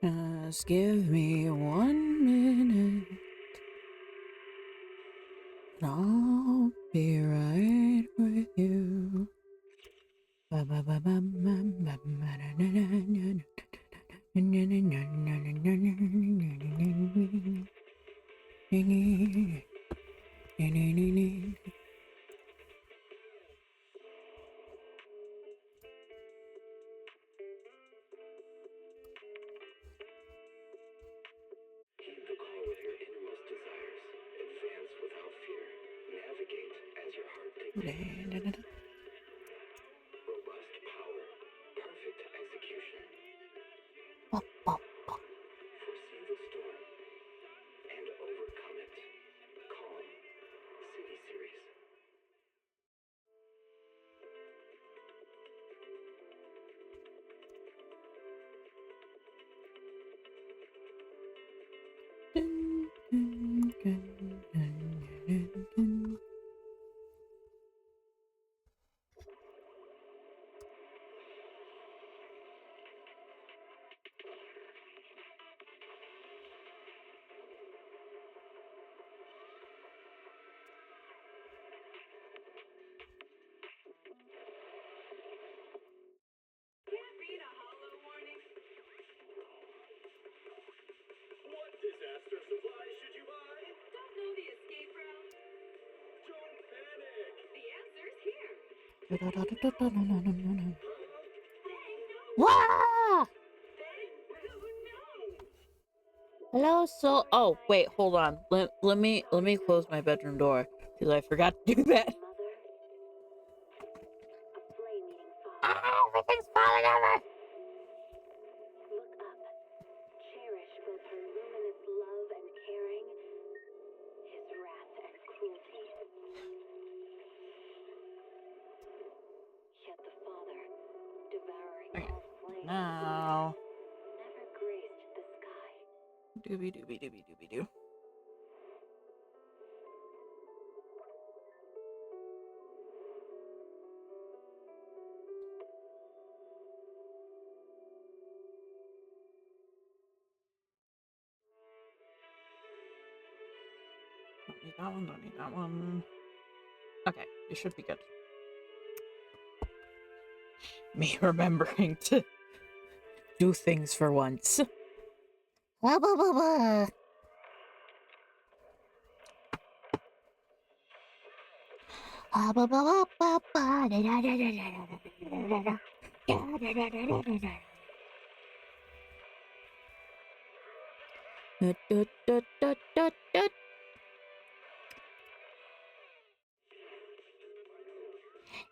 Just give me 1 minute, and I'll be right with you. Wah! Hello, so oh wait, hold on. Let me close my bedroom door because I forgot to do that. Oh, everything's falling over. Look up. Cherish both her luminous love and caring, his wrath and cruelty. Yet the Father, devouring all flames, Now. never graced the sky. Doobie doobie doobie doobie doo. Don't need that one, don't need that one. Okay, it should be good. Me remembering to do things for once. Blah, blah, blah, blah.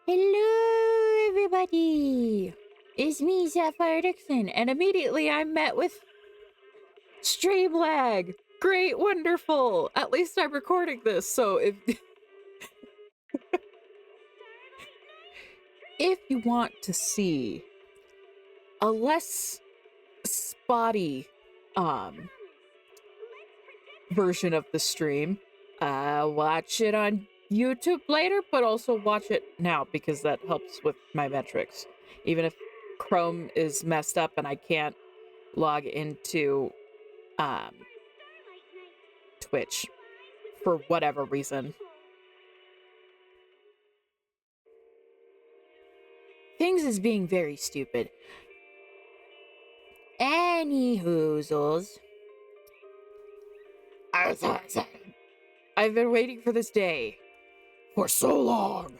Hello, everybody. It's me, Sapphire Dixon, and immediately I'm met with stream lag. Great, wonderful. At least I'm recording this, so if you want to see a less spotty version of the stream, watch it on YouTube later, but also watch it now because that helps with my metrics. Even if Chrome is messed up and I can't log into Twitch for whatever reason. Things is being very stupid. Any hoozles. I've been waiting for this day for so long.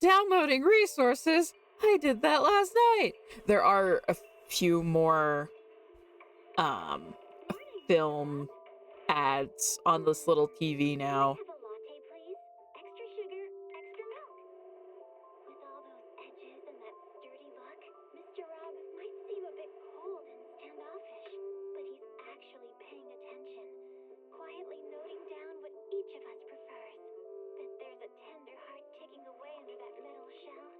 Downloading resources. I did that last night. There are a few more film ads on this little TV now. Have a latte, please. Extra sugar, extra milk. With all those edges and that sturdy look, Mr. Rob might seem a bit cold and standoffish, but he's actually paying attention, quietly noting down what each of us prefers. Bet there's a tender heart ticking away under that metal shell.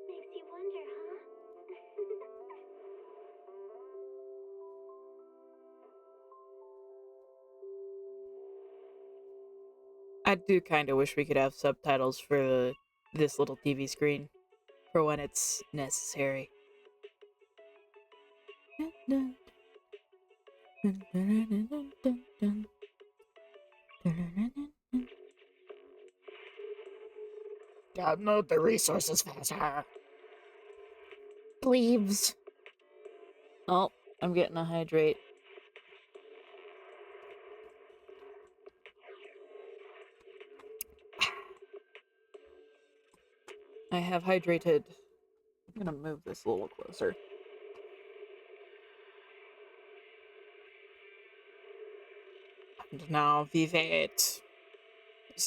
Makes you wonder, huh? I do kind of wish we could have subtitles for this little TV screen for when it's necessary. Download the resources faster. Please. Oh, I'm getting a hydrate. I have hydrated. I'm gonna move this a little closer. And now we wait.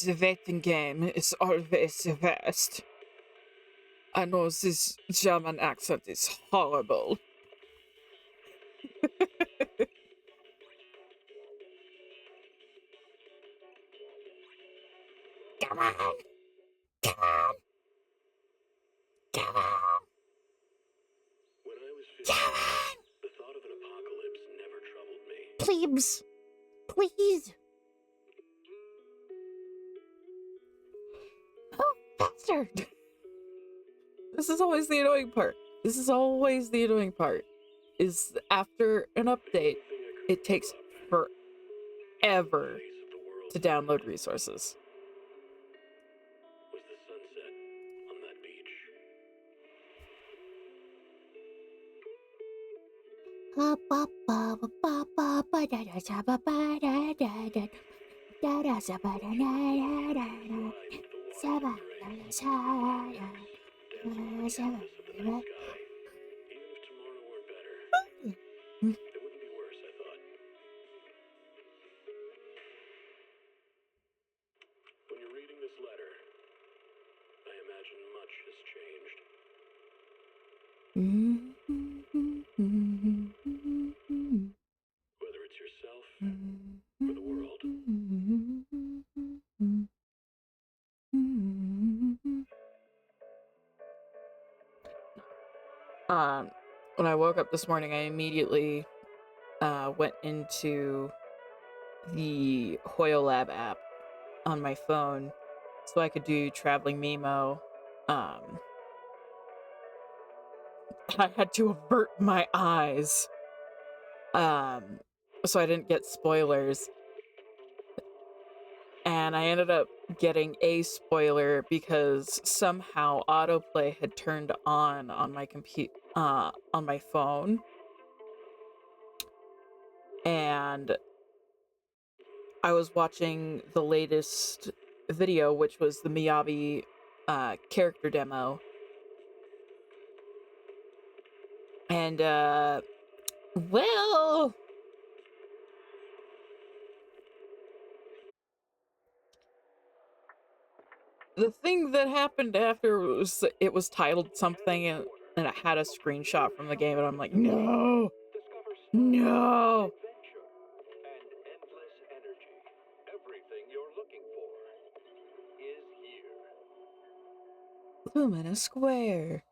The waiting game is always the best. I know this German accent is horrible. Come on! Come on! Come on! When I was 15, the thought of an apocalypse never troubled me. Please! Please! Oh, faster! This is always the annoying part. This is always the annoying part. Is after an update, it takes forever to download resources. Was the sunset on that beach? Even if tomorrow weren't better, it wouldn't be worse, I thought. When you're reading this letter, I imagine much has changed. Whether it's yourself or the world. When I woke up this morning, I immediately went into the Hoyo Lab app on my phone so I could do Traveling Mimo. I had to avert my eyes so I didn't get spoilers. And I ended up getting a spoiler because somehow autoplay had turned on my on my phone. And I was watching the latest video, which was the Miyabi character demo. And, well, the thing that happened after was it was titled something and it had a screenshot from the game, and I'm like, no, no. And endless energy. Everything you're looking for is here. Lumina Square.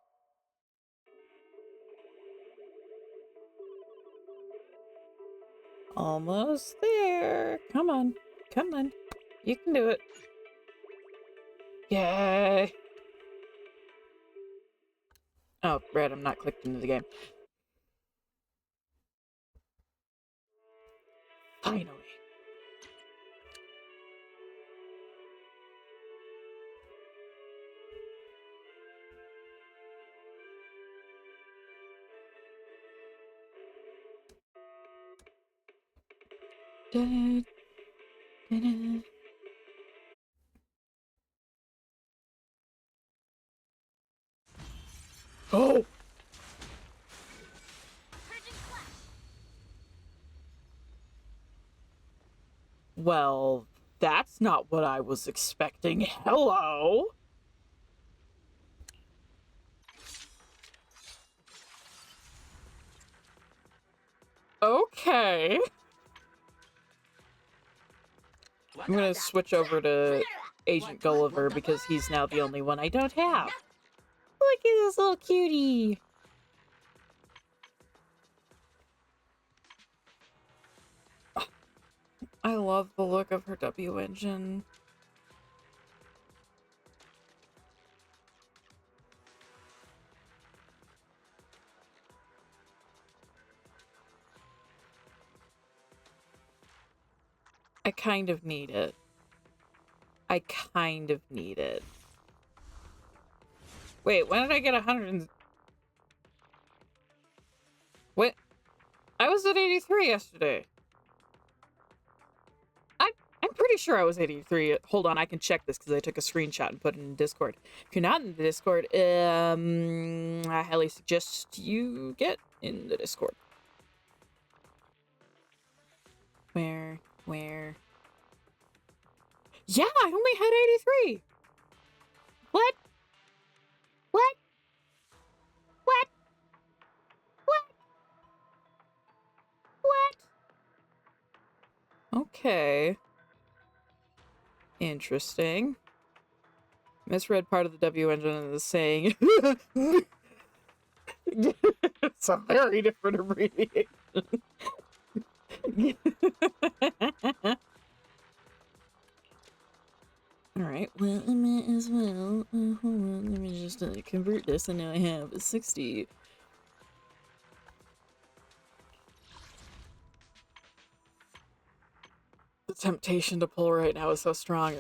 Almost there. Come on. Come on. You can do it. Yay. Oh, right, I'm not clicked into the game. Finally. Da-da, da-da. Oh! Well, that's not what I was expecting. Hello? Okay. I'm gonna switch over to Agent Gulliver because he's now the only one I don't have. Look at this little cutie. I love the look of her W engine. I kind of need it. I kind of need it. Wait, when did I get 100? What? I was at 83 yesterday. I'm pretty sure I was 83. Hold on, I can check this because I took a screenshot and put it in Discord. If you're not in the Discord, I highly suggest you get in the Discord. Where? Yeah, I only had 83. What? What? What? What? Okay. Interesting. Misread part of the W engine and is saying it's a very different abbreviation. Alright, well, I might as well. Hold on, let me just convert this, and now I have a 60. The temptation to pull right now is so strong.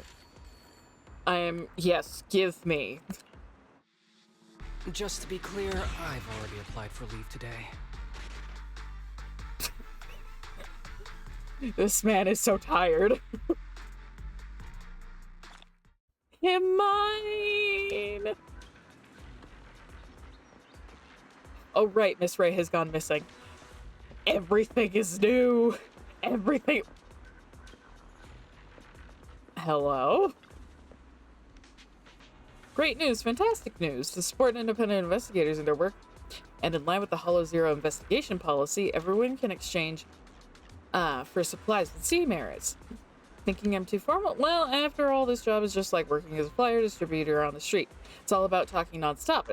Yes, give me. Just to be clear, I've already applied for leave today. This man is so tired. Mine. Oh right, Miss Ray has gone missing. Everything is new. Everything. Hello? Great news, fantastic news. To support independent investigators in their work, and in line with the Hollow Zero investigation policy, everyone can exchange for supplies with C merits. Thinking I'm too formal? Well, after all, this job is just like working as a flyer distributor on the street. It's all about talking nonstop.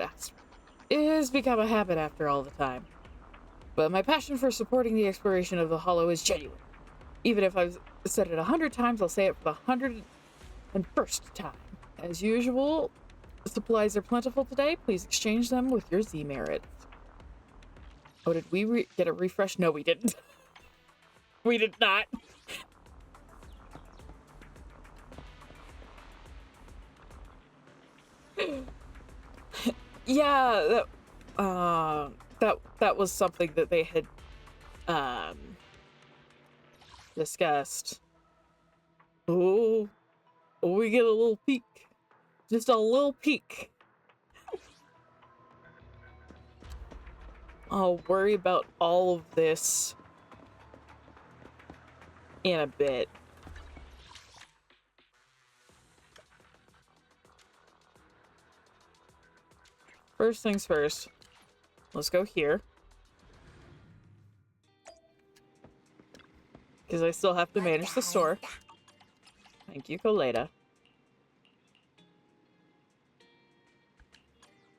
It has become a habit after all the time. But my passion for supporting the exploration of the Hollow is genuine. Even if I've said it 100 times, I'll say it for the 101st time. As usual, supplies are plentiful today. Please exchange them with your Z merits. Oh, did we get a refresh? No, we didn't. We did not. Yeah, that was something that they had discussed. Oh, we get a little peek. Just a little peek. I'll worry about all of this in a bit. First things first. Let's go here. Because I still have to manage the store. Thank you, Coleta.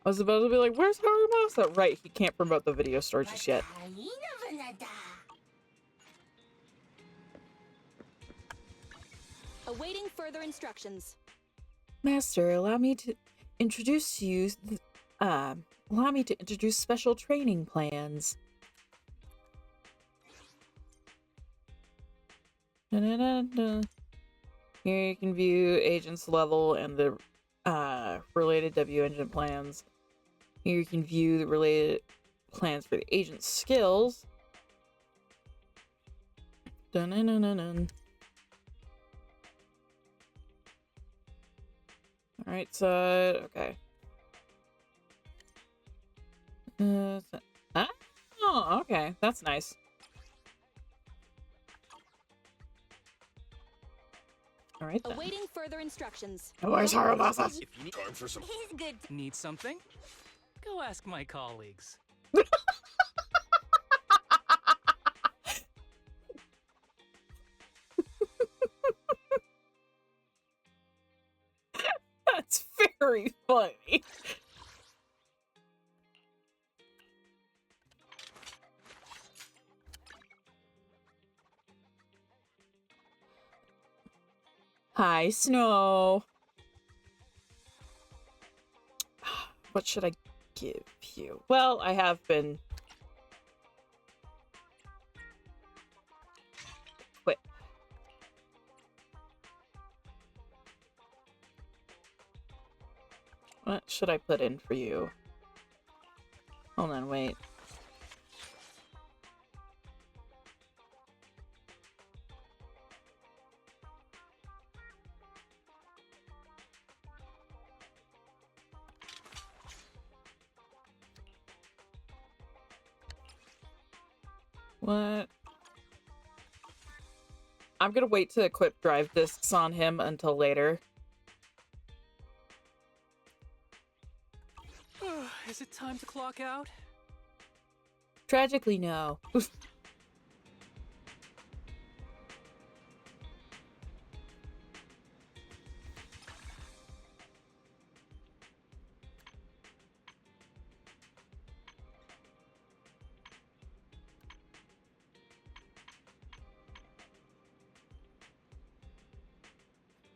I was about to be like, where's Harumosa? Right, he can't promote the video store just yet. Awaiting further instructions. Master, allow me to introduce special training plans. Da-da-da-da. Here you can view agent's level and the related W engine plans. Here you can view the related plans for the agent's skills. Dun-dun-dun-dun-dun. Alright side, okay. Oh, okay, that's nice. Alright then. Awaiting further instructions. Where's Harumosa? If you need Time for some. He's good. need something, go ask my colleagues. That's very funny. Hi, Snow. What should I give you? Well, I have been... Quit. What should I put in for you? Hold on, wait. What? I'm gonna wait to equip drive discs on him until later. Is it time to clock out? Tragically, no.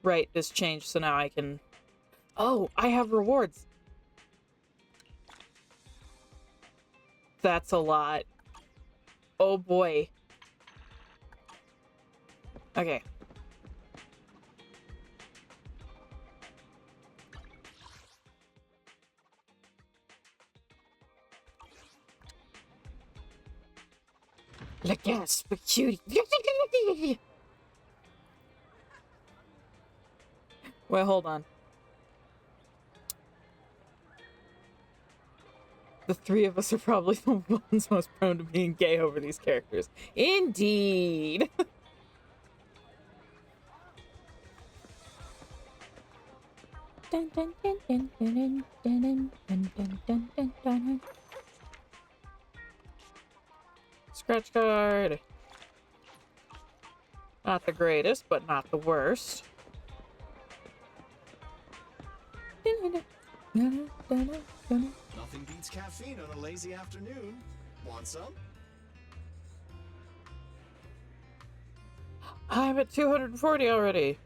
Right, this changed, so now I can... Oh, I have rewards! That's a lot. Oh boy. Okay. La gasp, cutie. Wait, hold on. The three of us are probably the ones most prone to being gay over these characters. Indeed! Dun, dun, dun, dun, dun, dun, dun, dun, dun, dun, dun. Scratch card. Not the greatest, but not the worst. Nothing beats caffeine on a lazy afternoon. Want some? I'm at 240 already.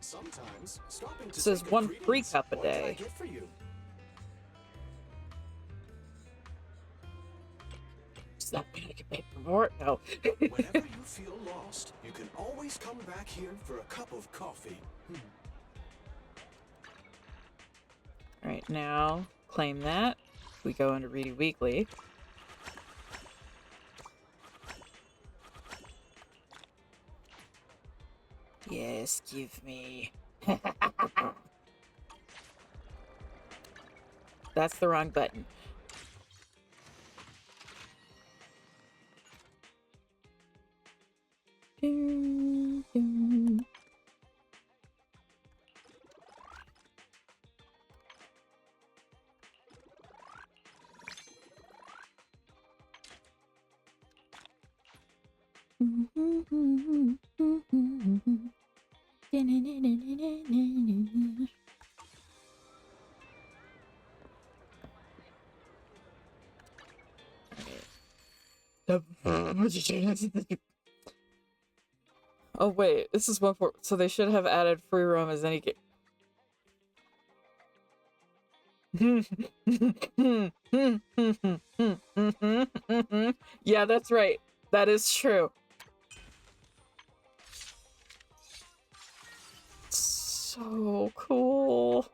Sometimes stopping to This is think of one free greetings. cup a What can I day. get for you? Does that mean I can pay for more? No. Whenever you feel lost, you can always come back here for a cup of coffee. Alright, now claim that. We go into Reedy Weekly. Yes, give me. That's the wrong button. Dun, dun. Oh wait, this is one for so they should have added free roam as any game. Yeah, that's right. That is true. So cool.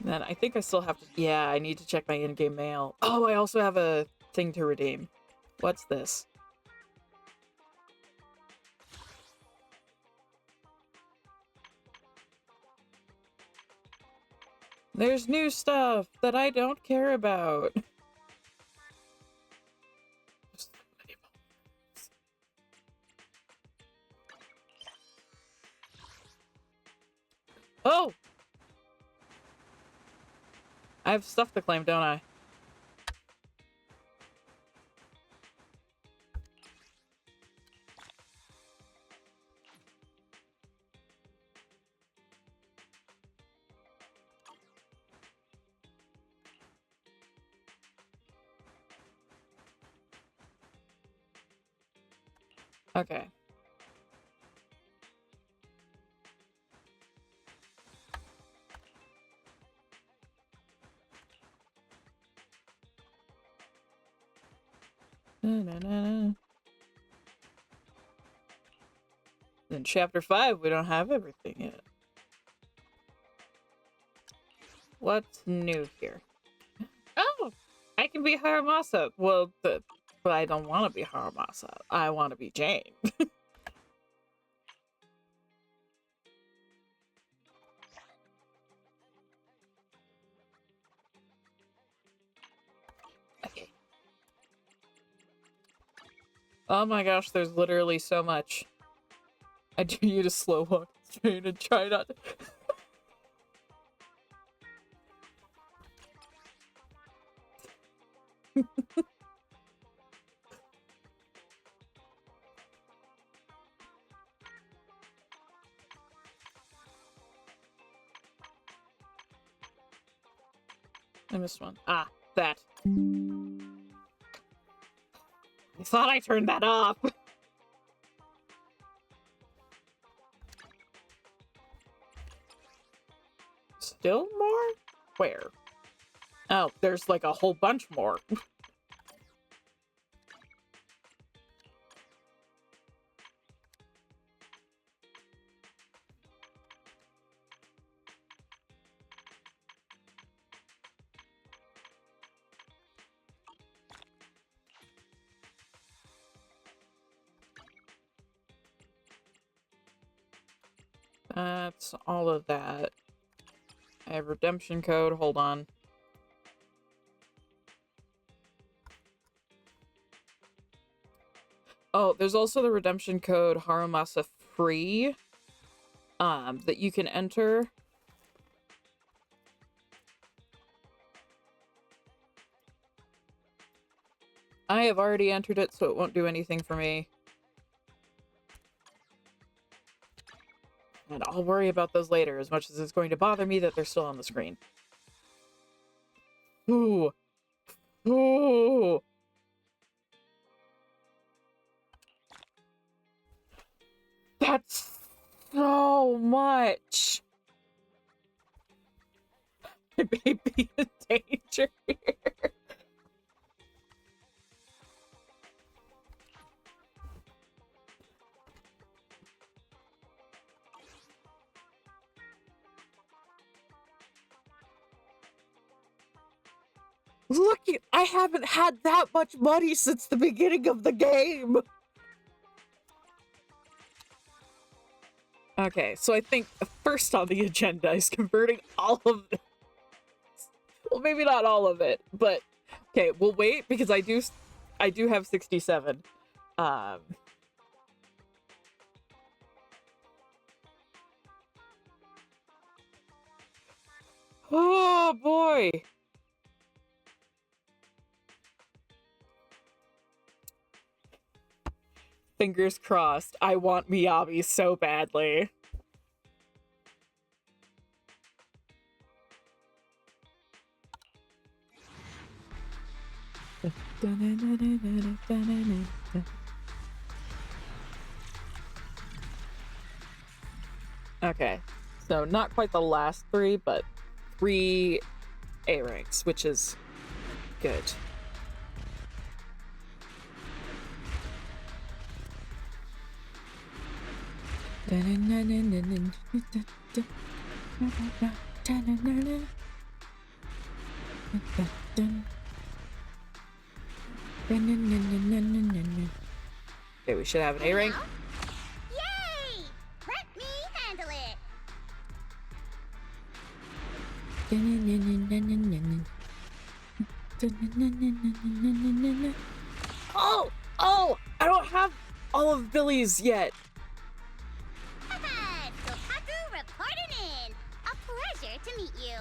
Then I think I still have to... Yeah, I need to check my in-game mail. Oh, I also have a thing to redeem. What's this? There's new stuff that I don't care about. Oh! I have stuff to claim, don't I? Okay. In chapter 5, we don't have everything yet. What's new here? Oh, I can be Haramasa. Well, but I don't want to be Haramasa. I want to be Jane. Okay. Oh my gosh, there's literally so much. I dare you to slow walk Jane and try not to. I missed one. Ah, that. I thought I turned that off. Still more? Where? Oh, there's like a whole bunch more. That's all of that. I have redemption code. Hold on. Oh, there's also the redemption code Haramasa free that you can enter. I have already entered it, so it won't do anything for me. And I'll worry about those later, as much as it's going to bother me that they're still on the screen. Ooh. Ooh. That's so much. I may be in danger here. Look, I haven't had that much money since the beginning of the game. Okay, so I think first on the agenda is converting all of this. Well, maybe not all of it, but okay, we'll wait because I do have 67. Oh boy. Fingers crossed. I want Miyabi so badly. Okay, so not quite the last 3, but 3 A ranks, which is good. Okay, we should have an A rank. Yay! Let me handle it. Oh! Oh! I don't have all of Billy's yet. Sokaku reporting in. A pleasure to meet you.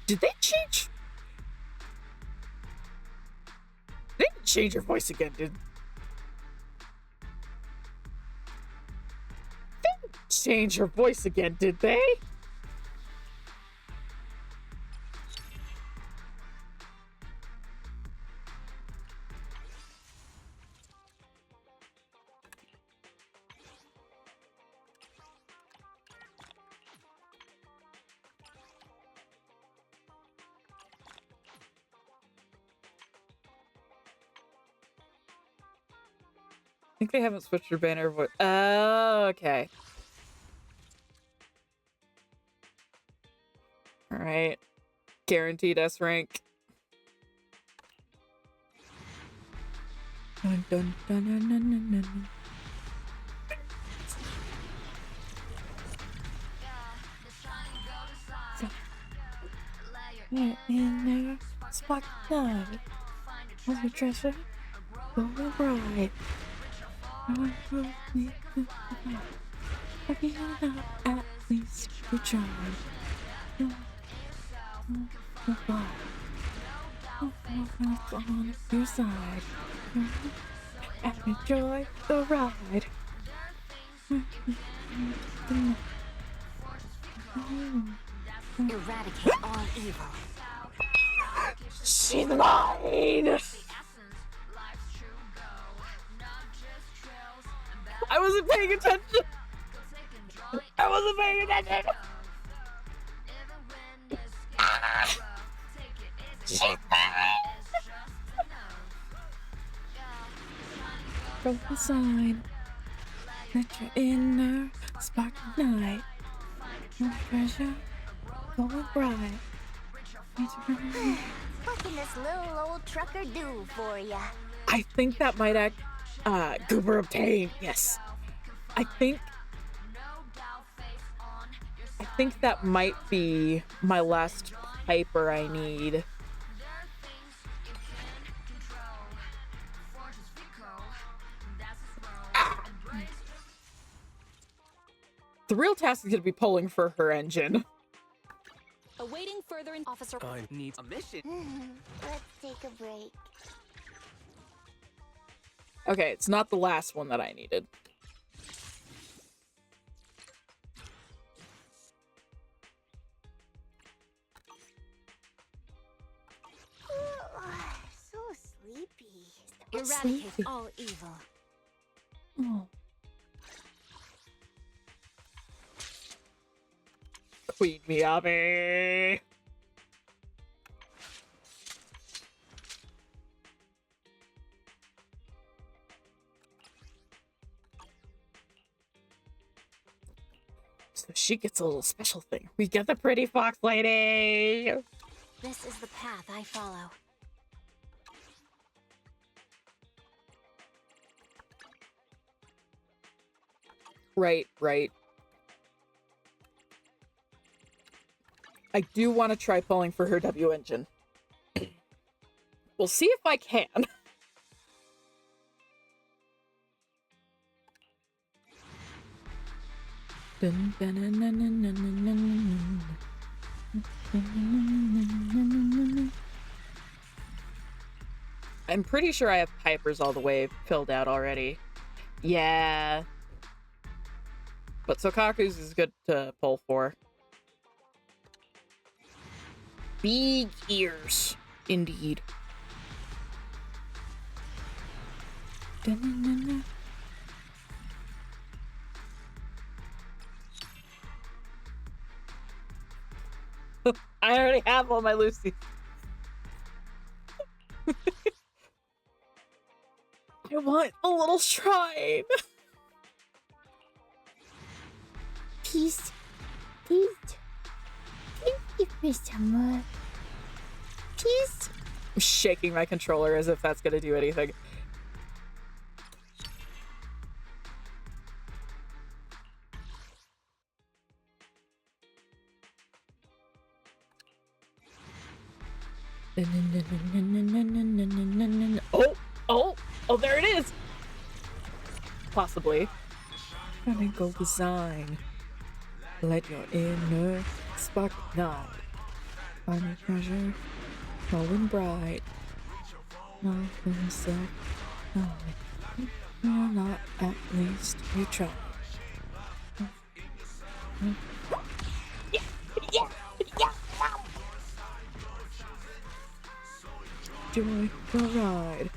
Did they change? They didn't change your voice again, did they? Didn't change your voice again, did they? think they haven't switched their banner voice. Oh, okay. All right. Guaranteed S rank. Dun, dun, dun, dun, dun, dun, dun. Yeah, in there, spotlight. Was your treasure? Going bright. At least we tried. On your side. And enjoy the ride. Eradicate all evil. She's mine! I wasn't paying attention! I wasn't paying attention! She's mine! From the sign, let your inner spark ignite. No treasure, going bright. What can this little old trucker do for ya? I think that might act Goober obtain. Yes. I think that might be my last Piper I need. The real task is going to be pulling for her engine. Awaiting further officer. I need a mission. Let's take a break. Okay, it's not the last one that I needed. So sleepy. Eradicate Sleepy. all evil. Oh. Queen Miyabi. So she gets a little special thing. We get the pretty fox lady. This is the path I follow. Right, right. I do want to try pulling for her W engine. We'll see if I can. Dun, dun, dun, dun, dun, dun, dun, dun, dun. I'm pretty sure I have Pipers all the way filled out already. Yeah. But Sokaku's is good to pull for. Big ears, indeed. Dun, dun, dun, dun. I already have all my Lucy. I want a little shrine. Please, please, please give me some more. Please. I'm shaking my controller as if that's gonna do anything. Oh, there it is. Possibly. Go design. Let your inner spark ignite. Find your treasure, glowing bright. Not for yourself, no. You're not, at least you try. Joy the ride.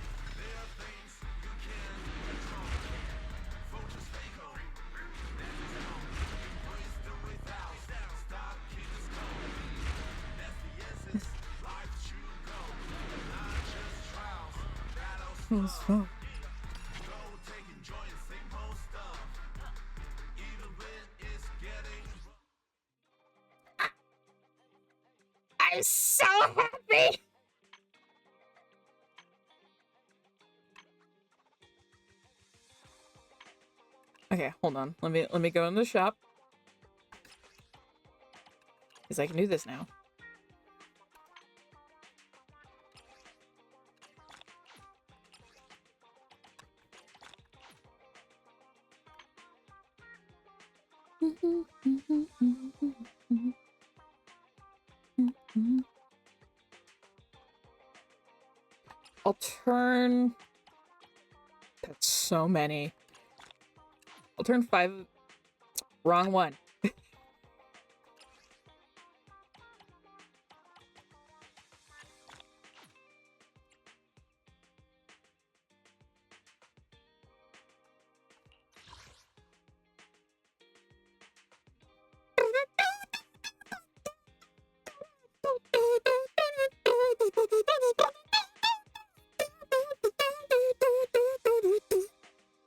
I'm so happy. Okay, hold on. Let me go in the shop. Because I can do this now. I'll turn... That's so many. I'll turn 5... Wrong one.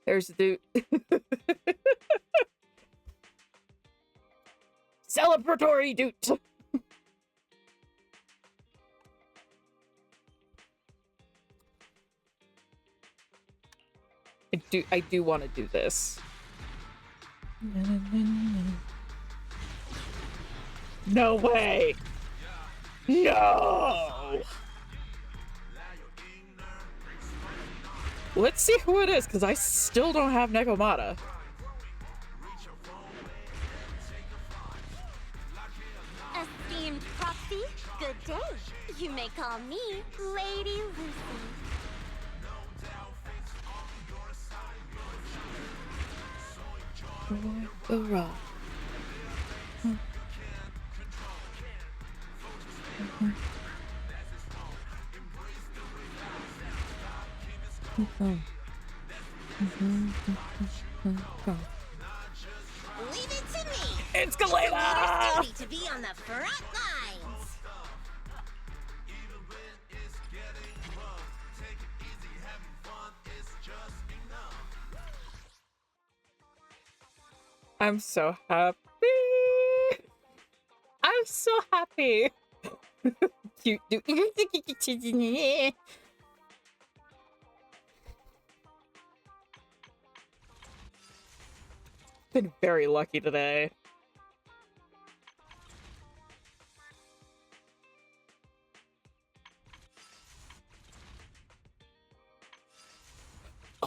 There's the celebratory doot. I do want to do this. No way. No. Let's see who it is, because I still don't have Nekomata. Esteemed Proxy, good day. You may call me Lady Lucy. The rock. Leave it to me. It's It's a leader's Galena! duty to be on the front lines. I'm so happy. I'm so happy. Cute. Been very lucky today.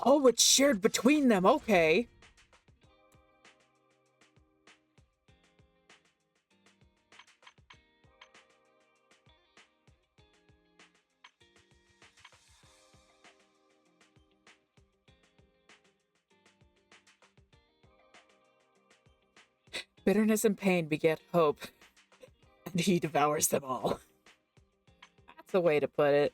Oh, it's shared between them. Okay. Bitterness and pain beget hope, and he devours them all. That's the way to put it.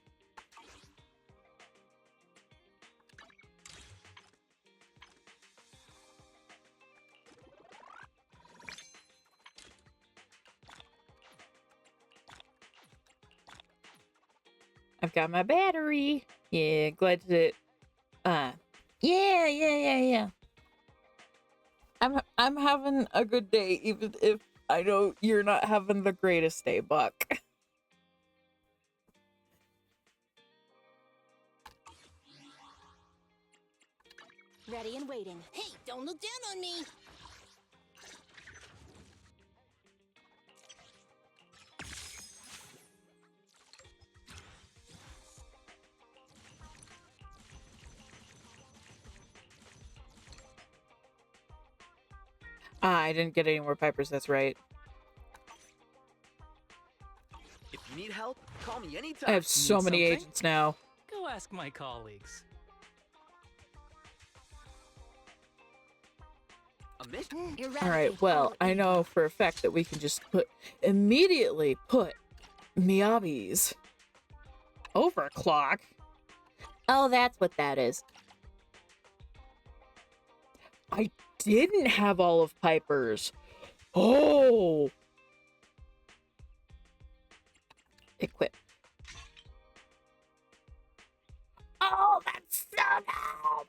I've got my battery. Yeah, glad to... Yeah. I'm having a good day, even if I know you're not having the greatest day, Buck. Ready and waiting. Hey, don't look down on me. I didn't get any more Pipers, that's right. If you need help, call me anytime. I have so many something? agents now. Go ask my colleagues. A mission? Alright, well, I know for a fact that we can just immediately put Miyabi's overclock. Oh, that's what that is. I didn't have all of Piper's. Oh! Equip. Oh, that's so dumb!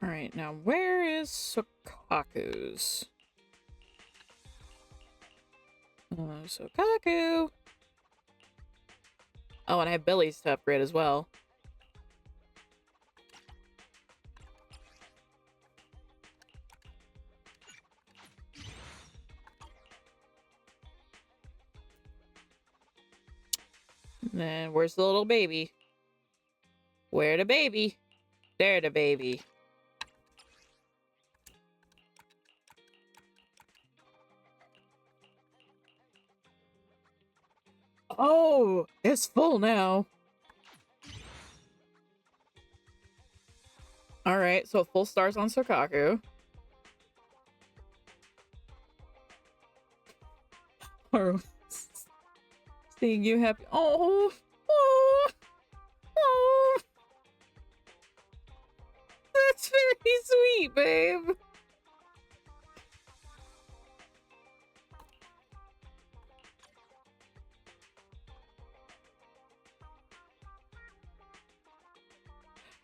Alright, now where is Sokaku's? Sokaku! Oh, and I have Billy's to upgrade as well. And then where's the little baby? Where the baby? There the baby. Oh, it's full now. Alright, so full stars on Sokaku. Or seeing you happy. Oh, oh, oh. That's very sweet, babe.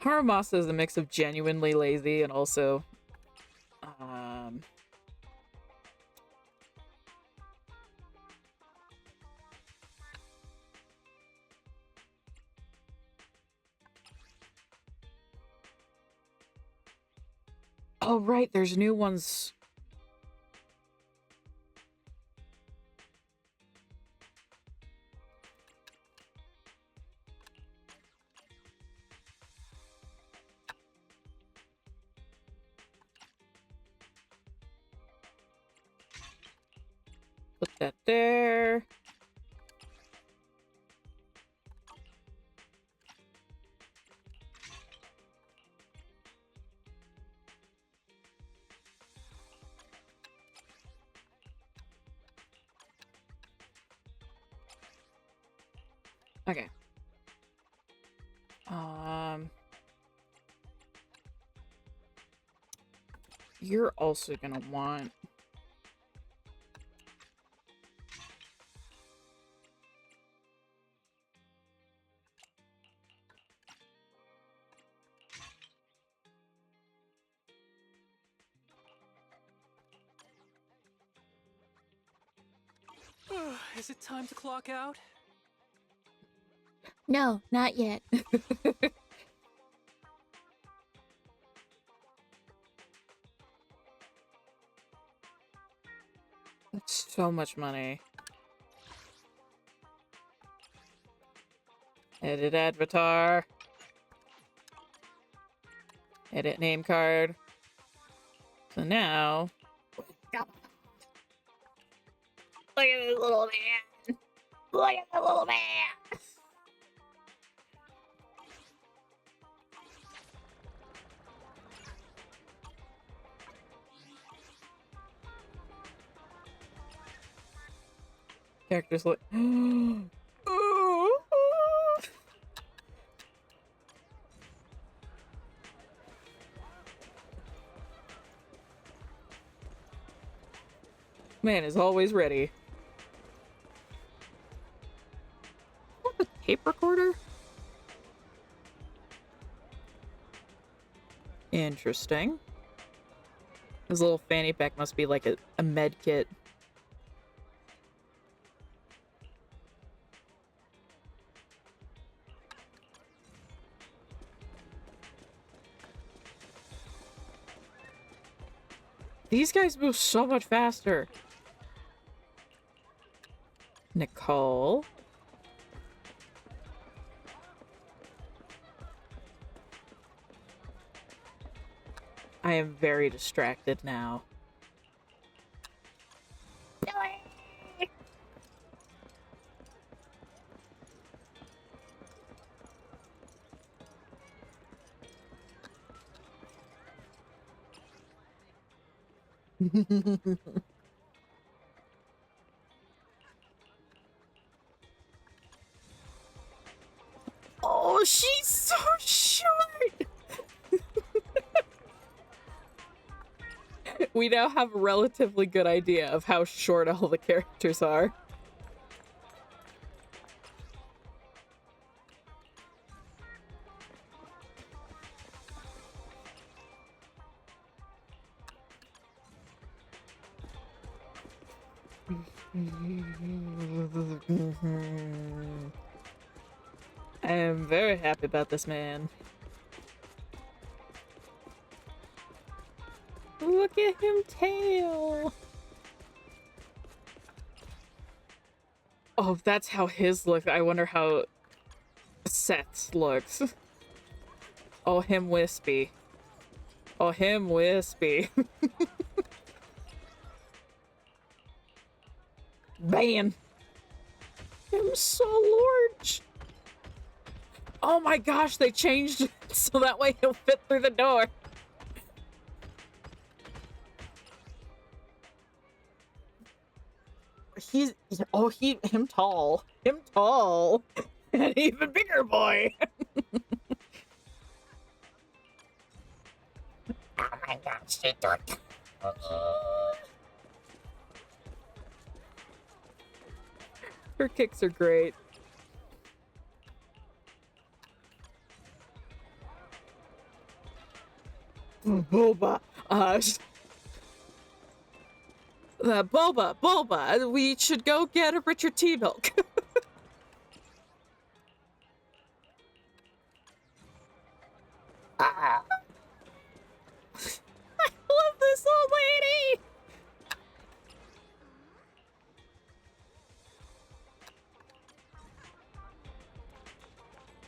Haramasa is a mix of genuinely lazy and also, oh, right, there's new ones. Put that there. Okay. You're also gonna want... Is it time to clock out? No, not yet. That's so much money. Edit avatar. Edit name card. So now... Look at this little man! Look at the little man! Characters look... Man is always ready. What, a tape recorder? Interesting. His little fanny pack must be like a med kit. These guys move so much faster. Nicole. I am very distracted now. Oh, she's so short! We now have a relatively good idea of how short all the characters are. I am very happy about this man. Look at him tail. Oh, that's how his look. I wonder how Seth's looks. Oh, him wispy. Oh, him wispy. Man. Him so large. Oh my gosh, they changed it so that way he'll fit through the door. Him tall. Him tall. An even bigger boy. Oh my gosh, she took. Her kicks are great. Boba. Boba, we should go get a richer tea milk. I love this old lady.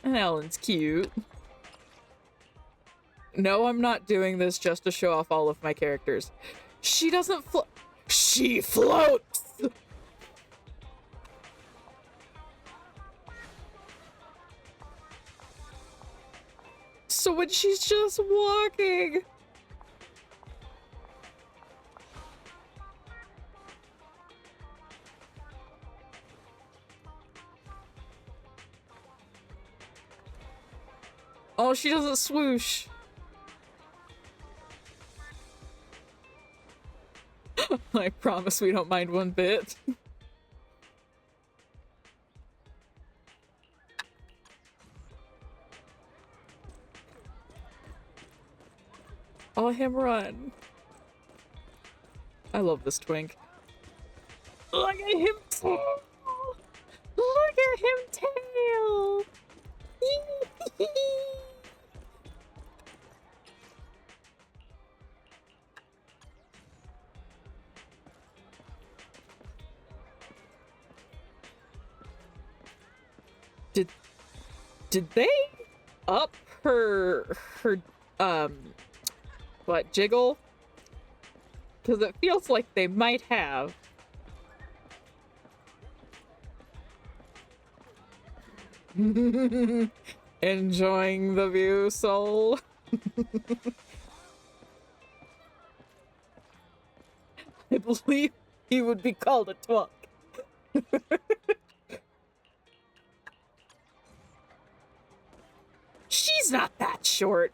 And Ellen's cute. No, I'm not doing this just to show off all of my characters. She doesn't float. She floats! So when she's just walking... Oh, she doesn't swoosh. I promise we don't mind one bit. Oh, him run. I love this twink. Look at him tail! Look at him tail! Did they up her what, jiggle? Because it feels like they might have. Enjoying the view, soul. I believe he would be called a twunk. She's not that short.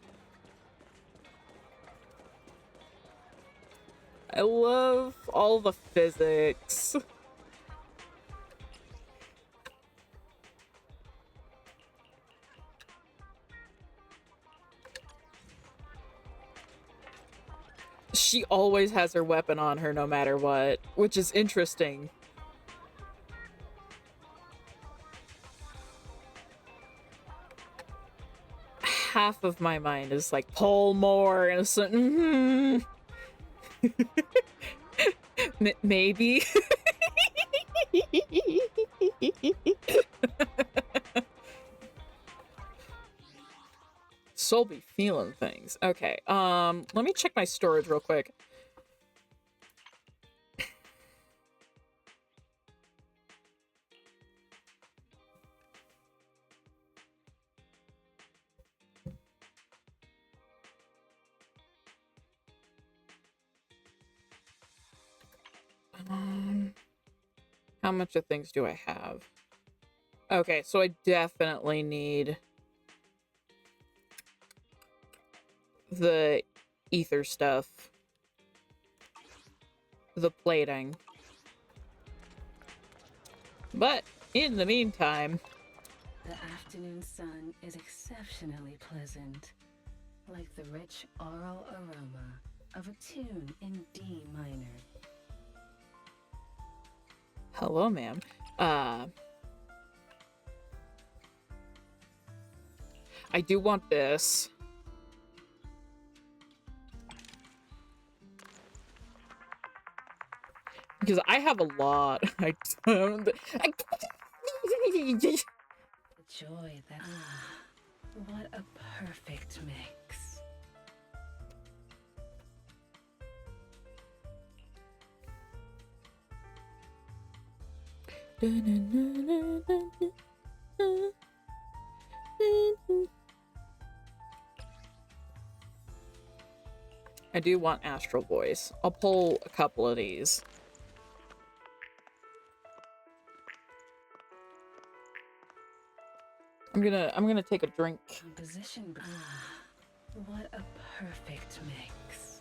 I love all the physics. She always has her weapon on her no matter what, which is interesting. Half of my mind is like, pull more, and it's like, maybe. Soul be feeling things. Okay, let me check my storage real quick. How much of things do I have? Okay, so I definitely need the ether stuff, the plating. But in the meantime, the afternoon sun is exceptionally pleasant, like the rich oral aroma of a tune in D minor. Hello, ma'am. I do want this. Because I have a lot. I don't. The joy that. What a perfect mix. I do want Astral Voice. I'll pull a couple of these. I'm gonna take a drink. Composition. What a perfect mix.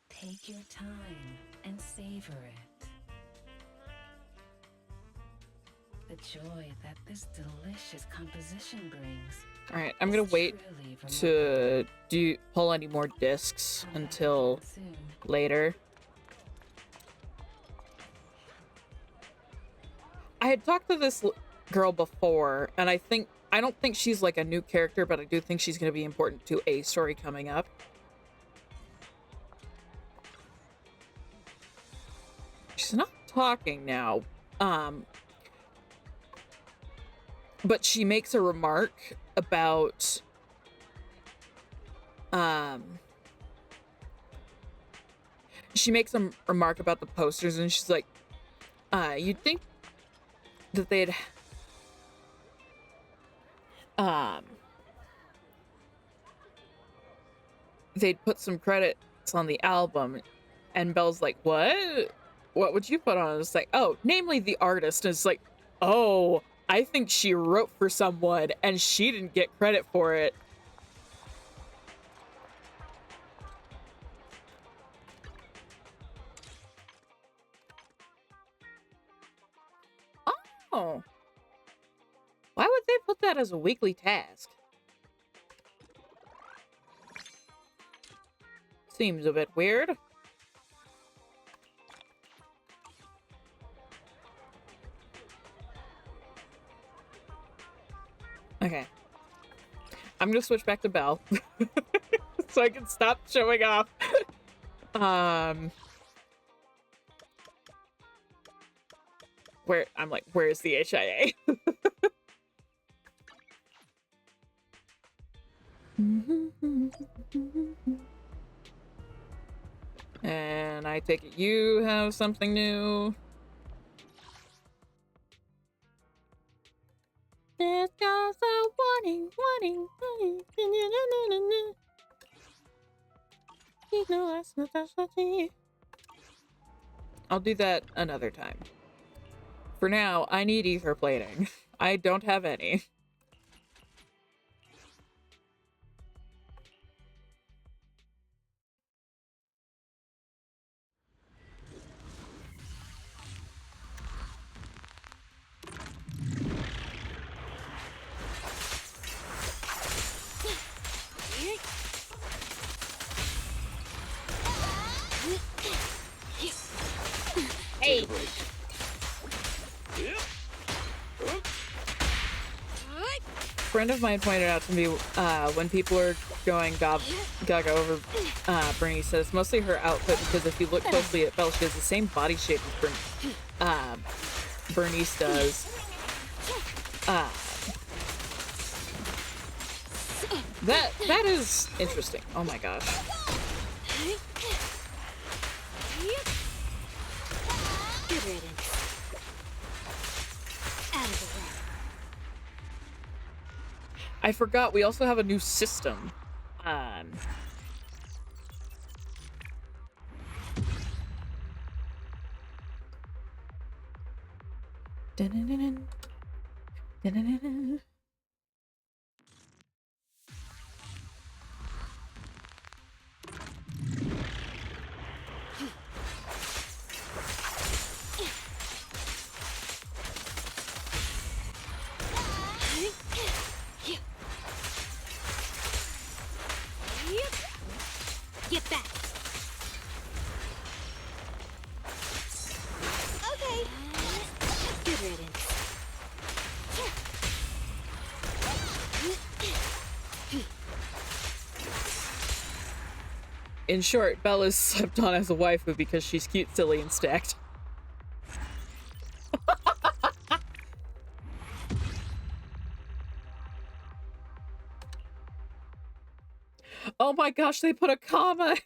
Take your time and savor it. The joy that this delicious composition brings. All right, I'm gonna wait to pull any more discs until later. I had talked to this girl before, and I don't think she's like a new character, but I do think she's gonna be important to a story coming up. She's not talking now. But she makes a remark about she makes a remark about the posters, and she's like, you'd think that they'd put some credits on the album. And Belle's like, what would you put on it? It's like, oh, namely the artist. And it's like, oh, I think she wrote for someone and she didn't get credit for it. Oh. Why would they put that as a weekly task? Seems a bit weird. Okay. I'm gonna switch back to Belle. So I can stop showing off. Where's the HIA? And I take it you have something new. There's just a warning. You know that's not specialty. I'll do that another time. For now, I need ether plating. I don't have any. Hey. A friend of mine pointed out to me when people are going gaga over Bernie, says it's mostly her outfit, because if you look closely at Belle, she has the same body shape as Bernice does. That is interesting. Oh my gosh. Good riddance. Out of the way. I forgot we also have a new system. Dun-dun-dun-dun. Dun-dun-dun-dun. Get back. Okay. Good riddance. In short, Bella's slept on as a waifu because she's cute, silly, and stacked. Oh my gosh, they put a comma!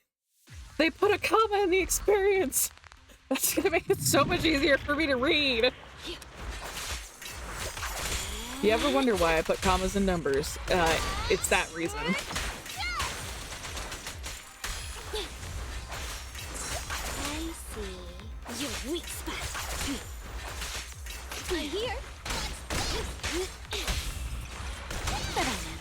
They put a comma in the experience! That's gonna make it so much easier for me to read! You ever wonder why I put commas in numbers? It's that reason. I see. Your weak spot. I'm here. Bye-bye now.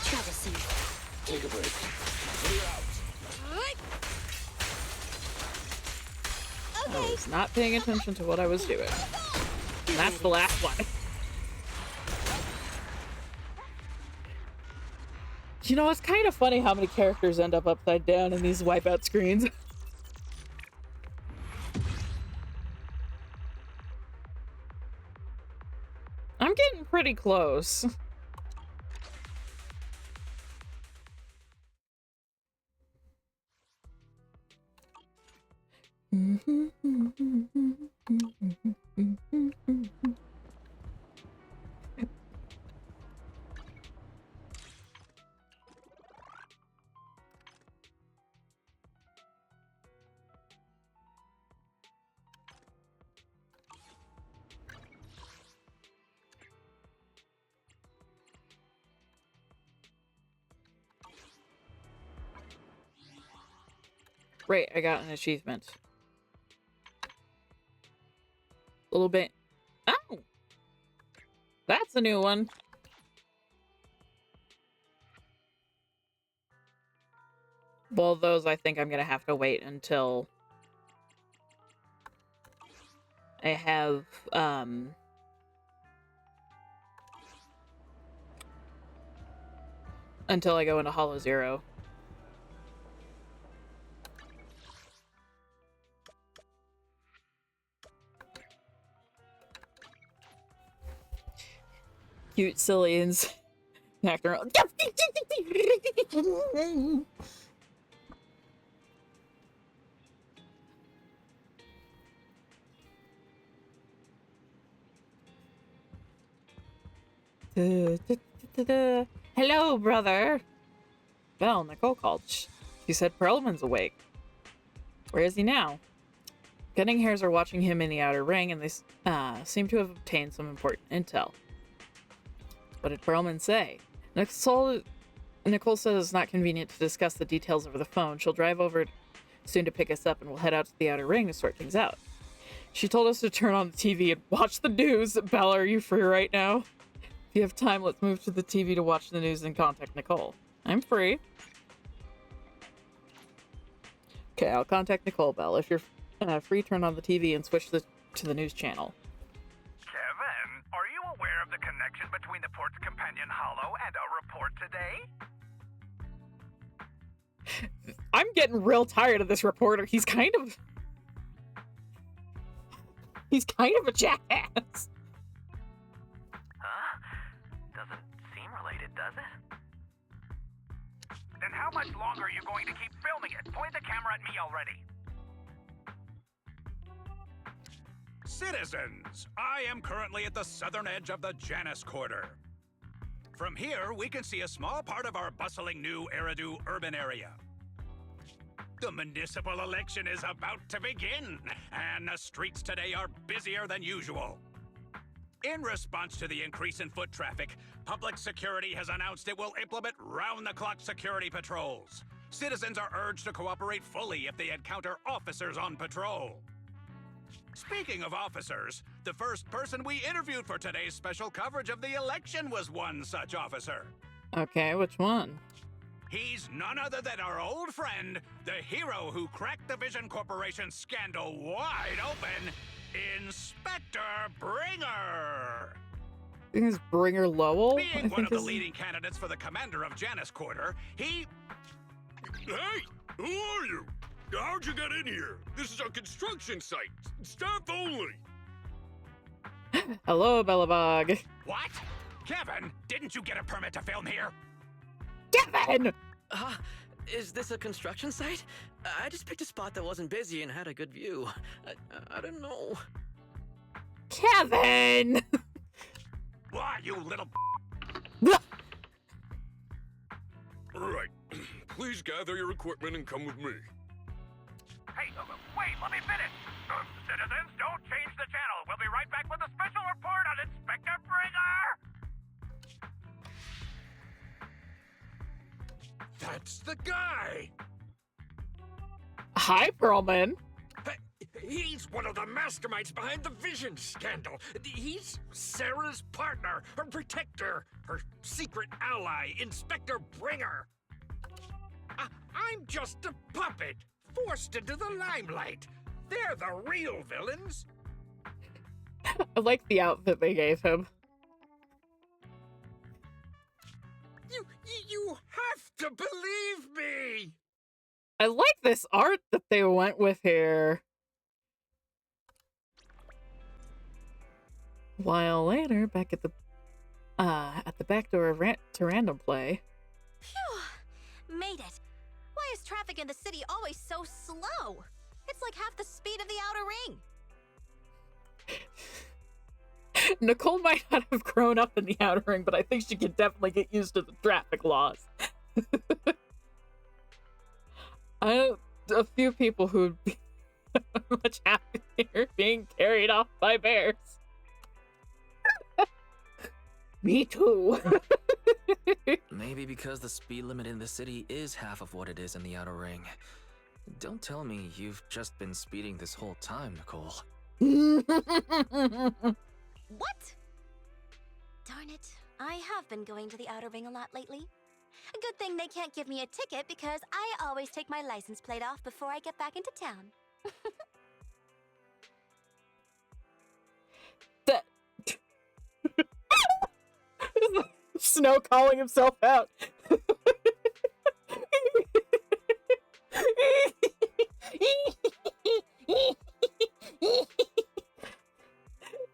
Troublesome. Take a break. Clear out. I was not paying attention to what I was doing. And that's the last one. You know, it's kind of funny how many characters end up upside down in these wipeout screens. I'm getting pretty close. Right, I got an achievement. A little bit. Oh! That's a new one. Well, those I think I'm gonna have to wait until I have, until I go into Hollow Zero. Cute, silly, and snacked around. Hello, brother. Belle, Nicole called. She said Perlman's awake. Where is he now? Gunning Hairs are watching him in the outer ring, and they seem to have obtained some important intel. What did Perlman say? Nicole says it's not convenient to discuss the details over the phone. She'll drive over soon to pick us up, and we'll head out to the outer ring to sort things out. She told us to turn on the TV and watch the news. Bella, are you free right now? If you have time, let's move to the TV to watch the news and contact Nicole. I'm free. Okay, I'll contact Nicole, Belle. If you're free, turn on the TV and switch to the news channel. Kevin, are you aware of the connection between the port's companion Hollow and our report today? I'm getting real tired of this reporter. He's kind of a jackass. Huh? Doesn't seem related, does it? Then how much longer are you going to keep filming it? Point the camera at me already. Citizens, I am currently at the southern edge of the Janus Quarter. From here, we can see a small part of our bustling new Eridu urban area. The municipal election is about to begin, and the streets today are busier than usual. In response to the increase in foot traffic, public security has announced it will implement round-the-clock security patrols. Citizens are urged to cooperate fully if they encounter officers on patrol. Speaking of officers, the first person we interviewed for today's special coverage of the election was one such officer. Okay, which one? He's none other than our old friend, the hero who cracked the Vision Corporation scandal wide open, Inspector Bringer! I think it's Bringer Lowell. Being one of the leading candidates for the commander of Janus Quarter, he... Hey, who are you? How'd you get in here? This is a construction site. Staff only. Hello, Bellabog. What? Kevin, didn't you get a permit to film here? Kevin! Is this a construction site? I just picked a spot that wasn't busy and had a good view. I don't know. Kevin! Why, you little... Right. Please gather your equipment and come with me. Hey, wait, let me finish. Citizens, don't change the channel. We'll be right back with a special report on Inspector Bringer. That's the guy! Hi, Perlman. He's one of the masterminds behind the Vision scandal. He's Sarah's partner, her protector, her secret ally, Inspector Bringer. I'm just a puppet, forced into the limelight. They're the real villains. I like the outfit they gave him. You have to believe me! I like this art that they went with here. A while later, back at the back door of to random play. Phew! Made it. Why is traffic in the city always so slow? It's like half the speed of the outer ring. Nicole might not have grown up in the Outer Ring, but I think she can definitely get used to the traffic laws. I know a few people who would be much happier being carried off by bears. Me too. Maybe because the speed limit in the city is half of what it is in the Outer Ring. Don't tell me you've just been speeding this whole time, Nicole. What? Darn it. I have been going to the Outer Ring a lot lately. A good thing they can't give me a ticket because I always take my license plate off before I get back into town. That... Snow calling himself out.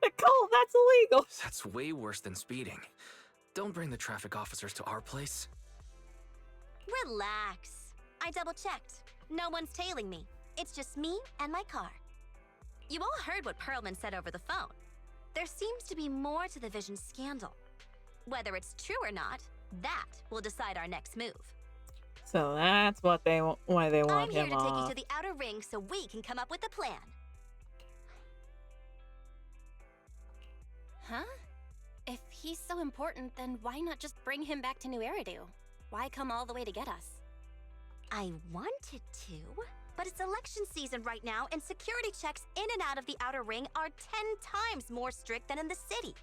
Nicole, that's illegal. That's way worse than speeding. Don't bring the traffic officers to our place. Relax. I double-checked. No one's tailing me. It's just me and my car. You all heard what Perlman said over the phone. There seems to be more to the Vision scandal. Whether it's true or not, that will decide our next move. So that's what they why they want him I'm here to take off. you to the Outer Ring so we can come up with a plan. Huh? If he's so important, then why not just bring him back to New Eridu? Why come all the way to get us? I wanted to, but it's election season right now, and security checks in and out of the Outer Ring are 10 times more strict than in the city.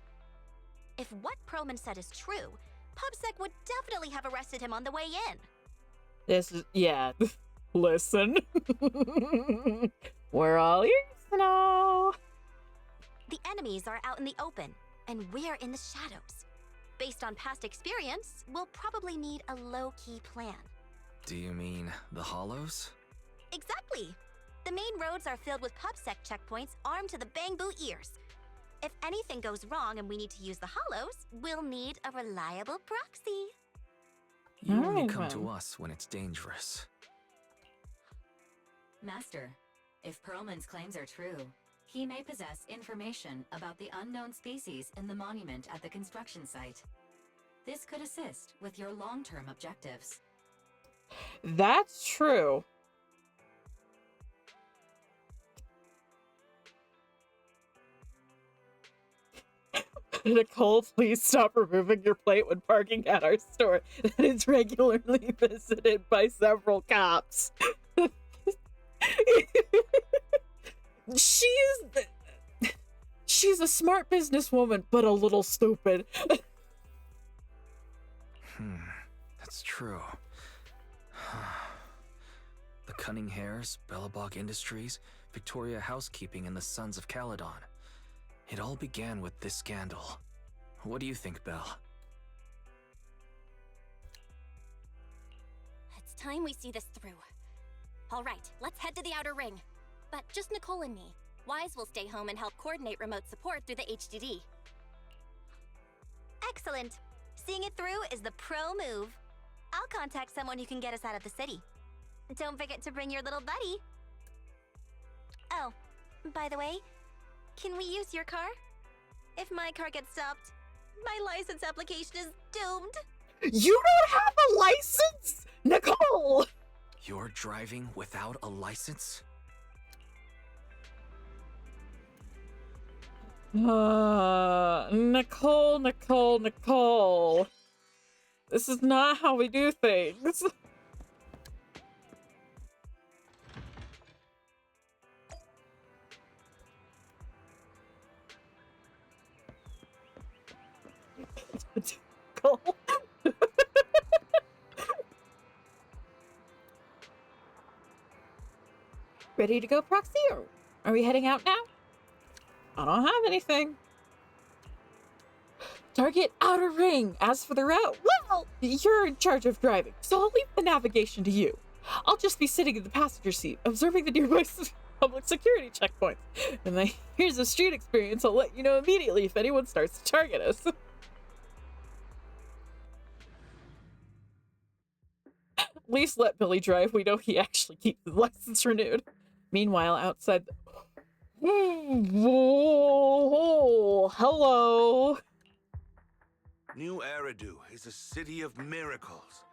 If what Perlman said is true, PubSec would definitely have arrested him on the way in. This is, yeah, listen. We're all ears now. The enemies are out in the open, and we're in the shadows. Based on past experience, we'll probably need a low-key plan. Do you mean the Hollows? Exactly. The main roads are filled with PubSec checkpoints armed to the bang-boo ears. If anything goes wrong and we need to use the Hollows, we'll need a reliable proxy. You only Alright, come to then. us when it's dangerous. Master, if Perlman's claims are true, he may possess information about the unknown species in the monument at the construction site. This could assist with your long-term objectives. That's true. Nicole, please stop removing your plate when parking at our store. That is regularly visited by several cops. She's a smart businesswoman, but a little stupid. That's true. Cunning Hairs, Bellabog Industries, Victoria Housekeeping, and the Sons of Caledon. It all began with this scandal. What do you think, Belle? It's time we see this through. All right, let's head to the outer ring. But just Nicole and me. Wise will stay home and help coordinate remote support through the HDD. Excellent. Seeing it through is the pro move. I'll contact someone who can get us out of the city. Don't forget to bring your little buddy. Oh, by the way, can we use your car? If my car gets stopped, my license application is doomed. You don't have a license, Nicole! You're driving without a license? Nicole. This is not how we do things. Nicole. Ready to go, Proxy? Or are we heading out now? I don't have anything. Target outer ring. As for the route, well, you're in charge of driving, so I'll leave the navigation to you. I'll just be sitting in the passenger seat, observing the nearby public security checkpoints. And then here's a street experience. I'll let you know immediately if anyone starts to target us. At least let Billy drive. We know he actually keeps his license renewed. Meanwhile, outside the... Whoa, hello. New Eridu is a city of miracles.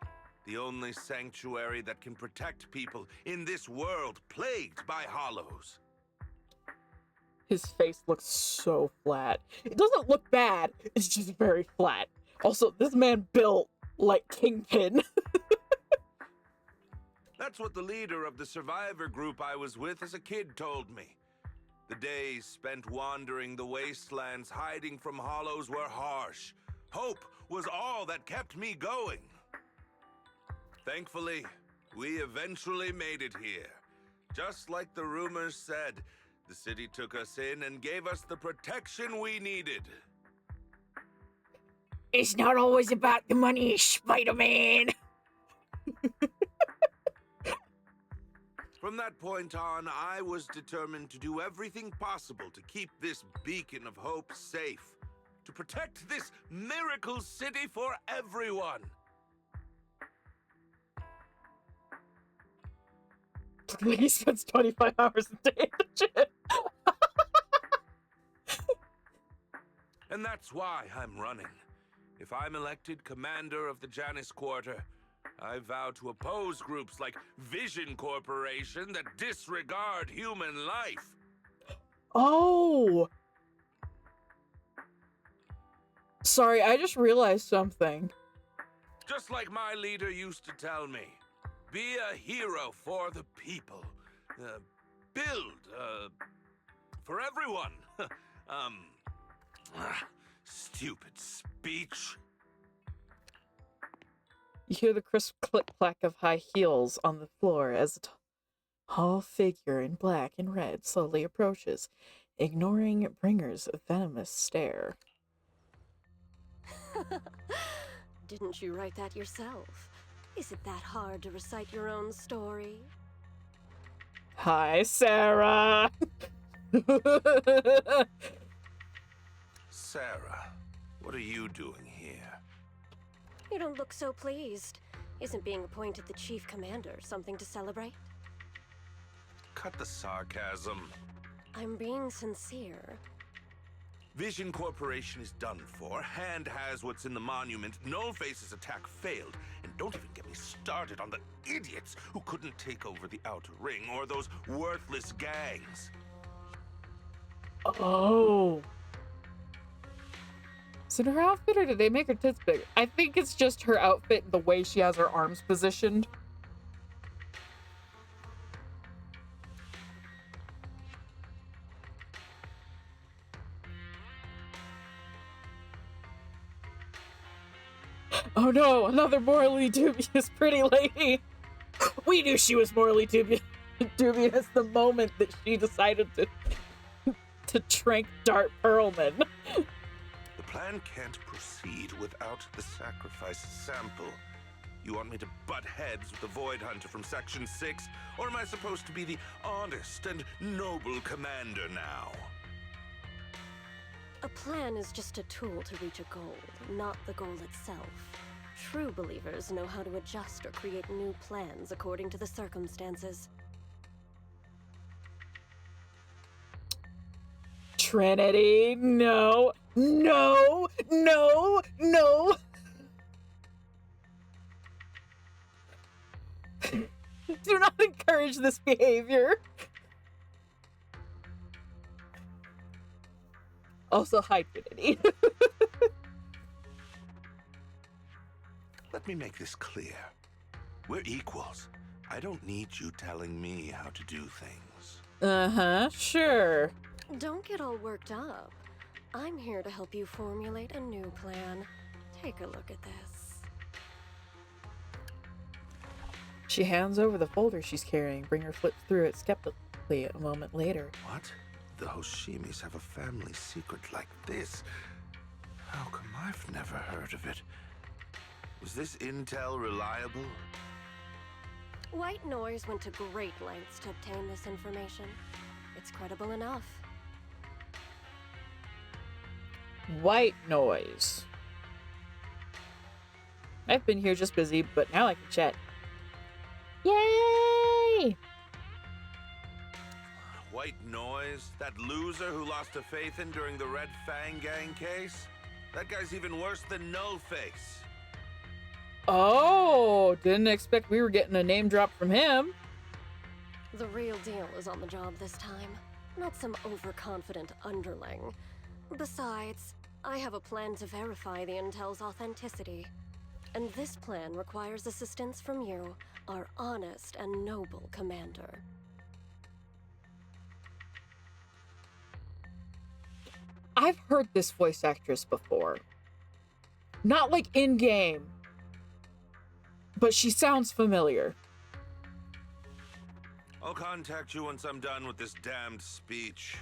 The only sanctuary that can protect people in this world plagued by hollows. His face looks so flat. It doesn't look bad, it's just very flat. Also, this man built like Kingpin. That's what the leader of the survivor group I was with as a kid told me. The days spent wandering the wastelands hiding from hollows were harsh. Hope was all that kept me going. Thankfully, we eventually made it here. Just like the rumors said, the city took us in and gave us the protection we needed. It's not always about the money, Spider-Man. From that point on, I was determined to do everything possible to keep this beacon of hope safe. To protect this miracle city for everyone. He spends 25 hours a day in the gym. And that's why I'm running. If I'm elected commander of the Janus Quarter, I vow to oppose groups like Vision Corporation that disregard human life. Oh! Sorry, I just realized something. Just like my leader used to tell me, be a hero for the people. Build, for everyone. Stupid speech. You hear the crisp click-clack of high heels on the floor as a tall figure in black and red slowly approaches, ignoring Bringer's venomous stare. Didn't you write that yourself? Is it that hard to recite your own story? Hi, Sarah! Sarah, what are you doing here? You don't look so pleased. Isn't being appointed the chief commander something to celebrate? Cut the sarcasm. I'm being sincere. Vision Corporation is done for. Hand has what's in the monument. Nullface's attack failed. And don't even get me started on the idiots who couldn't take over the Outer Ring or those worthless gangs. Oh. Is it her outfit or did they make her tits bigger? I think it's just her outfit and the way she has her arms positioned. Oh no, another morally dubious pretty lady. We knew she was morally dubious the moment that she decided to trank Dart Perlman. The plan can't proceed without the sacrifice sample. You want me to butt heads with the Void Hunter from Section 6? Or am I supposed to be the honest and noble commander now? A plan is just a tool to reach a goal, not the goal itself. True believers know how to adjust or create new plans according to the circumstances. Trinity, no, no, no, no. Do not encourage this behavior. Also, hi, Trinity. Let me make this clear. We're equals. I don't need you telling me how to do things. Uh-huh, sure. Don't get all worked up. I'm here to help you formulate a new plan. Take a look at this. She hands over the folder she's carrying. Bringer flips through it skeptically a moment later. What? The Hoshimis have a family secret like this? How come I've never heard of it? Is this intel reliable? White Noise went to great lengths to obtain this information. It's credible enough. White Noise. I've been here just busy, but now I can chat. Yay! White Noise? That loser who lost to Faithin during the Red Fang Gang case? That guy's even worse than Nullface. Oh, didn't expect we were getting a name drop from him. The real deal is on the job this time, not some overconfident underling. Besides, I have a plan to verify the intel's authenticity. And this plan requires assistance from you, our honest and noble commander. I've heard this voice actress before. Not like in-game, but she sounds familiar. I'll contact you once I'm done with this damned speech.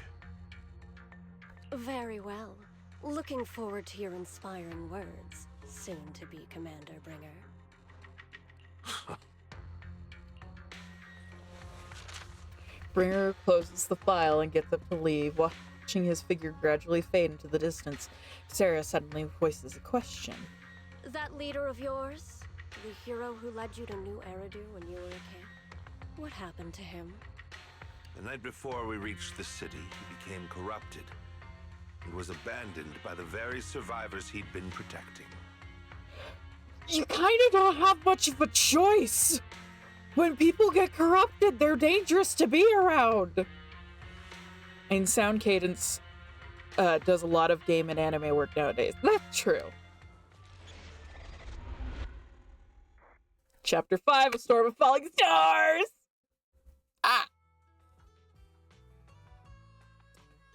Very well. Looking forward to your inspiring words, soon-to-be Commander Bringer. Bringer closes the file and gets up to leave, watching his figure gradually fade into the distance. Sarah suddenly voices a question. That leader of yours? The hero who led you to New Eridu when you were a kid? What happened to him? The night before we reached the city, he became corrupted and was abandoned by the very survivors he'd been protecting. You kind of don't have much of a choice. When people get corrupted, they're dangerous to be around. And Sound Cadence does a lot of game and anime work nowadays. That's true. Chapter 5, A Storm of Falling Stars! Ah!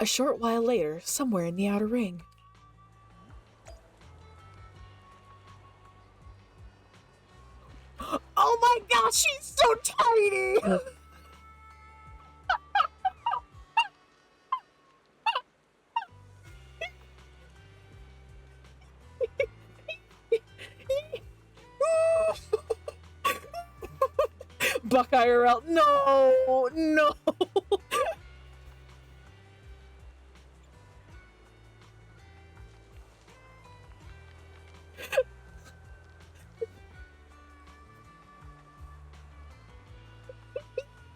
A short while later, somewhere in the Outer Ring. Oh my gosh, she's so tiny! Buck IRL, no, no.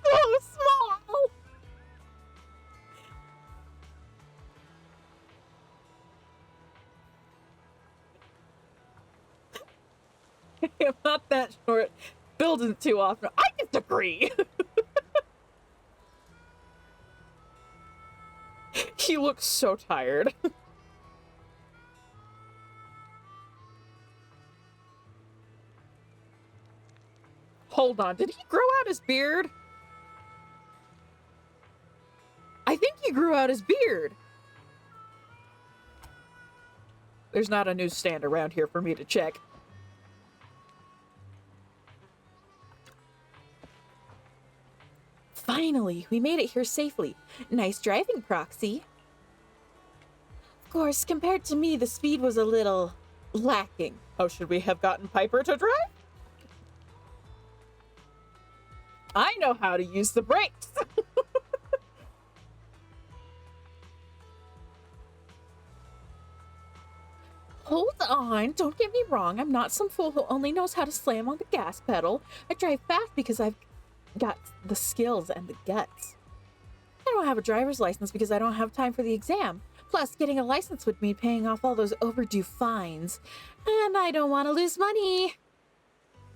So small. I'm not that short. Building too often. I disagree. He looks so tired. Hold on, did he grow out his beard? I think he grew out his beard. There's not a newsstand around here for me to check. Finally, we made it here safely. Nice driving, Proxy. Of course, compared to me, the speed was a little lacking. Oh, should we have gotten Piper to drive? I know how to use the brakes. Hold on, don't get me wrong. I'm not some fool who only knows how to slam on the gas pedal. I drive fast because I've got the skills and the guts. I don't have a driver's license because I don't have time for the exam. Plus, getting a license would mean paying off all those overdue fines. And I don't want to lose money.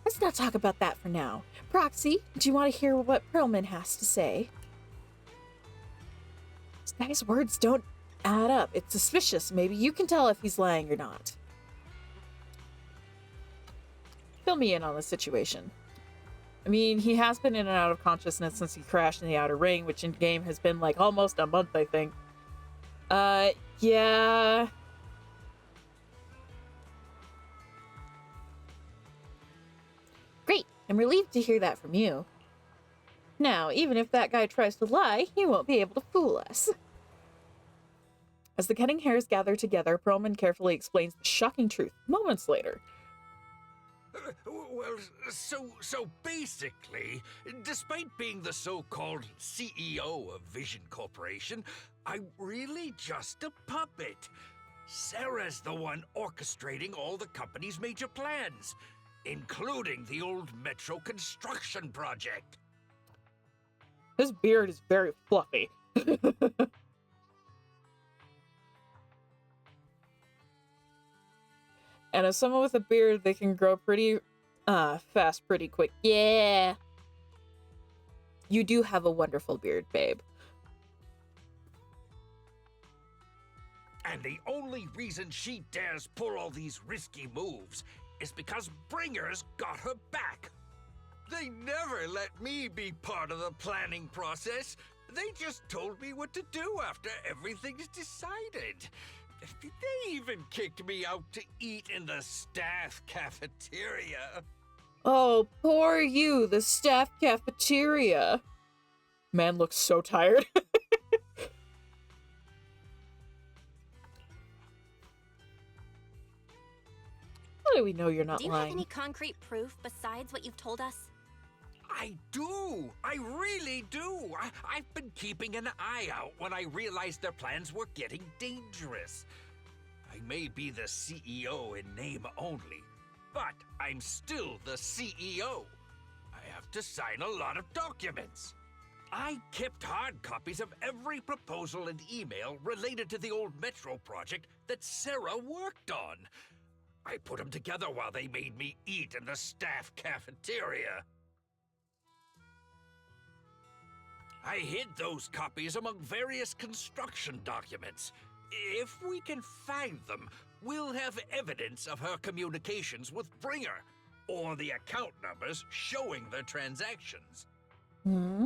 Let's not talk about that for now. Proxy, do you want to hear what Perlman has to say? This guy's words don't add up. It's suspicious. Maybe you can tell if he's lying or not. Fill me in on the situation. I mean, he has been in and out of consciousness since he crashed in the outer ring, which in game has been like almost a month, I think. Yeah. Great. I'm relieved to hear that from you. Now, even if that guy tries to lie, he won't be able to fool us. As the cutting hairs gather together, Perlman carefully explains the shocking truth moments later. Well, so basically, despite being the so-called CEO of Vision Corporation, I'm really just a puppet. Sarah's the one orchestrating all the company's major plans, including the old metro construction project. His beard is very fluffy. And as someone with a beard, they can grow pretty fast, pretty quick. Yeah. You do have a wonderful beard, babe. And the only reason she dares pull all these risky moves is because Bringer's got her back. They never let me be part of the planning process. They just told me what to do after everything's decided. They even kicked me out to eat in the staff cafeteria. Oh, poor you, the staff cafeteria. Man looks so tired. How do we know you're not lying? Do you lying? have any concrete proof besides what you've told us? I do. I really do. I've been keeping an eye out when I realized their plans were getting dangerous. I may be the CEO in name only, but I'm still the CEO. I have to sign a lot of documents. I kept hard copies of every proposal and email related to the old metro project that Sarah worked on. I put them together while they made me eat in the staff cafeteria. I hid those copies among various construction documents. If we can find them, we'll have evidence of her communications with Bringer, or the account numbers showing the transactions. Really?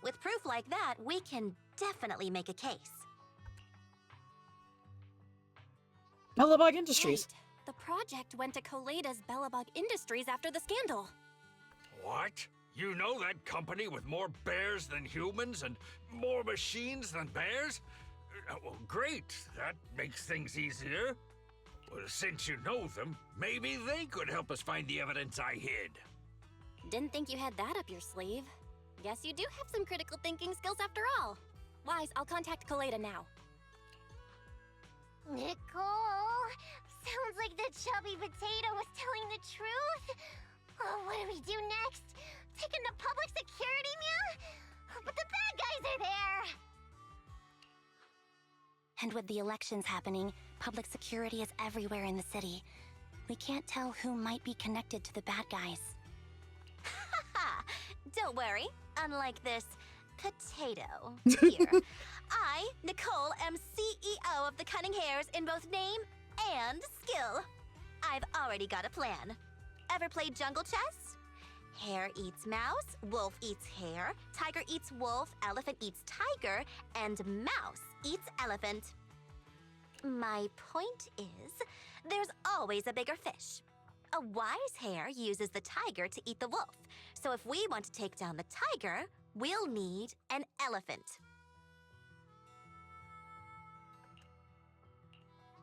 With proof like that, we can definitely make a case. Bellabog Industries. Wait, the project went to Koleda's Bellabog Industries after the scandal. What? You know that company with more bears than humans and more machines than bears? Well, great. That makes things easier. Well, since you know them, maybe they could help us find the evidence I hid. Didn't think you had that up your sleeve. Guess you do have some critical thinking skills after all. Wise, I'll contact Koleda now. Nicole, sounds like the chubby potato was telling the truth. Oh, what do we do next? Taking the public security, meow? But the bad guys are there! And with the elections happening, public security is everywhere in the city. We can't tell who might be connected to the bad guys. Haha! Don't worry. Unlike this potato here, I, Nicole, am CEO of the Cunning Hares in both name and skill. I've already got a plan. Ever played jungle chess? Hare eats mouse, wolf eats hare, tiger eats wolf, elephant eats tiger, and mouse eats elephant. My point is, there's always a bigger fish. A wise hare uses the tiger to eat the wolf. So if we want to take down the tiger, we'll need an elephant.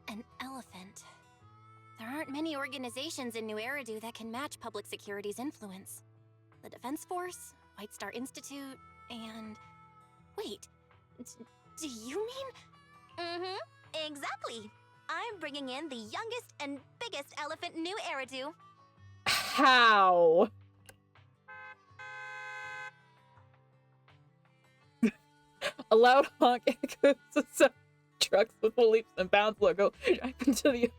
An elephant. There aren't many organizations in New Eridu that can match public security's influence. The Defense Force, White Star Institute, and... Wait, do you mean? Mm-hmm, exactly. I'm bringing in the youngest and biggest elephant in New Eridu. How? A loud honk echoes the sound of trucks with the Leaps and Bounds logo drive into the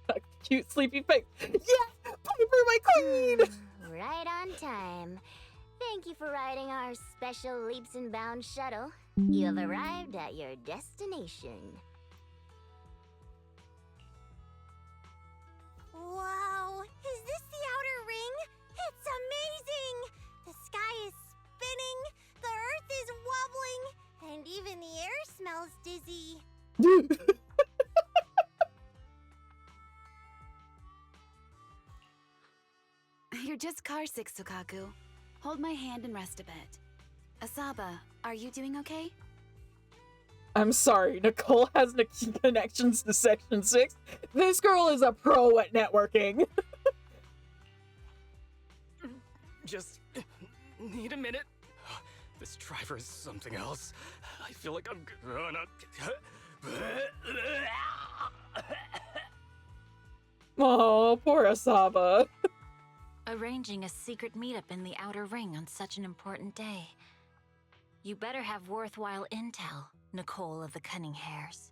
cute sleepy face. Yes! Piper, my queen! Right on time. Thank you for riding our special Leaps and Bounds shuttle. You have arrived at your destination. Wow, is this the outer ring? It's amazing! The sky is spinning, the earth is wobbling, and even the air smells dizzy. You're just carsick, Sukaku. Hold my hand and rest a bit. Asaba, are you doing okay? I'm sorry, Nicole has connections to Section 6. This girl is a pro at networking. Just need a minute. This driver is something else. I feel like I'm gonna... Oh, poor Asaba. Arranging a secret meetup in the Outer Ring on such an important day. You better have worthwhile intel, Nicole of the Cunning Hares.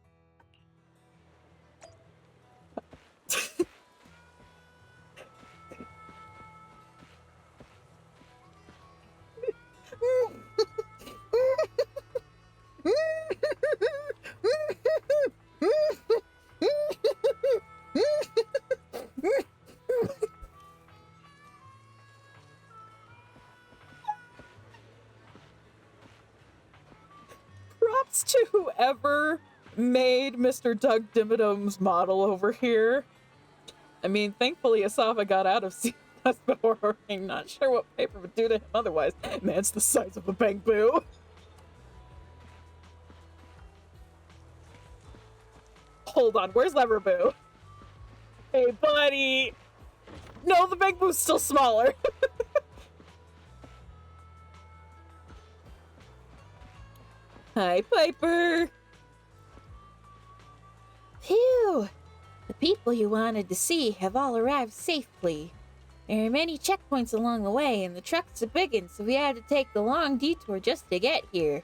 Props to whoever made Mr. Doug Dimmadom's model over here. I mean, thankfully Asaba got out of CMS before ring. Not sure what Paper would do to him otherwise. Man's the size of a bamboo. Hold on, where's Leverboo? Hey, buddy! No, the bamboo's still smaller. Hi, Piper! Phew! The people you wanted to see have all arrived safely. There are many checkpoints along the way, and the truck's a biggin', so we had to take the long detour just to get here.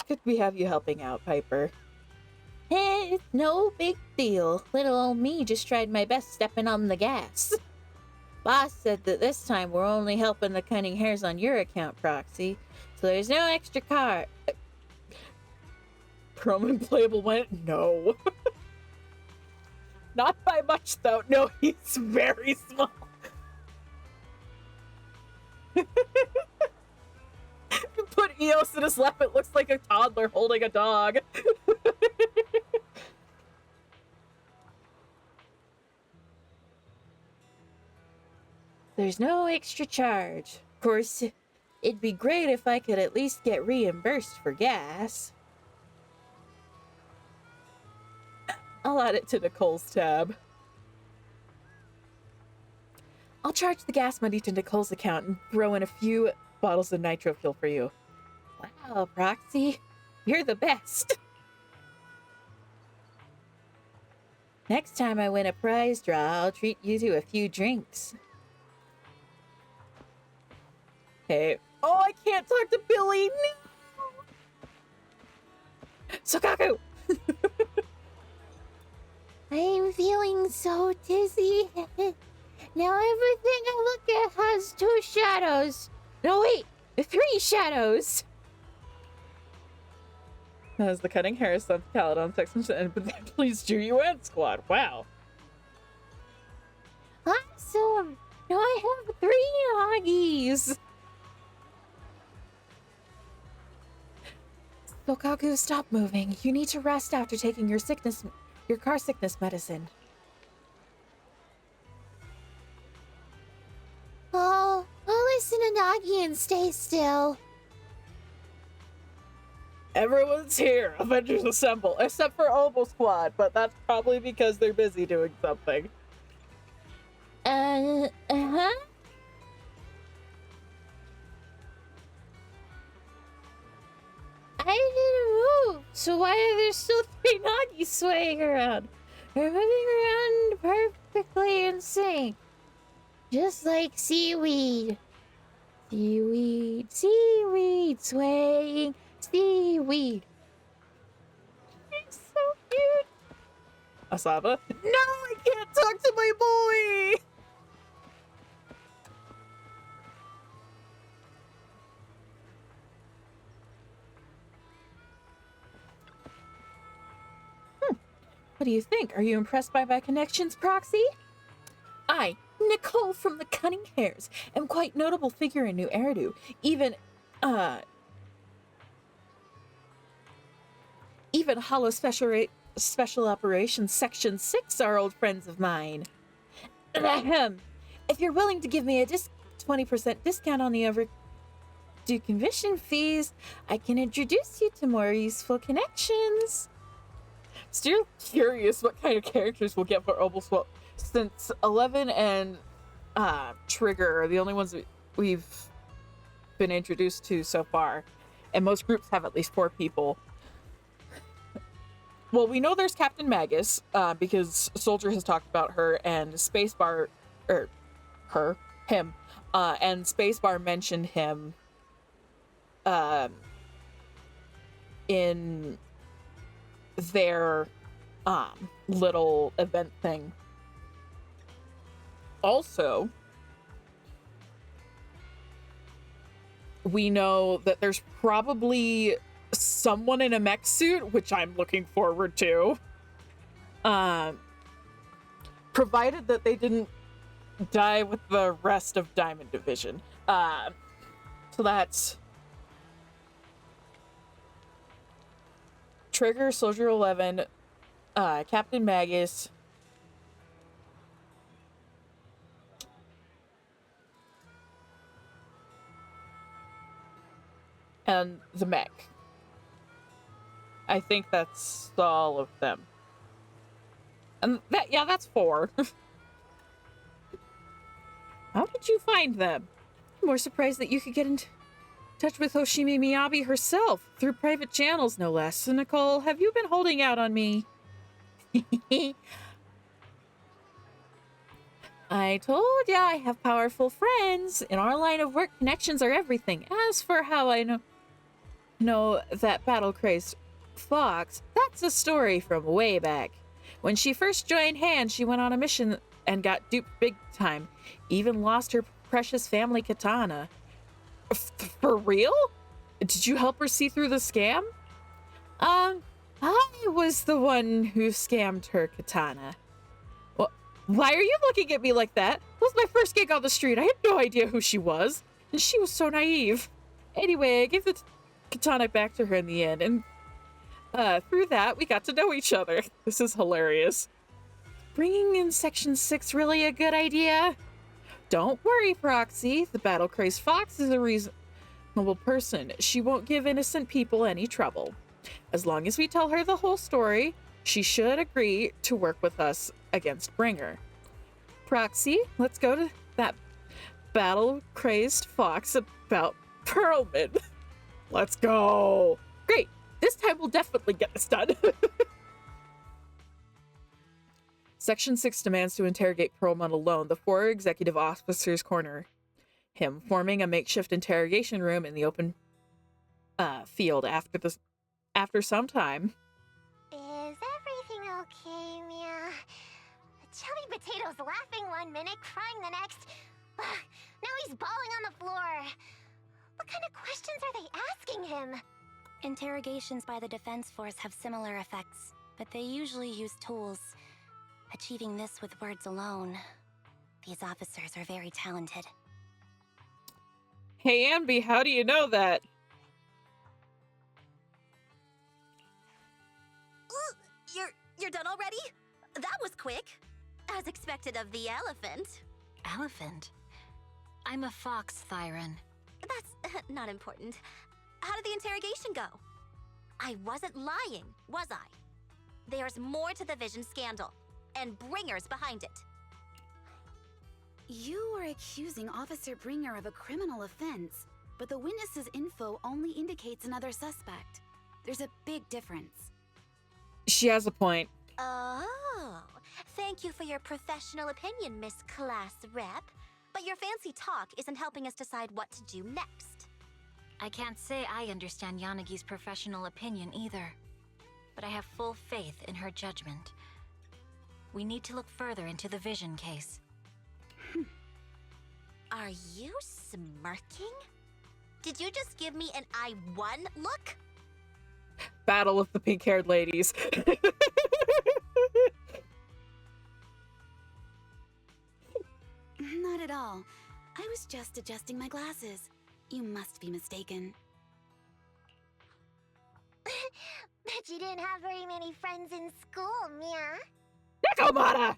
Good we have you helping out, Piper. It's no big deal. Little old me just tried my best stepping on the gas. Boss said that this time we're only helping the Cunning Hares on your account, Proxy, so there's no extra car. Proman Playable went, no. Not by much, though. No, he's very small. Put Eos in his lap, it looks like a toddler holding a dog. There's no extra charge. Of course, it'd be great if I could at least get reimbursed for gas. I'll add it to Nicole's tab. I'll charge the gas money to Nicole's account and throw in a few bottles of nitro fuel for you. Wow, Proxy, you're the best. Next time I win a prize draw, I'll treat you to a few drinks. Hey. Oh, I can't talk to Billy! No! Sukaku! I'm feeling so dizzy. Now everything I look at has 2 shadows. No, wait, 3 shadows. As the Cunning Hares sent the Caledon section and please do UN squad. Wow. Awesome. Now I have 3 Hoggies. Sukaku, stop moving. You need to rest after taking your car sickness medicine. Nagi and stay still. Everyone's here. Avengers assemble, except for Obel Squad, but that's probably because they're busy doing something. Uh-huh. I didn't move, so why are there still 3 Nagi swaying around? They're moving around perfectly in sync. Just like seaweed. Seaweed, seaweed, swaying seaweed. It's so cute. Asaba? No, I can't talk to my boy! What do you think? Are you impressed by my connections, Proxy? I, Nicole from the Cunning Hairs, am quite notable figure in New Eridu. Even Hollow Special Operations Section 6 are old friends of mine. Ahem. If you're willing to give me a 20% discount on the overdue commission fees, I can introduce you to more useful connections. Still curious what kind of characters we'll get for Obel Swap, since 11 and Trigger are the only ones we've been introduced to so far, and most groups have at least 4 people. Well, we know there's Captain Magus, because Soldier has talked about her, and Spacebar, him, and Spacebar mentioned him, in their, little event thing. Also, we know that there's probably someone in a mech suit, which I'm looking forward to. Provided that they didn't die with the rest of Diamond Division. So that's Trigger, Soldier 11, Captain Magus, and the mech. I think that's all of them. And that's 4. How did you find them? I'm more surprised that you could get in touch with Hoshimi Miyabi herself, through private channels no less. So Nicole, have you been holding out on me? I told ya I have powerful friends. In our line of work, connections are everything. As for how I know that battle-crazed Fox, that's a story from way back. When she first joined Hand, she went on a mission and got duped big time. Even lost her precious family katana. For real? Did you help her see through the scam? I was the one who scammed her katana. Well, why are you looking at me like that? It was my first gig on the street. I had no idea who she was. And she was so naive. Anyway, I gave the katana back to her in the end, and through that, we got to know each other. This is hilarious. Bringing in Section 6 really a good idea? Don't worry, Proxy. The battle-crazed Fox is a reasonable person. She won't give innocent people any trouble. As long as we tell her the whole story, she should agree to work with us against Bringer. Proxy, let's go to that battle-crazed Fox about Perlman. Let's go. Great. This time we'll definitely get this done. Section 6 demands to interrogate Perlman alone. The 4 executive officers corner him, forming a makeshift interrogation room in the open field. After some time... Is everything okay, Mia? Chubby Potato's laughing one minute, crying the next. Now he's bawling on the floor. What kind of questions are they asking him? Interrogations by the Defense Force have similar effects, but they usually use tools. Achieving this with words alone. These officers are very talented. Hey, Ambi, how do you know that? You're done already? That was quick. As expected of the elephant. Elephant? I'm a fox, Thyron. Not important. How did the interrogation go? I wasn't lying, was I? There's more to the Vision scandal, and Bringer's behind it. You were accusing Officer Bringer of a criminal offense, but the witness's info only indicates another suspect. There's a big difference. She has a point. Oh, thank you for your professional opinion, Miss Class Rep. But your fancy talk isn't helping us decide what to do next. I can't say I understand Yanagi's professional opinion either, but I have full faith in her judgment. We need to look further into the Vision case. Are you smirking? Did you just give me an I won look? Battle of the pink-haired ladies. Not at all. I was just adjusting my glasses. You must be mistaken. Bet you didn't have very many friends in school, Mia. Nakomata!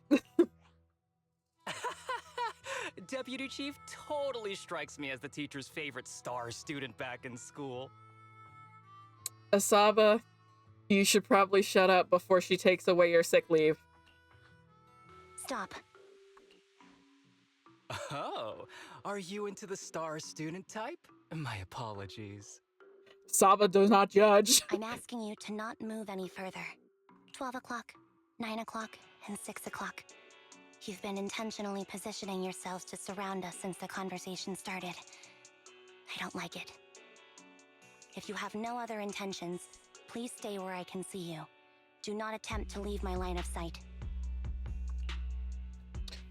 Deputy Chief totally strikes me as the teacher's favorite star student back in school. Asaba, you should probably shut up before she takes away your sick leave. Stop. Oh, are you into the star student type? My apologies. Saba does not judge. I'm asking you to not move any further. 12 o'clock, 9 o'clock, and 6 o'clock. You've been intentionally positioning yourselves to surround us since the conversation started. I don't like it. If you have no other intentions, please stay where I can see you. Do not attempt to leave my line of sight.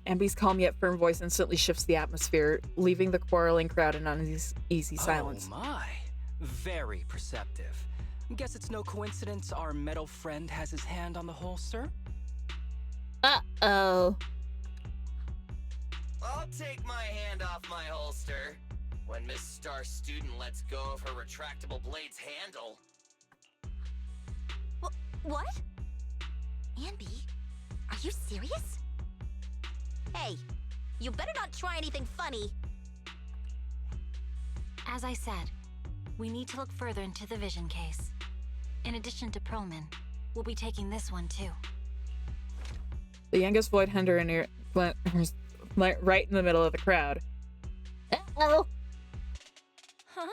Ambi's calm yet firm voice instantly shifts the atmosphere, leaving the quarreling crowd in uneasy silence. Oh my. Very perceptive. Guess it's no coincidence our metal friend has his hand on the holster? Uh-oh. I'll take my hand off my holster when Miss Star Student lets go of her retractable blade's handle. What? Ambi, are you serious? Hey, you better not try anything funny. As I said, we need to look further into the Vision case. In addition to Perlman, we'll be taking this one too. The youngest Void Hunter in here, right in the middle of the crowd. Uh-oh. Huh?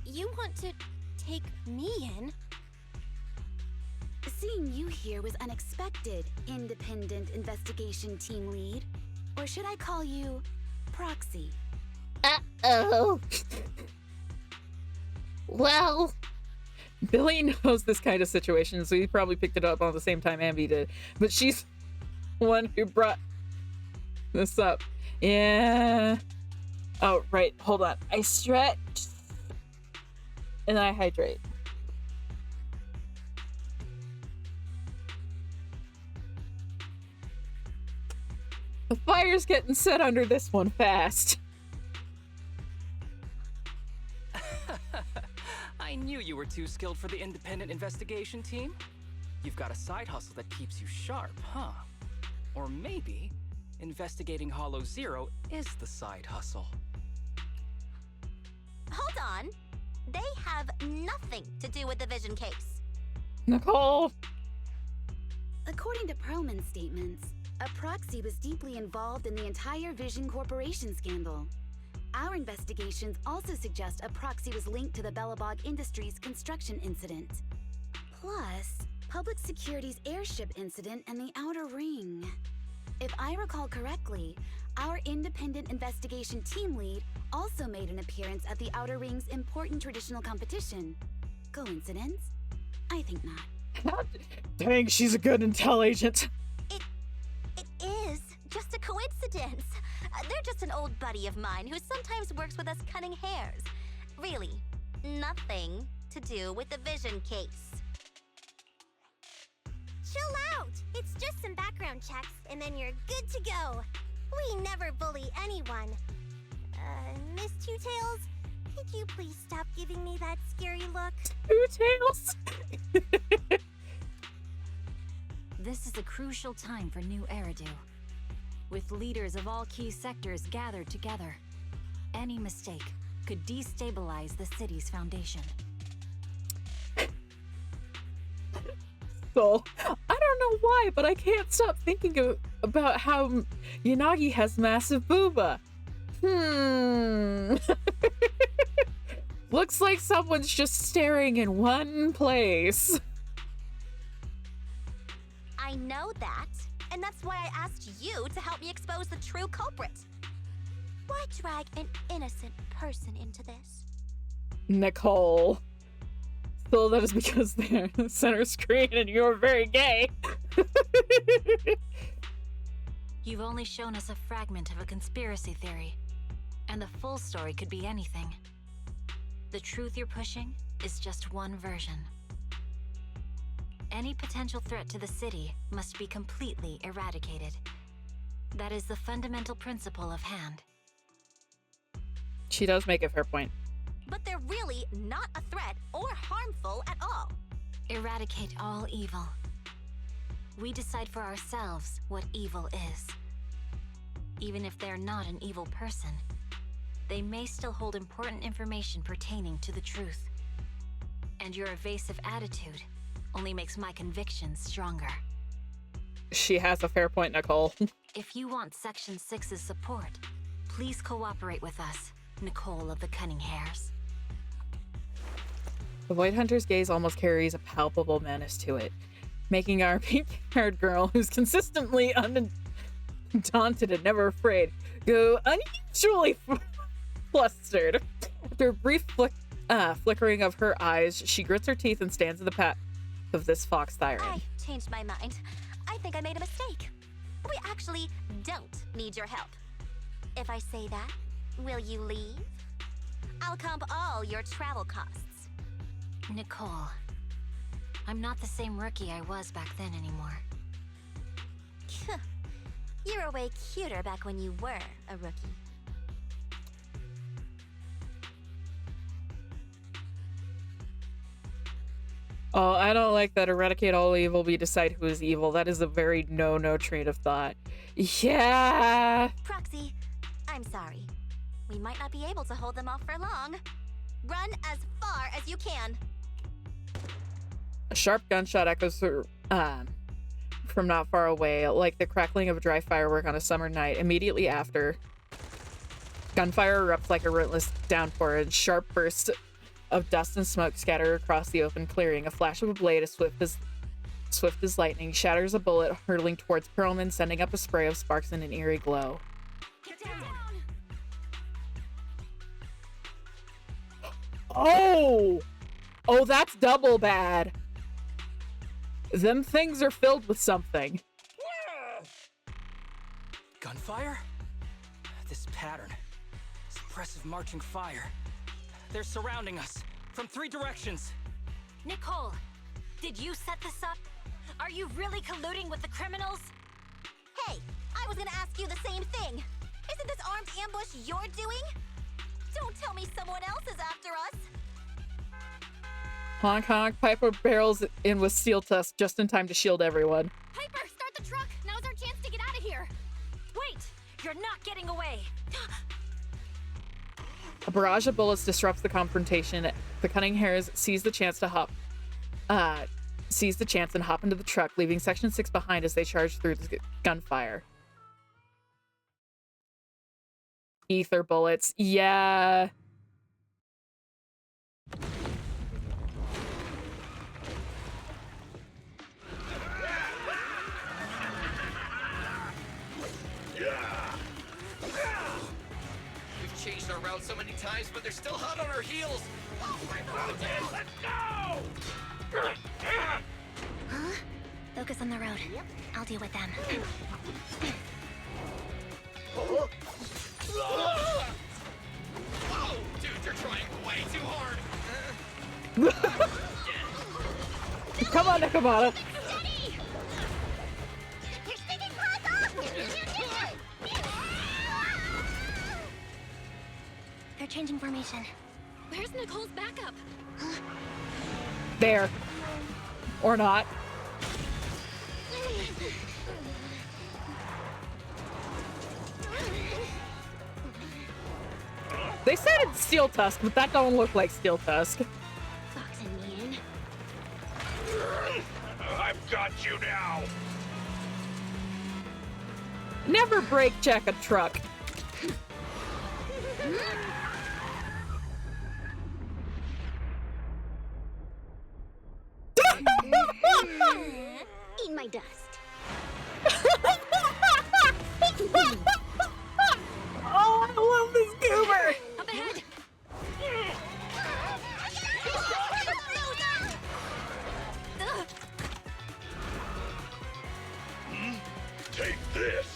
You want to take me in? Seeing you here was unexpected, independent investigation team lead. Or should I call you proxy? Uh-oh. Well, Billy knows this kind of situation, so he probably picked it up on the same time Ambi did. But she's the one who brought this up. Yeah. Oh, right. Hold on. I stretch. And I hydrate. The fire's getting set under this one fast. I knew you were too skilled for the independent investigation team. You've got a side hustle that keeps you sharp, huh? Or maybe investigating Hollow Zero is the side hustle. Hold on. They have nothing to do with the Vision case. Nicole! According to Perlman's statements, a proxy was deeply involved in the entire Vision Corporation scandal. Our investigations also suggest a proxy was linked to the Bellabog Industries construction incident. Plus, Public Security's airship incident and the Outer Ring. If I recall correctly, our independent investigation team lead also made an appearance at the Outer Ring's important traditional competition. Coincidence? I think not. Dang, she's a good intel agent. It is just a coincidence. They're just an old buddy of mine who sometimes works with us cutting hairs. Really, nothing to do with the Vision case. Chill out! It's just some background checks, and then you're good to go. We never bully anyone. Miss Two Tails, could you please stop giving me that scary look? Two Tails? This is a crucial time for New Eridu. With leaders of all key sectors gathered together, any mistake could destabilize the city's foundation. So, I don't know why, but I can't stop thinking about how Yanagi has massive booba. Looks like someone's just staring in one place. I know that, and that's why I asked you to help me expose the true culprit. Why drag an innocent person into this? Nicole. So that is because they're center screen and you're very gay. You've only shown us a fragment of a conspiracy theory, and the full story could be anything. The truth you're pushing is just one version. Any potential threat to the city must be completely eradicated. That is the fundamental principle of Hand. She does make a fair point. But they're really not a threat or harmful at all. Eradicate all evil. We decide for ourselves what evil is. Even if they're not an evil person, they may still hold important information pertaining to the truth. And your evasive attitude only makes my convictions stronger. She has a fair point, Nicole. If you want Section 6's support, please cooperate with us, Nicole of the Cunning Hairs. The White Hunter's gaze almost carries a palpable menace to it, making our pink-haired girl, who's consistently undaunted and never afraid, go unusually flustered. After a brief flickering of her eyes, she grits her teeth and stands in the path of this fox siren. I changed my mind. I think I made a mistake. We actually don't need your help. If I say that, will you leave? I'll comp all your travel costs. Nicole, I'm not the same rookie I was back then anymore. You were way cuter back when you were a rookie. Oh, I don't like that. Eradicate all evil, we decide who is evil. That is a very no train of thought. Yeah! Proxy, I'm sorry. We might not be able to hold them off for long. Run as far as you can. A sharp gunshot echoes from not far away, like the crackling of a dry firework on a summer night. Immediately after, gunfire erupts like a relentless downpour, and sharp bursts of dust and smoke scatter across the open clearing. A flash of a blade as swift as lightning shatters a bullet hurtling towards Perlman, sending up a spray of sparks and an eerie glow. Get down! Oh! Oh, that's double bad. Them things are filled with something. Gunfire? This pattern. Suppressive marching fire. They're surrounding us from 3 directions. Nicole, did you set this up? Are you really colluding with the criminals? Hey, I was gonna ask you the same thing. Isn't this armed ambush you're doing? Don't tell me someone else is after us. Honk honk, Piper barrels in with steel tusk just in time to shield everyone. Piper, start the truck! Now's our chance to get out of here! Wait! You're not getting away! A barrage of bullets disrupts the confrontation. The Cunning Hairs seize the chance and hop into the truck, leaving Section 6 behind as they charge through the gunfire. Ether bullets. Yeah. We've changed our route so many times, but they're still hot on our heels. Let's go! Huh? Focus on the road. I'll deal with them. Whoa, dude, you're trying way too hard. Come on, Nakamata. You're sticking close up! They're changing formation. Where's Nicole's backup? There. Or not. They said it's Steel Tusk, but that don't look like Steel Tusk. Boxing me in. I've got you now. Never brake check a truck. Eat my dust. Oh, I love this goober! Up ahead! Take this.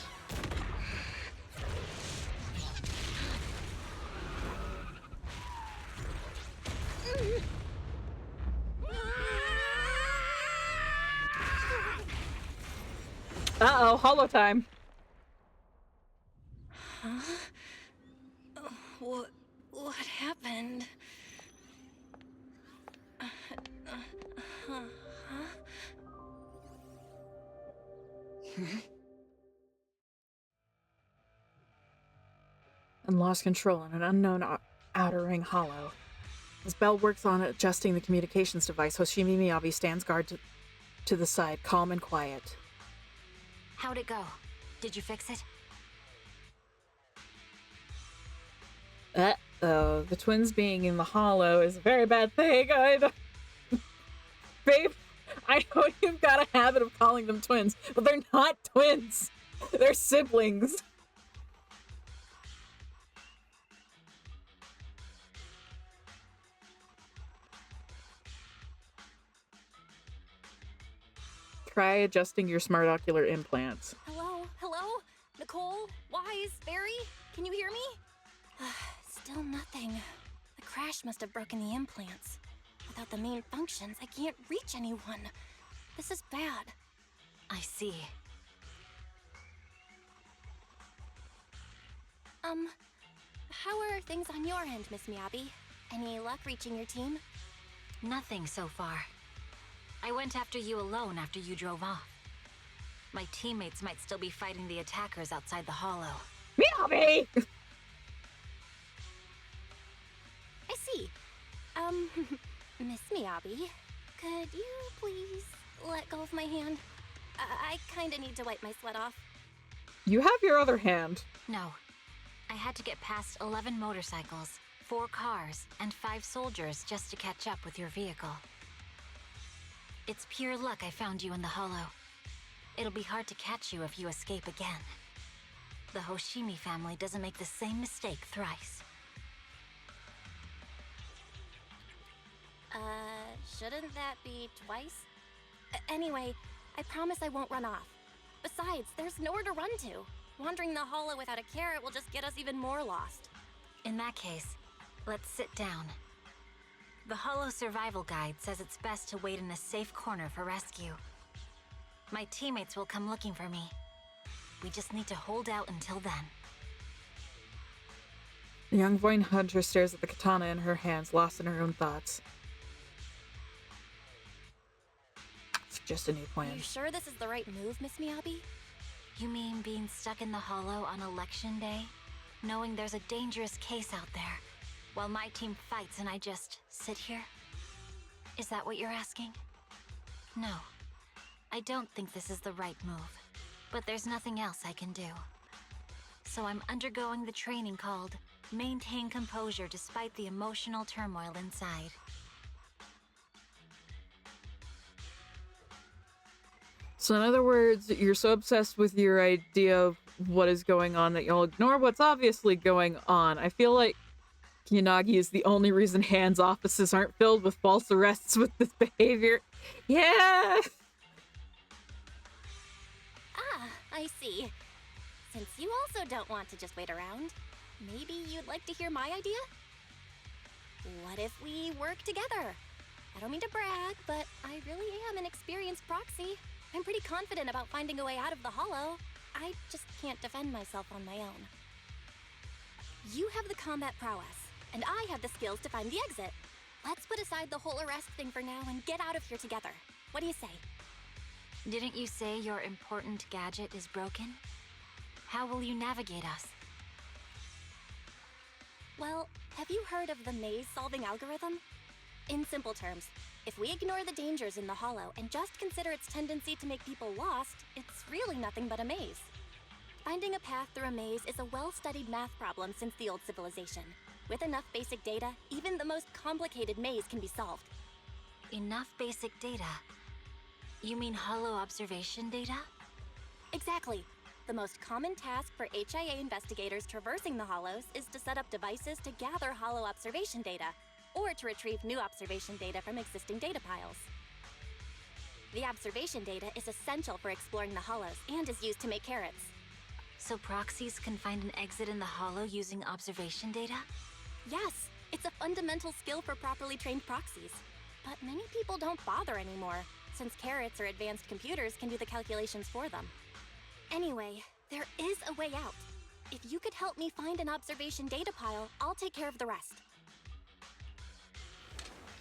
Uh-oh, hollow time. Huh? What happened? Huh? And lost control in an unknown outer ring hollow. As Belle works on adjusting the communications device, Hoshimi Miyabi stands guard to the side, calm and quiet. How'd it go? Did you fix it? Uh-oh, the twins being in the hollow is a very bad thing. Babe, I know you've got a habit of calling them twins, but they're not twins. They're siblings. Try adjusting your smart ocular implants. Hello? Hello? Nicole? Wise? Barry? Can you hear me? Still nothing. The crash must have broken the implants. Without the main functions, I can't reach anyone. This is bad. I see. How are things on your end, Miss Miyabi? Any luck reaching your team? Nothing so far. I went after you alone after you drove off. My teammates might still be fighting the attackers outside the hollow. Miyabi! I see. Miss Miyabi, could you please let go of my hand? I kinda need to wipe my sweat off. You have your other hand. No. I had to get past 11 motorcycles, 4 cars, and 5 soldiers just to catch up with your vehicle. It's pure luck I found you in the hollow. It'll be hard to catch you if you escape again. The Hoshimi family doesn't make the same mistake thrice. Shouldn't that be twice? Anyway, I promise I won't run off. Besides, there's nowhere to run to. Wandering the hollow without a carrot will just get us even more lost. In that case, let's sit down. The Hollow Survival Guide says it's best to wait in a safe corner for rescue. My teammates will come looking for me. We just need to hold out until then. The young Voin hunter stares at the katana in her hands, lost in her own thoughts. It's just a new plan. You sure this is the right move, Miss Miyabi? You mean being stuck in the hollow on election day? Knowing there's a dangerous case out there, while my team fights and I just sit here? Is that what you're asking? No. I don't think this is the right move, but there's nothing else I can do. So I'm undergoing the training called Maintain Composure Despite the Emotional Turmoil Inside. So in other words, you're so obsessed with your idea of what is going on that you'll ignore what's obviously going on. I feel like Kiyanagi is the only reason Hand's offices aren't filled with false arrests with this behavior. Yeah! Ah, I see. Since you also don't want to just wait around, maybe you'd like to hear my idea? What if we work together? I don't mean to brag, but I really am an experienced proxy. I'm pretty confident about finding a way out of the hollow. I just can't defend myself on my own. You have the combat prowess, and I have the skills to find the exit. Let's put aside the whole arrest thing for now and get out of here together. What do you say? Didn't you say your important gadget is broken? How will you navigate us? Well, have you heard of the maze-solving algorithm? In simple terms, if we ignore the dangers in the Hollow and just consider its tendency to make people lost, it's really nothing but a maze. Finding a path through a maze is a well-studied math problem since the old civilization. With enough basic data, even the most complicated maze can be solved. Enough basic data? You mean hollow observation data? Exactly. The most common task for HIA investigators traversing the Hollows is to set up devices to gather hollow observation data, or to retrieve new observation data from existing data piles. The observation data is essential for exploring the Hollows and is used to make carrots. So proxies can find an exit in the Hollow using observation data? Yes, it's a fundamental skill for properly trained proxies. But many people don't bother anymore, since carrots or advanced computers can do the calculations for them. Anyway, there is a way out. If you could help me find an observation data pile, I'll take care of the rest.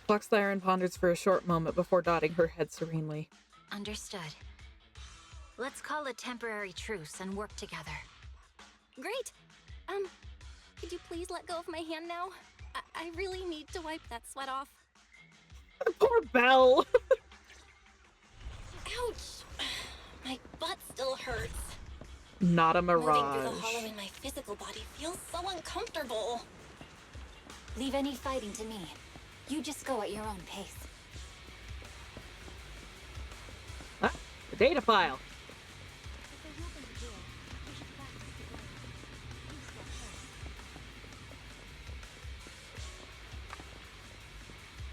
Foxlyron ponders for a short moment before nodding her head serenely. Understood. Let's call a temporary truce and work together. Great! Could you please let go of my hand now? I really need to wipe that sweat off. Poor Belle! Ouch! My butt still hurts. Not a mirage. Moving through the Hollow in my physical body feels so uncomfortable. Leave any fighting to me. You just go at your own pace. Ah, the data file.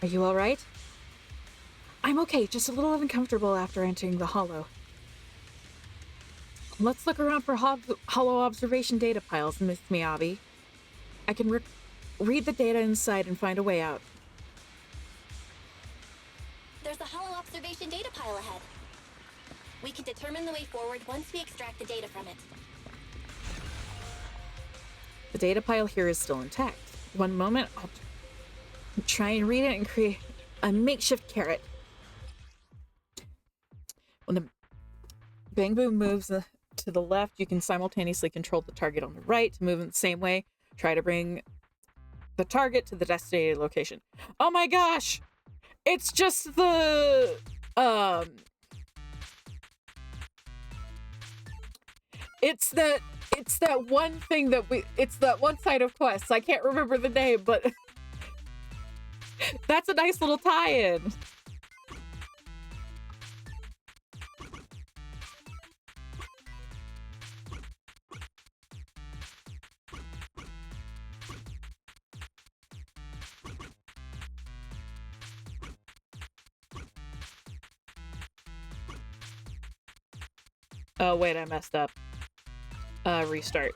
Are you alright? I'm okay, just a little uncomfortable after entering the Hollow. Let's look around for Hollow observation data piles, Miss Miyabi. I can read the data inside and find a way out. There's a Hollow observation data pile ahead. We can determine the way forward once we extract the data from it. The data pile here is still intact. One moment, I'll try and read it and create a makeshift carrot. When the Bang Boom moves to the left, you can simultaneously control the target on the right to move in the same way. Try to bring the target to the designated location. Oh my gosh! It's just the... It's that one thing that it's that one side of quests. I can't remember the name, but that's a nice little tie-in. Oh wait, I messed up. Restart.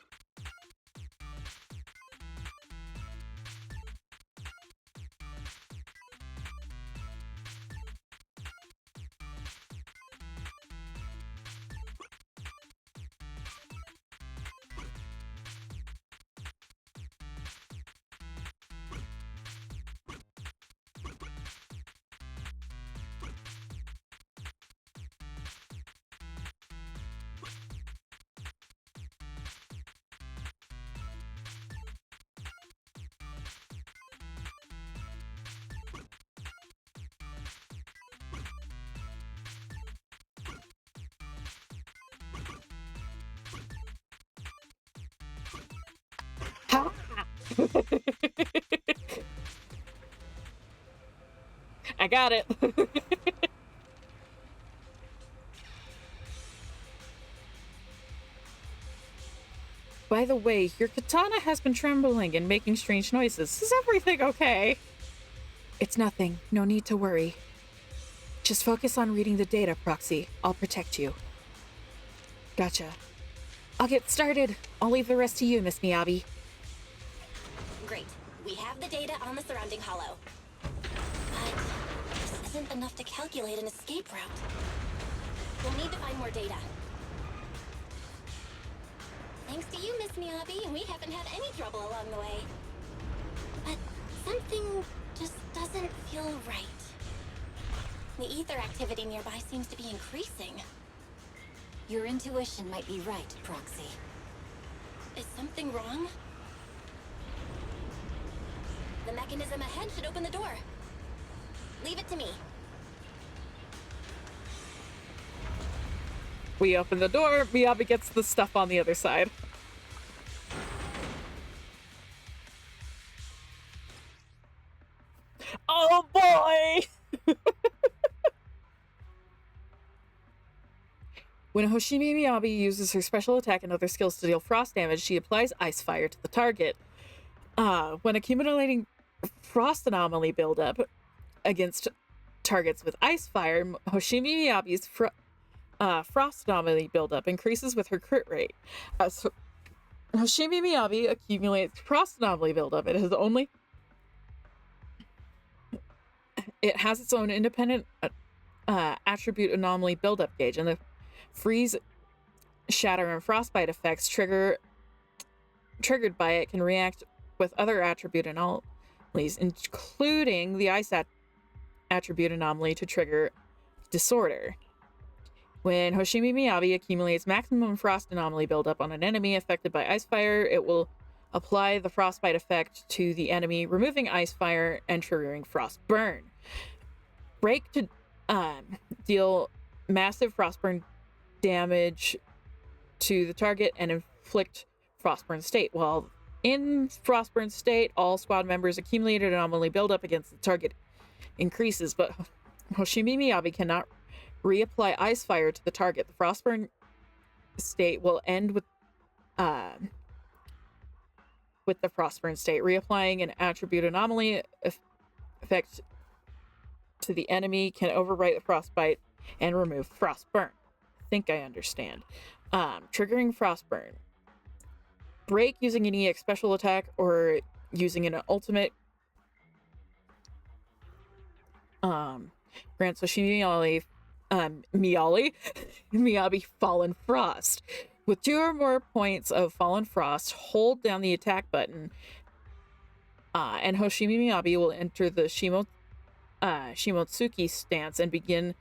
I got it. By the way, your katana has been trembling and making strange noises. Is everything okay? It's nothing. No need to worry. Just focus on reading the data, Proxy. I'll protect you. Gotcha. I'll get started. I'll leave the rest to you, Miss Miyabi. Great. We have the data on the surrounding Hollow. But this isn't enough to calculate an escape route. We'll need to find more data. Thanks to you, Miss Miyabi, we haven't had any trouble along the way. But something just doesn't feel right. The ether activity nearby seems to be increasing. Your intuition might be right, Proxy. Is something wrong? The mechanism ahead should open the door. Leave it to me. We open the door, Miyabi gets the stuff on the other side. Oh boy! When Hoshimi Miyabi uses her special attack and other skills to deal frost damage, she applies Ice Fire to the target. When accumulating frost anomaly buildup against targets with Ice Fire, Hoshimi Miyabi's frost anomaly buildup increases with her crit rate. As Hoshimi Miyabi accumulates frost anomaly buildup, it has its own independent attribute anomaly buildup gauge, and the freeze, shatter, and frostbite effects triggered by it can react with other attribute anomalies, including the ice attribute anomaly to trigger disorder. When Hoshimi Miyabi accumulates maximum frost anomaly buildup on an enemy affected by ice fire, it will apply the frostbite effect to the enemy, removing ice fire and triggering frost burn. Break to deal massive frostburn damage to the target and inflict frostburn state. While in frostburn state, all squad members' accumulated anomaly buildup against the target increases, but Hoshimi Miyabi cannot reapply ice fire to the target. The frostburn state will end with the frostburn state. Reapplying an attribute anomaly effect to the enemy can overwrite the frostbite and remove frostburn. I think I understand. Triggering frostburn. Break using an EX special attack or using an ultimate grants Hoshimi Miyabi Fallen Frost. With 2 or more points of Fallen Frost, hold down the attack button, and Hoshimi Miyabi will enter the Shimotsuki stance and begin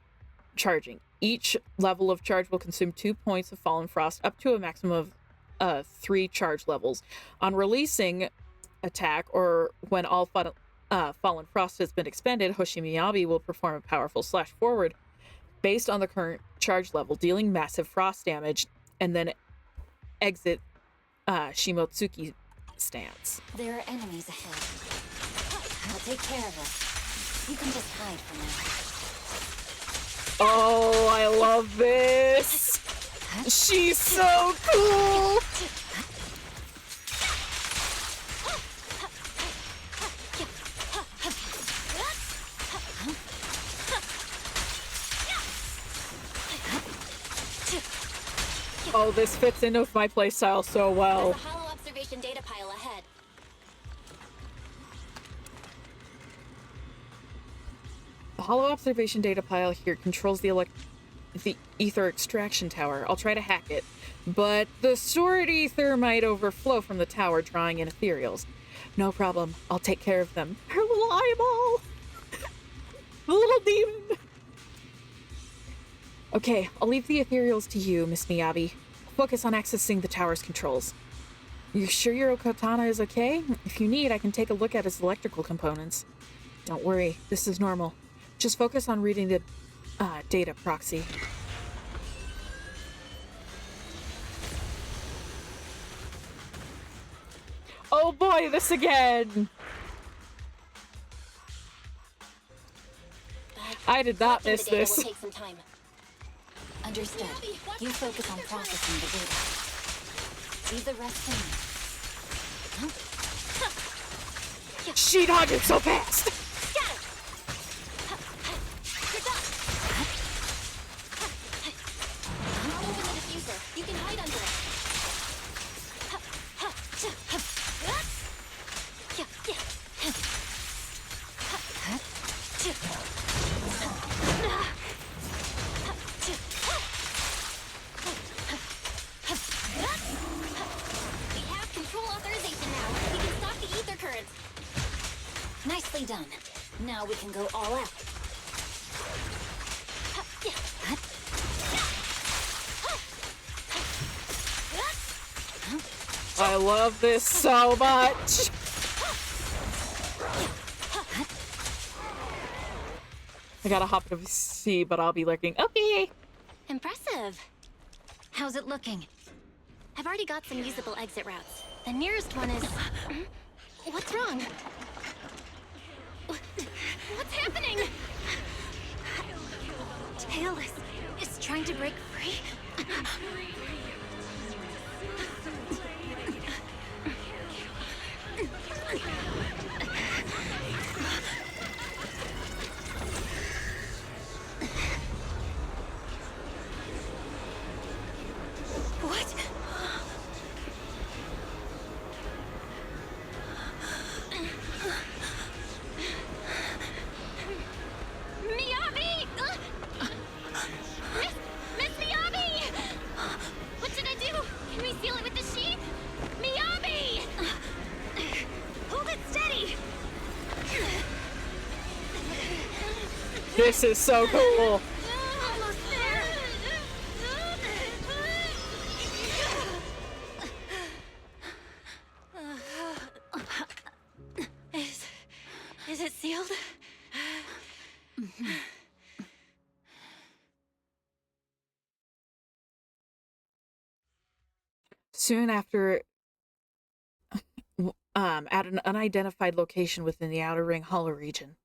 charging. Each level of charge will consume 2 points of Fallen Frost, up to a maximum of 3 charge levels. On releasing attack, or when all Fallen Frost has been expended, Hoshimi Miyabi will perform a powerful slash forward based on the current charge level, dealing massive frost damage, and then exit Shimotsuki stance. There are enemies ahead. I'll take care of it. You can just hide for now. Oh, I love this! She's so cool! Oh, this fits in with my playstyle so well. There's a hollow observation data pile ahead. The hollow observation data pile here controls the ether extraction tower. I'll try to hack it, but the stored ether might overflow from the tower, drawing in ethereals. No problem. I'll take care of them. Her little eyeball! The little demon! Okay, I'll leave the ethereals to you, Miss Miyabi. Focus on accessing the tower's controls. You sure your Okatana is okay? If you need, I can take a look at its electrical components. Don't worry, this is normal. Just focus on reading the data proxy. Oh boy, this again! I did not miss this. Will take some time. Understood. You focus on processing the data. Leave the rest to me. She dodged so fast! I'll open the diffuser. You can hide under it. We have control authorization now. We can stop the ether currents. Nicely done. Now we can go all out. I love this so much. I gotta hop into C, but I'll be lurking. Okay. Impressive. How's it looking? I've already got some usable exit routes. The nearest one is... What's wrong? What's happening? Tailless is trying to break free? What? Miyabi! Miss Miyabi! What should I do? Can we seal it with the sheet? Miyabi! Hold it steady! This is so cool. Almost there! Is it sealed? Soon after, at an unidentified location within the Outer Ring Hollow region.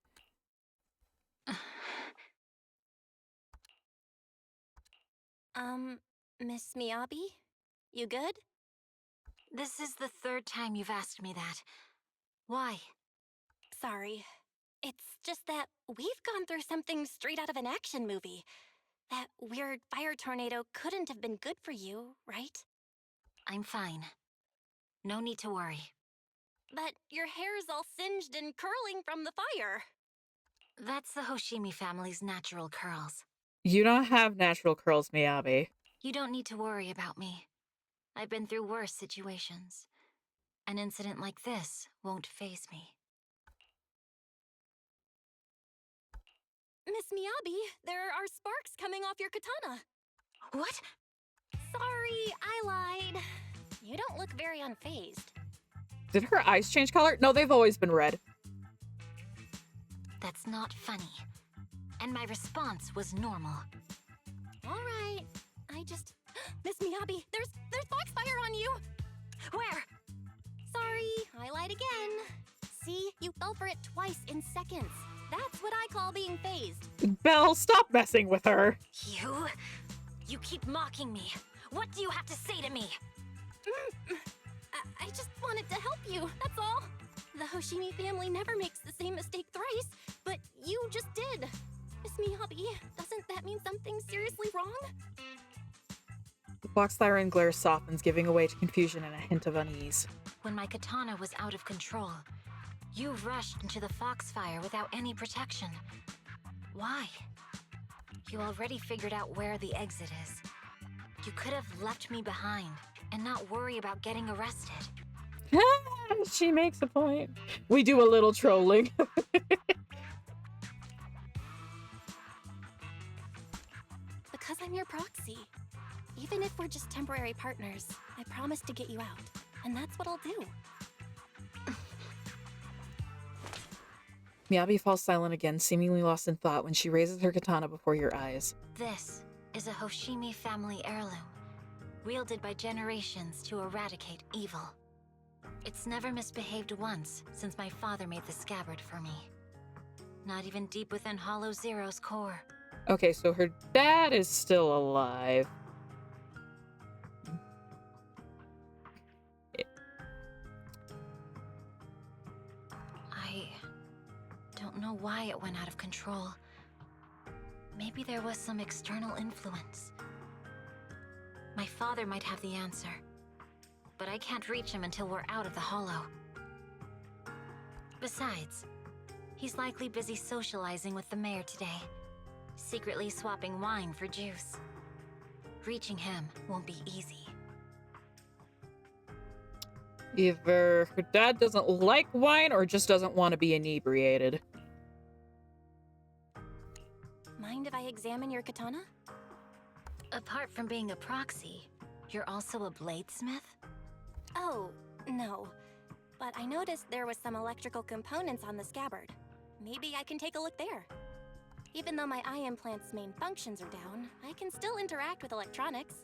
Miss Miyabi? You good? This is the third time you've asked me that. Why? Sorry. It's just that we've gone through something straight out of an action movie. That weird fire tornado couldn't have been good for you, right? I'm fine. No need to worry. But your hair's all singed and curling from the fire. That's the Hoshimi family's natural curls. You don't have natural curls, Miyabi. You don't need to worry about me. I've been through worse situations. An incident like this won't faze me. Miss Miyabi, there are sparks coming off your katana. What? Sorry, I lied. You don't look very unfazed. Did her eyes change color? No, they've always been red. That's not funny. And my response was normal. All right. I just... Miss Miyabi, there's foxfire on you! Where? Sorry, I lied again. See, you fell for it twice in seconds. That's what I call being phased. Belle, stop messing with her. You keep mocking me. What do you have to say to me? I just wanted to help you, that's all. The Hoshimi family never makes the same mistake thrice, but you just did. Miss Miyabi, doesn't that mean something seriously wrong? The box-siren glare softens, giving way to confusion and a hint of unease. When my katana was out of control, you rushed into the foxfire without any protection. Why? You already figured out where the exit is. You could have left me behind and not worry about getting arrested. She makes a point. We do a little trolling. Because I'm your proxy. Even if we're just temporary partners, I promise to get you out. And that's what I'll do. Miyabi falls silent again, seemingly lost in thought when she raises her katana before your eyes. This is a Hoshimi family heirloom, wielded by generations to eradicate evil. It's never misbehaved once since my father made the scabbard for me. Not even deep within Hollow Zero's core. Okay, so her dad is still alive. I don't know why it went out of control. Maybe there was some external influence. My father might have the answer, but I can't reach him until we're out of the Hollow. Besides, he's likely busy socializing with the mayor today, secretly swapping wine for juice. Reaching him won't be easy. Either her dad doesn't like wine or just doesn't want to be inebriated. Mind if I examine your katana? Apart from being a proxy, you're also a bladesmith? Oh, no. But I noticed there was some electrical components on the scabbard. Maybe I can take a look there. Even though my eye implant's main functions are down, I can still interact with electronics.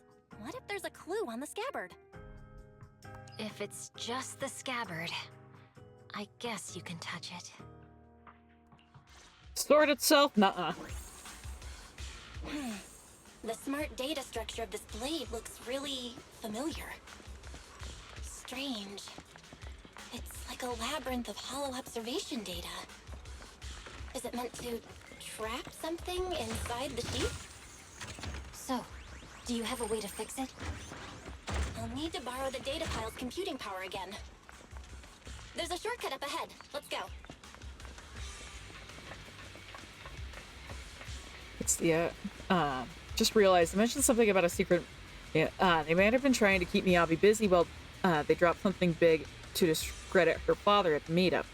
What if there's a clue on the scabbard? If it's just the scabbard, I guess you can touch it. Sword itself? Nuh-uh. The smart data structure of this blade looks really familiar. Strange. It's like a labyrinth of hollow observation data. Is it meant to trap something inside the sheath? So, do you have a way to fix it? I'll need to borrow the data pile's computing power again. There's a shortcut up ahead. Let's go. It's the, just realized I mentioned something about a secret. Yeah, they might have been trying to keep Miyabi busy while, they dropped something big to discredit her father at the meetup.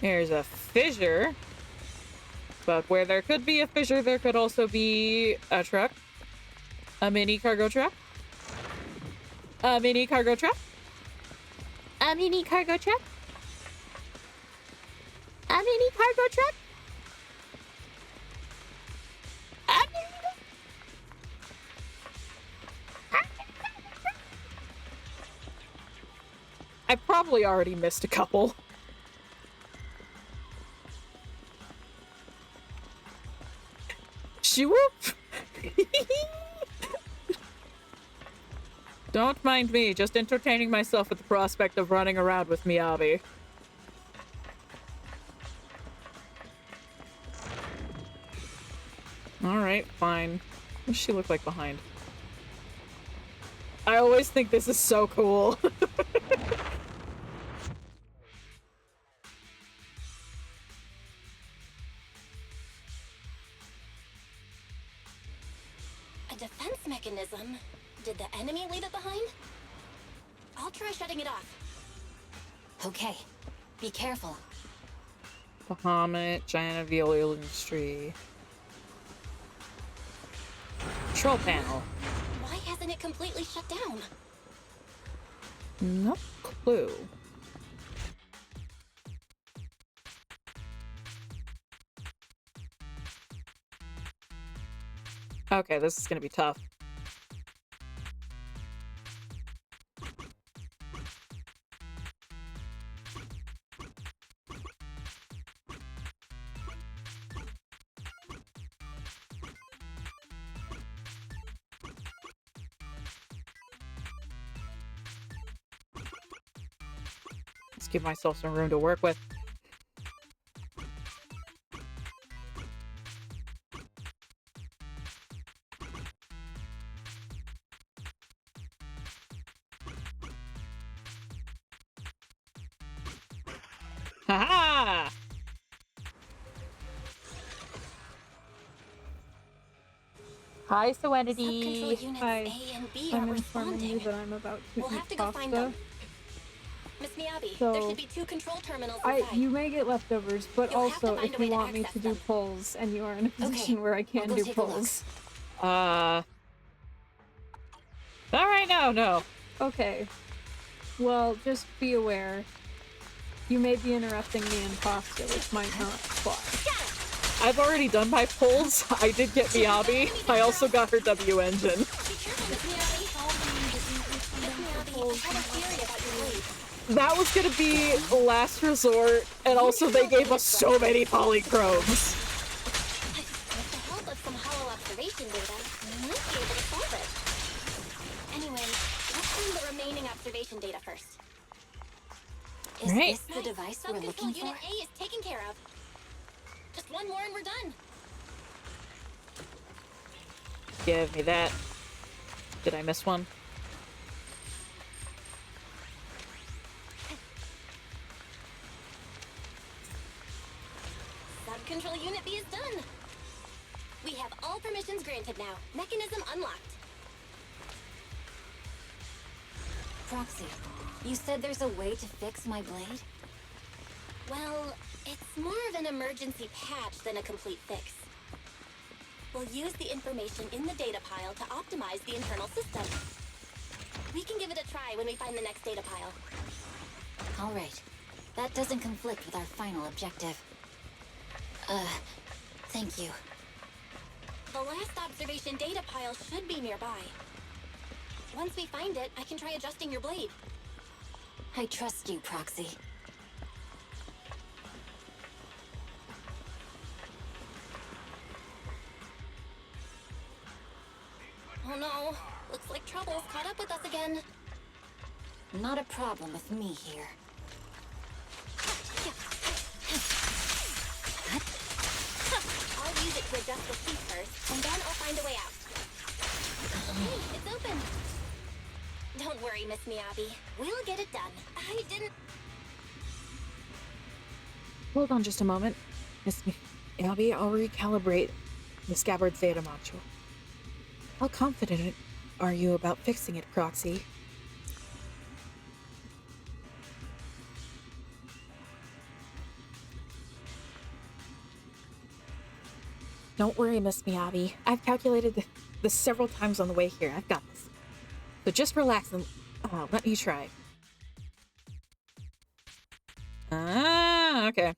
There's a fissure. But where there could be a fissure, there could also be a truck. A mini cargo truck. A mini cargo truck. A mini cargo truck? A mini cargo truck? A mini... I probably already missed a couple. Whoop. Don't mind me, just entertaining myself with the prospect of running around with Miyabi. Alright, fine. What does she look like behind? I always think this is so cool. Defense mechanism? Did the enemy leave it behind? I'll try shutting it off. Okay, be careful. Bahamut, giant of the oil industry. Control panel. Why hasn't it completely shut down? No clue. Okay, this is gonna be tough. Let's give myself some room to work with. Haha! Hi, Serenity. Subcontrol units Hi. A and B I'm aren't informing you responding. that I'm about to We'll eat have to go find pasta. them. Miss Miyabi, So, there should be 2 control terminals inside. You may get leftovers, but You'll have to also find if a you way to want me access to do them. polls and you are in a position where I can go do take a look. polls. All right, no. Okay. Well, just be aware. You may be interrupting me in pasta, which might not fly. I've already done my polls. I did get Miyabi. I also got her W engine. That was gonna be last resort, and also they gave us so many polychromes. With the help of some hollow observation data, we might be able to solve it. Anyway, let's find the remaining observation data first. Is Right. this the device we're Subcontrol looking for? Unit A is taken care of. Just one more and we're done. Give me that. Did I miss one? Subcontrol Unit B is done. We have all permissions granted now. Mechanism unlocked. Proxy, you said there's a way to fix my blade? Well, it's more of an emergency patch than a complete fix. We'll use the information in the data pile to optimize the internal system. We can give it a try try when we find the next data pile. All right. That doesn't conflict with our final objective. Thank you. The last observation data pile should be nearby. Once we find it, I can try adjusting your blade. I trust you, Proxy. Oh no, looks like trouble's caught up with us again. Not a problem with me here. I'll use it to adjust the sheet first, and then I'll find a way out. Hey, it's open. Don't worry, Miss Miyabi. We'll get it done. I didn't... Hold on just a moment. Miss Miyabi, I'll recalibrate the scabbard's data module. How confident are you about fixing it, Proxy? Don't worry, Miss Miyabi. I've calculated this several times on the way here. I've got this. So just relax and let me try. Ah, okay.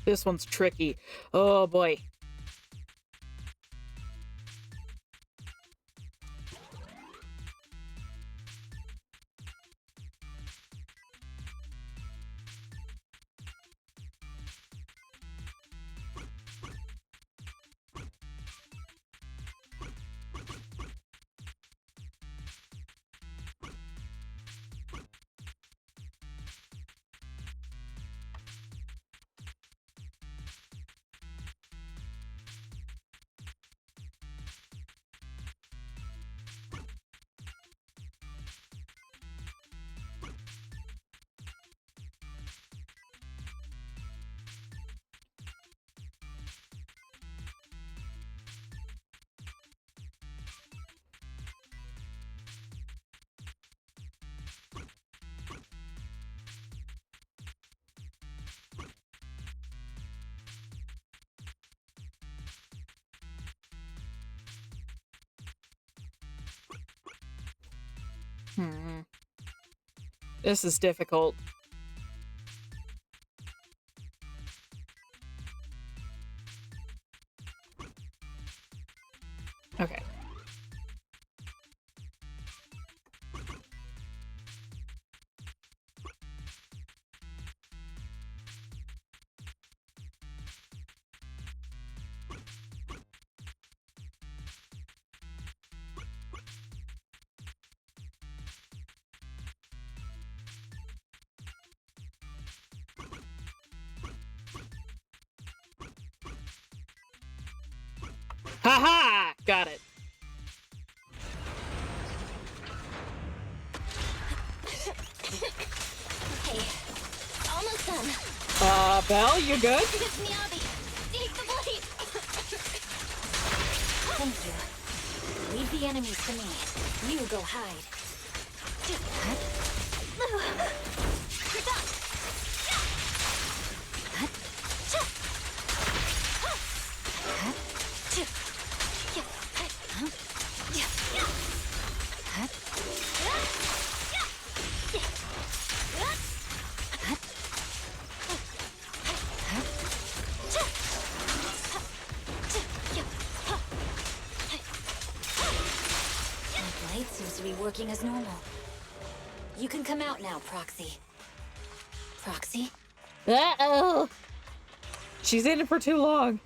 This one's tricky. Oh boy. This is difficult. Okay. Haha! Got it. Okay, almost done. Belle, you good? Miss Miyabi, take the blade. Thank you. Leave the enemies to me. You go hide. You're done. working as normal. You can come out now, Proxy. Proxy? Uh-oh! She's in it for too long.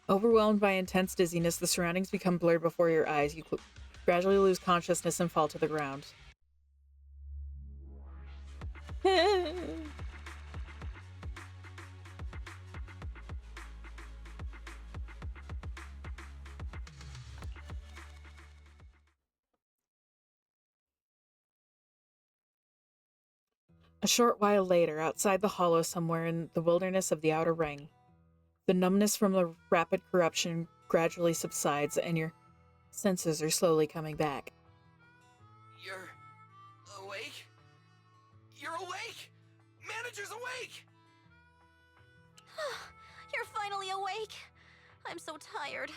Overwhelmed by intense dizziness, the surroundings become blurred before your eyes. You gradually lose consciousness and fall to the ground. A short while later, outside the hollow somewhere in the wilderness of the Outer Ring, the numbness from the rapid corruption gradually subsides and your senses are slowly coming back. You're awake? You're awake! Manager's awake! You're finally awake. I'm so tired.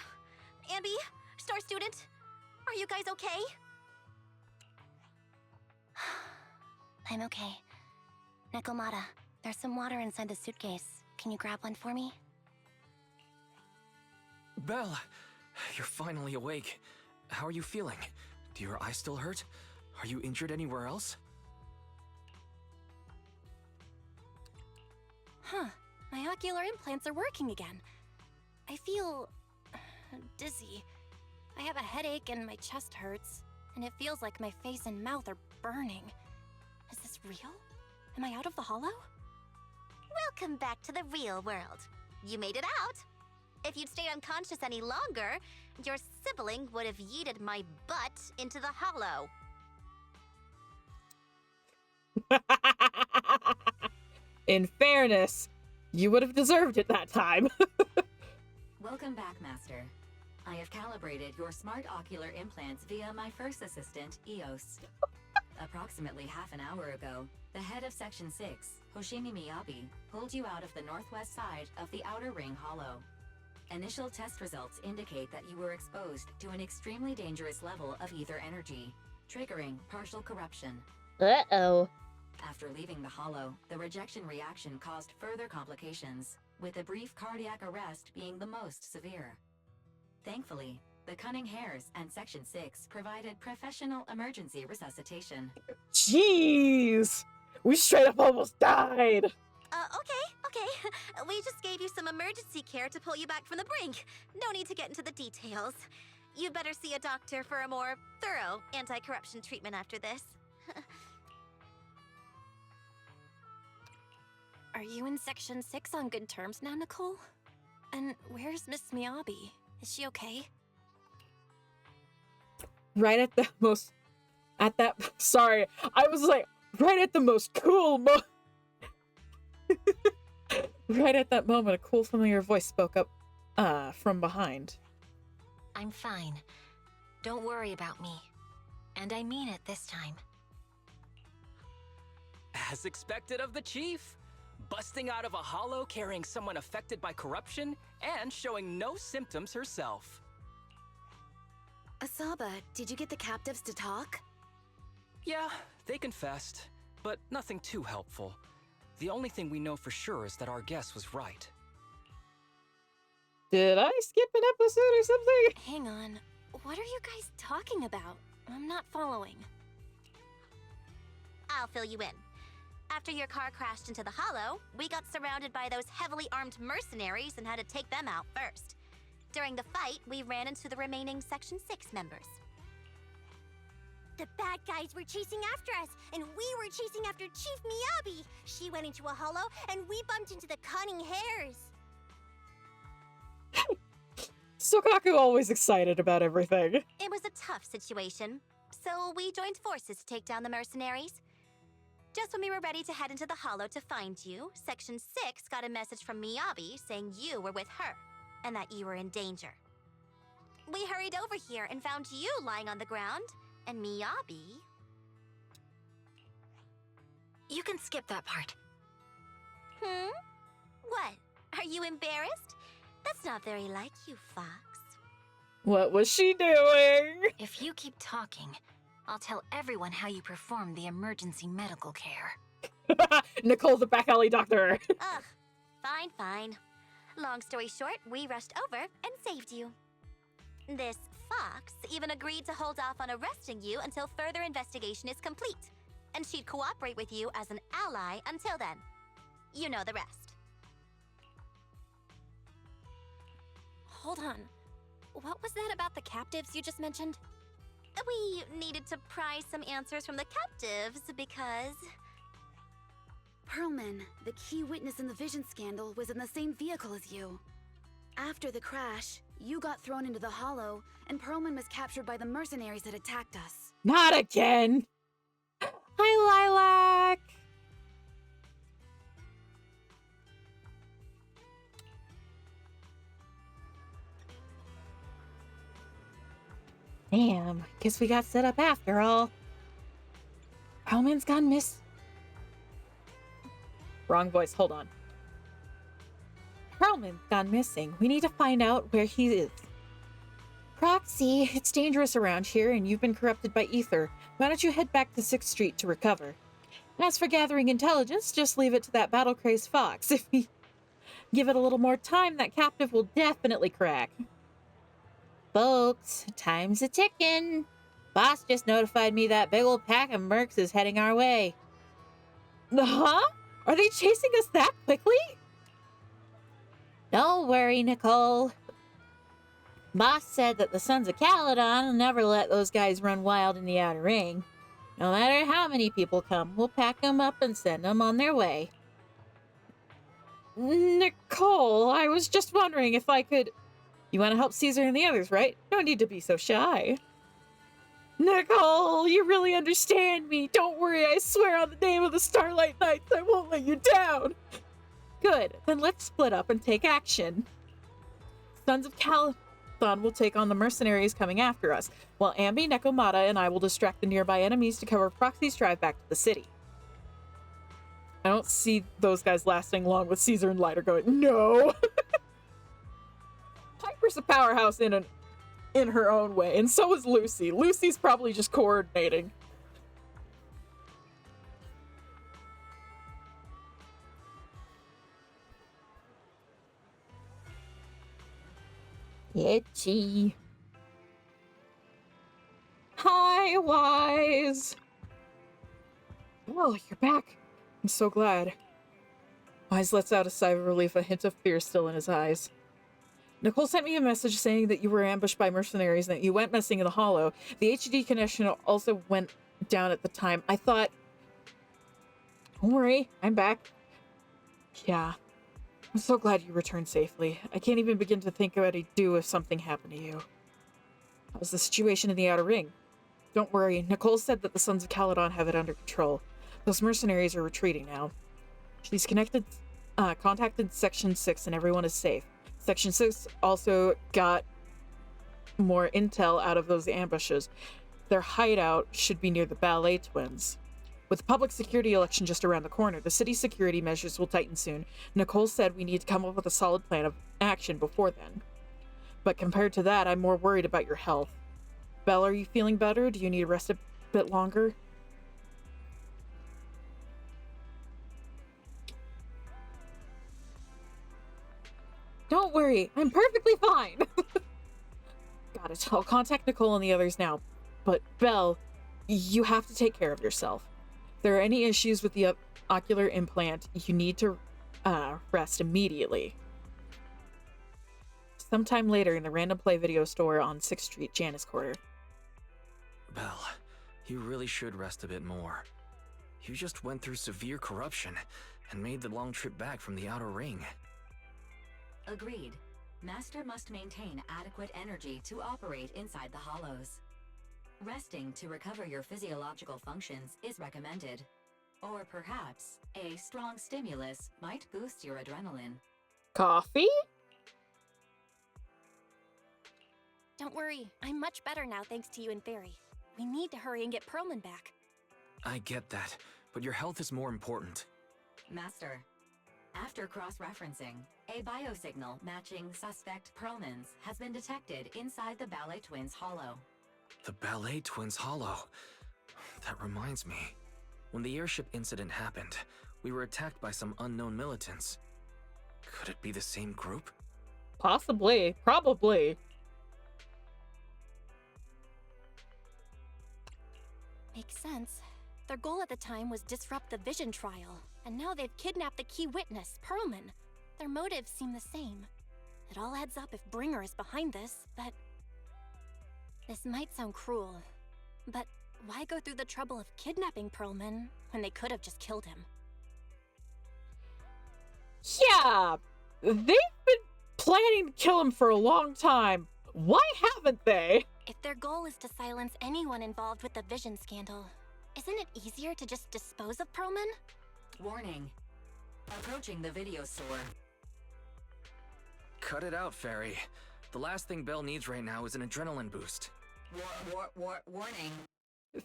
Ambi, Star Student, are you guys okay? I'm okay. Nekomata, there's some water inside the suitcase. Can you grab one for me? Belle, you're finally awake. How are you feeling? Do your eyes still hurt? Are you injured anywhere else? Huh. My ocular implants are working again. I feel dizzy. I have a headache and my chest hurts, and it feels like my face and mouth are burning. Is this real? Am I out of the hollow? Welcome back to the real world. You made it out. If you'd stayed unconscious any longer, your sibling would have yeeted my butt into the hollow. In fairness, you would have deserved it that time. Welcome back, Master. I have calibrated your smart ocular implants via my first assistant, EOS. Approximately half an hour ago, the head of Section 6, Hoshimi Miyabi, pulled you out of the northwest side of the Outer Ring Hollow. Initial test results indicate that you were exposed to an extremely dangerous level of ether energy, triggering partial corruption. Uh-oh. After leaving the hollow, the rejection reaction caused further complications, with a brief cardiac arrest being the most severe. Thankfully, the Cunning Hares and Section 6 provided professional emergency resuscitation. Jeez! We straight up almost died! Okay. We just gave you some emergency care to pull you back from the brink. No need to get into the details. You better see a doctor for a more thorough anti-corruption treatment after this. Are you in Section 6 on good terms now, Nicole? And where's Miss Miyabi? Is she okay? Right at the most... Sorry, I was like, right at the most cool right at that moment, a cool familiar voice spoke up, from behind. I'm fine. Don't worry about me. And I mean it this time. As expected of the chief, busting out of a hollow carrying someone affected by corruption and showing no symptoms herself. Asaba, did you get the captives to talk? Yeah, they confessed, but nothing too helpful. The only thing we know for sure is that our guess was right. Did I skip an episode or something? Hang on. What are you guys talking about? I'm not following. I'll fill you in. After your car crashed into the hollow, we got surrounded by those heavily armed mercenaries and had to take them out first. During the fight, we ran into the remaining Section 6 members. The bad guys were chasing after us, and we were chasing after Chief Miyabi. She went into a hollow, and we bumped into the Cunning Hares. Sokaku always excited about everything. It was a tough situation, so we joined forces to take down the mercenaries. Just when we were ready to head into the hollow to find you, Section 6 got a message from Miyabi saying you were with her, and that you were in danger. We hurried over here and found you lying on the ground, and Miyabi... You can skip that part. What? Are you embarrassed? That's not very like you, Fox. What was she doing? If you keep talking, I'll tell everyone how you performed the emergency medical care. Nicole the back alley doctor. Ugh, fine. Long story short, we rushed over and saved you. This fox even agreed to hold off on arresting you until further investigation is complete, and she'd cooperate with you as an ally until then. You know the rest. Hold on. What was that about the captives you just mentioned? We needed to pry some answers from the captives because... Pearlman, the key witness in the Vision scandal, was in the same vehicle as you. After the crash, you got thrown into the Hollow, and Pearlman was captured by the mercenaries that attacked us. Not again! Hi, Lilac! Damn, guess we got set up after all. Pearlman's gone Wrong voice, hold on. Pearlman's gone missing. We need to find out where he is. Proxy, it's dangerous around here and you've been corrupted by ether. Why don't you head back to 6th Street to recover? As for gathering intelligence, just leave it to that battle-crazed fox. If we give it a little more time, that captive will definitely crack. Folks, time's a-ticking. Boss just notified me that big old pack of mercs is heading our way. Huh? Are they chasing us that quickly? Don't worry, Nicole. Boss said that the Sons of Caledon will never let those guys run wild in the Outer Ring. No matter how many people come, we'll pack them up and send them on their way. Nicole, I was just wondering if I could... You want to help Caesar and the others, right? No need to be so shy. Nicole, you really understand me. Don't worry, I swear on the name of the Starlight Knights, I won't let you down. Good, then let's split up and take action. Sons of Caledon will take on the mercenaries coming after us, while Ambi, Nekomata, and I will distract the nearby enemies to cover Proxy's drive back to the city. I don't see those guys lasting long with Caesar and Lighter going, no! Piper's a powerhouse in her own way, and so is Lucy. Lucy's probably just coordinating. Itchy. Hi, Wise. Oh, you're back. I'm so glad. Wise lets out a sigh of relief, a hint of fear still in his eyes. Nicole sent me a message saying that you were ambushed by mercenaries and that you went missing in the Hollow. The HD connection also went down at the time. I thought... Don't worry, I'm back. Yeah. I'm so glad you returned safely. I can't even begin to think what I'd do if something happened to you. How's the situation in the Outer Ring? Don't worry, Nicole said that the Sons of Caledon have it under control. Those mercenaries are retreating now. She's contacted Section 6 and everyone is safe. Section 6 also got more intel out of those ambushes. Their hideout should be near the Ballet Twins. With the public security election just around the corner, the city's security measures will tighten soon. Nicole said we need to come up with a solid plan of action before then. But compared to that, I'm more worried about your health. Belle, are you feeling better? Do you need to rest a bit longer? Don't worry, I'm perfectly fine. Got it. I'll contact Nicole and the others now. But Belle, you have to take care of yourself. If there are any issues with the ocular implant, you need to rest immediately. Sometime later in the Random Play video store on 6th Street, Janus Quarter. Belle, you really should rest a bit more. You just went through severe corruption and made the long trip back from the Outer Ring. Agreed. Master must maintain adequate energy to operate inside the hollows. Resting to recover your physiological functions is recommended. Or perhaps, a strong stimulus might boost your adrenaline. Coffee? Don't worry, I'm much better now thanks to you and Fairy. We need to hurry and get Pearlman back. I get that, but your health is more important. Master, after cross-referencing, a biosignal matching suspect Pearlman's has been detected inside the Ballet Twins Hollow. The Ballet Twins Hollow. That reminds me. When the airship incident happened, we were attacked by some unknown militants. Could it be the same group? Possibly. Probably. Makes sense. Their goal at the time was disrupt the Vision trial, and now they've kidnapped the key witness, Perlman. Their motives seem the same. It all adds up if Bringer is behind this, but... This might sound cruel, but why go through the trouble of kidnapping Perlman when they could have just killed him? Yeah, they've been planning to kill him for a long time. Why haven't they? If their goal is to silence anyone involved with the Vision scandal, isn't it easier to just dispose of Perlman? Warning. Approaching the video store. Cut it out, Fairy. The last thing Belle needs right now is an adrenaline boost. Warning.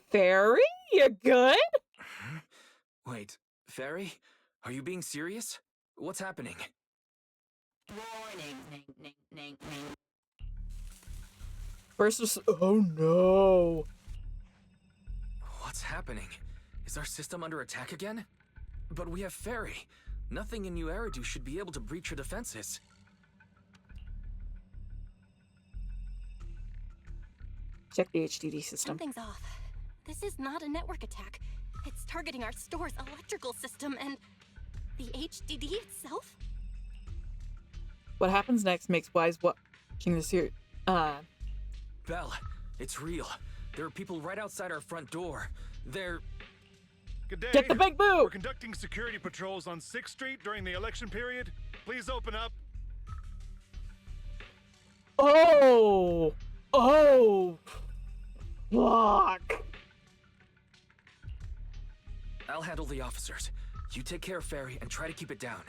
Fairy, you good? Wait, Fairy? Are you being serious? What's happening? Warning. First was, oh no. What's happening? Is our system under attack again? But we have Fairy. Nothing in New Eridu should be able to breach her defenses. Check the HDD system. Something's off. This is not a network attack. It's targeting our store's electrical system and the HDD itself? What happens next makes Wise watching the series. Belle, it's real. There are people right outside our front door. They're... Good day. Get the big boo! We're conducting security patrols on 6th Street during the election period. Please open up. Oh! Oh! Fuck! I'll handle the officers. You take care of Fairy and try to keep it down.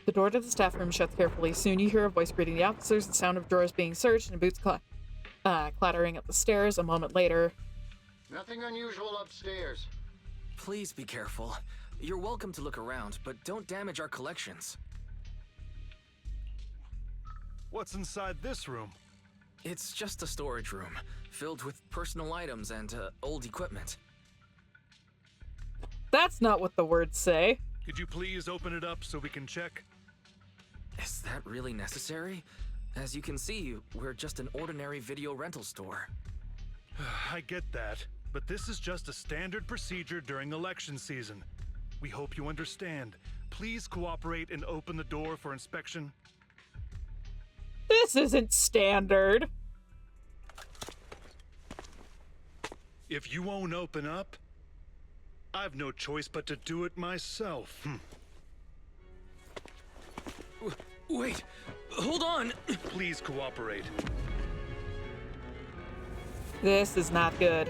The door to the staff room shuts carefully. Soon you hear a voice greeting the officers, the sound of drawers being searched, and boots clattering up the stairs. A moment later... Nothing unusual upstairs. Please be careful. You're welcome to look around, but don't damage our collections. What's inside this room? It's just a storage room, filled with personal items and old equipment. That's not what the words say. Could you please open it up so we can check? Is that really necessary? As you can see, we're just an ordinary video rental store. I get that, but this is just a standard procedure during election season. We hope you understand. Please cooperate and open the door for inspection. This isn't standard. If you won't open up, I've no choice but to do it myself. Wait, hold on. Please cooperate. This is not good.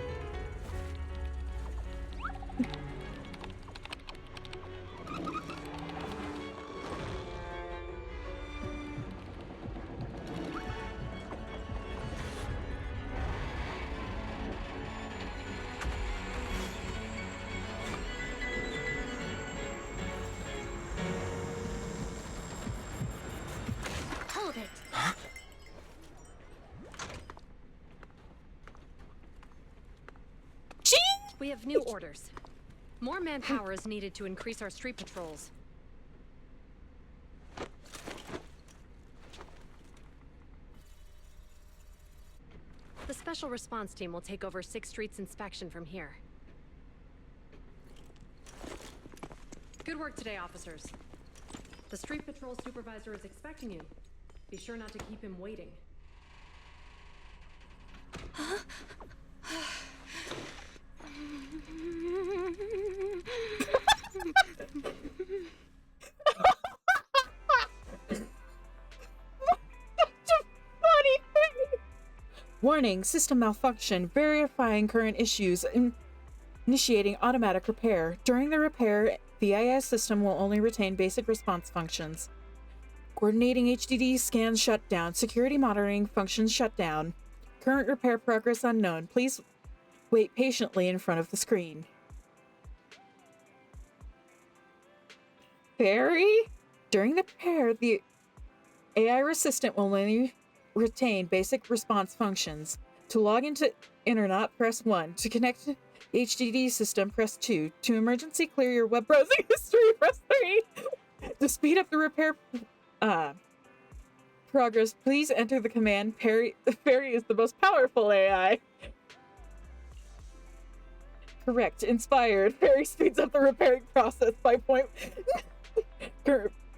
Hold it. We have new orders. More manpower is needed to increase our street patrols. The special response team will take over 6th Street's inspection from here. Good work today, officers. The street patrol supervisor is expecting you. Be sure not to keep him waiting. Warning, system malfunction, verifying current issues, initiating automatic repair. During the repair, the IS system will only retain basic response functions. Coordinating HDD scans shut down. Security monitoring functions shut down. Current repair progress unknown. Please wait patiently in front of the screen. Fairy? During the repair, the AI assistant will only retain basic response functions. To log into internet, press 1. To connect to the HDD system, press 2. To emergency clear your web browsing history, press 3. To speed up the repair progress, please enter the command Fairy is the most powerful AI. Correct. Inspired. Fairy speeds up the repairing process by point.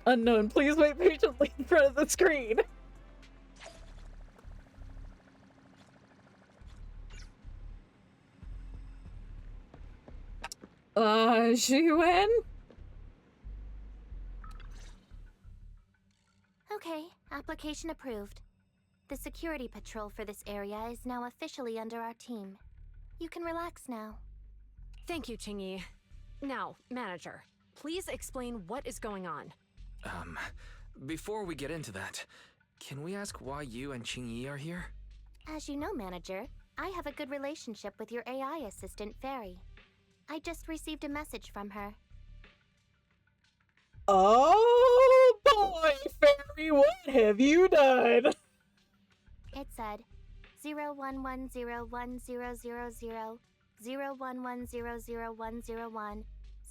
Unknown. Please wait patiently in front of the screen. Xiyuan? Okay, application approved. The security patrol for this area is now officially under our team. You can relax now. Thank you, Qingyi. Now, manager, please explain what is going on. Before we get into that, can we ask why you and Qingyi are here? As you know, manager, I have a good relationship with your AI assistant, Fairy. I just received a message from her. Oh boy, Fairy, what have you done? It said 01101000, 01100101,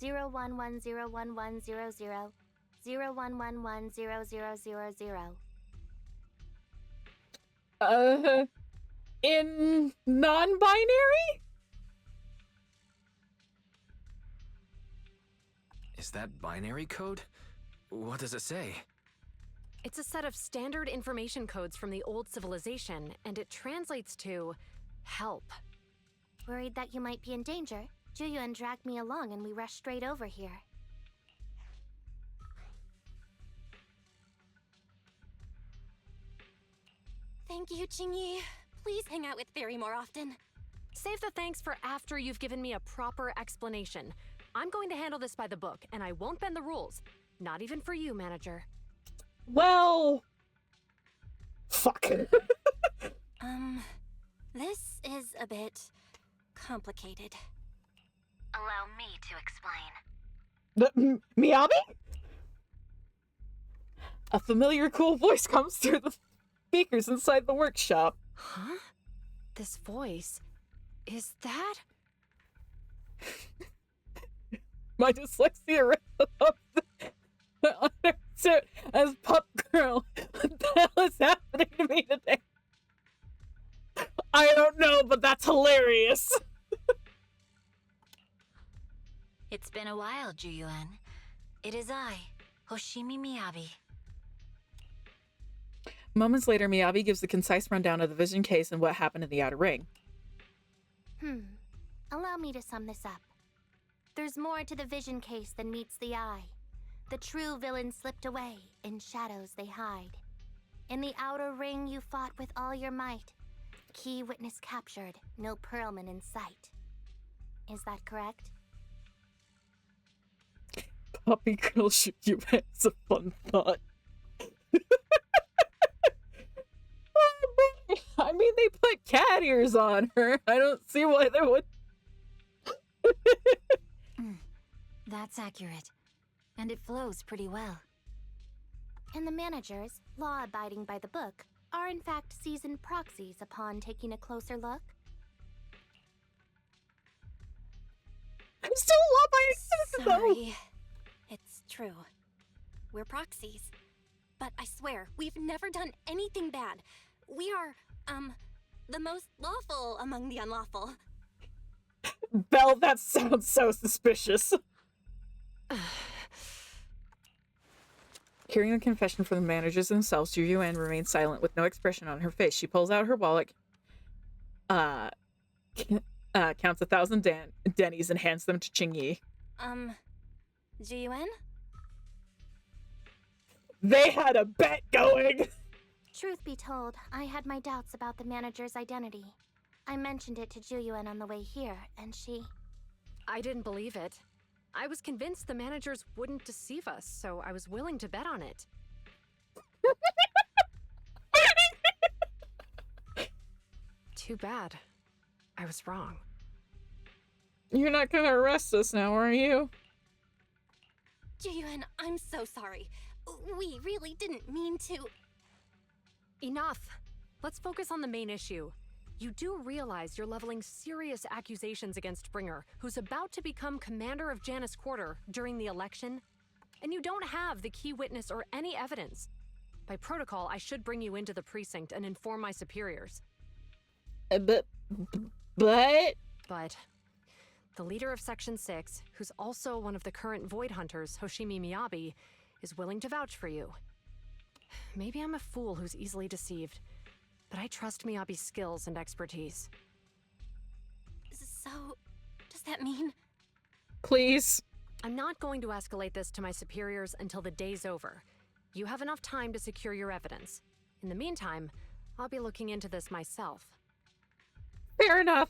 01101100, 01110000. In non-binary? Is that binary code? What does it say? It's a set of standard information codes from the old civilization, and it translates to help. Worried that you might be in danger, Juyuan dragged me along and we rushed straight over here. Thank you, Qingyi. Please hang out with Fairy more often. Save the thanks for after you've given me a proper explanation. I'm going to handle this by the book, and I won't bend the rules. Not even for you, manager. Well... fuck. This is a bit complicated. Allow me to explain. Miyabi? A familiar cool voice comes through the speakers inside the workshop. Huh? This voice... is that... My dyslexia as pup girl. What the hell is happening to me today? I don't know, but that's hilarious. It's been a while, Juyuan. It is I, Hoshimi Miyabi. Moments later, Miyabi gives the concise rundown of the vision case and what happened in the outer ring. Allow me to sum this up. There's more to the vision case than meets the eye. The true villain slipped away, in shadows they hide. In the outer ring you fought with all your might. Key witness captured, no Perlman in sight. Is that correct? Puppy girl shoot you back. It's a fun thought. I mean, they put cat ears on her. I don't see why they would. That's accurate. And it flows pretty well. And the managers, law-abiding by the book, are in fact seasoned proxies upon taking a closer look? I'm still law-abiding. Sorry. It's true. We're proxies. But I swear, we've never done anything bad. We are, the most lawful among the unlawful. Belle, that sounds so suspicious. Hearing the confession from the managers themselves, Juyuan remains silent with no expression on her face. She pulls out her wallet, counts 1,000 dennies and hands them to Qingyi. Juyuan? They had a bet going! Truth be told, I had my doubts about the manager's identity. I mentioned it to Juyuan on the way here, and she... I didn't believe it. I was convinced the managers wouldn't deceive us, so I was willing to bet on it. Too bad. I was wrong. You're not gonna arrest us now, are you? Juyuan, I'm so sorry. We really didn't mean to... Enough! Let's focus on the main issue. You do realize you're leveling serious accusations against Bringer, who's about to become commander of Janus Quarter during the election? and you don't have the key witness or any evidence. By protocol, I should bring you into the precinct and inform my superiors. But the leader of Section 6, who's also one of the current Void Hunters, Hoshimi Miyabi, is willing to vouch for you. Maybe I'm a fool who's easily deceived, but I trust Miyabi's skills and expertise. So, does that mean? Please. I'm not going to escalate this to my superiors until the day's over. You have enough time to secure your evidence. In the meantime, I'll be looking into this myself. Fair enough.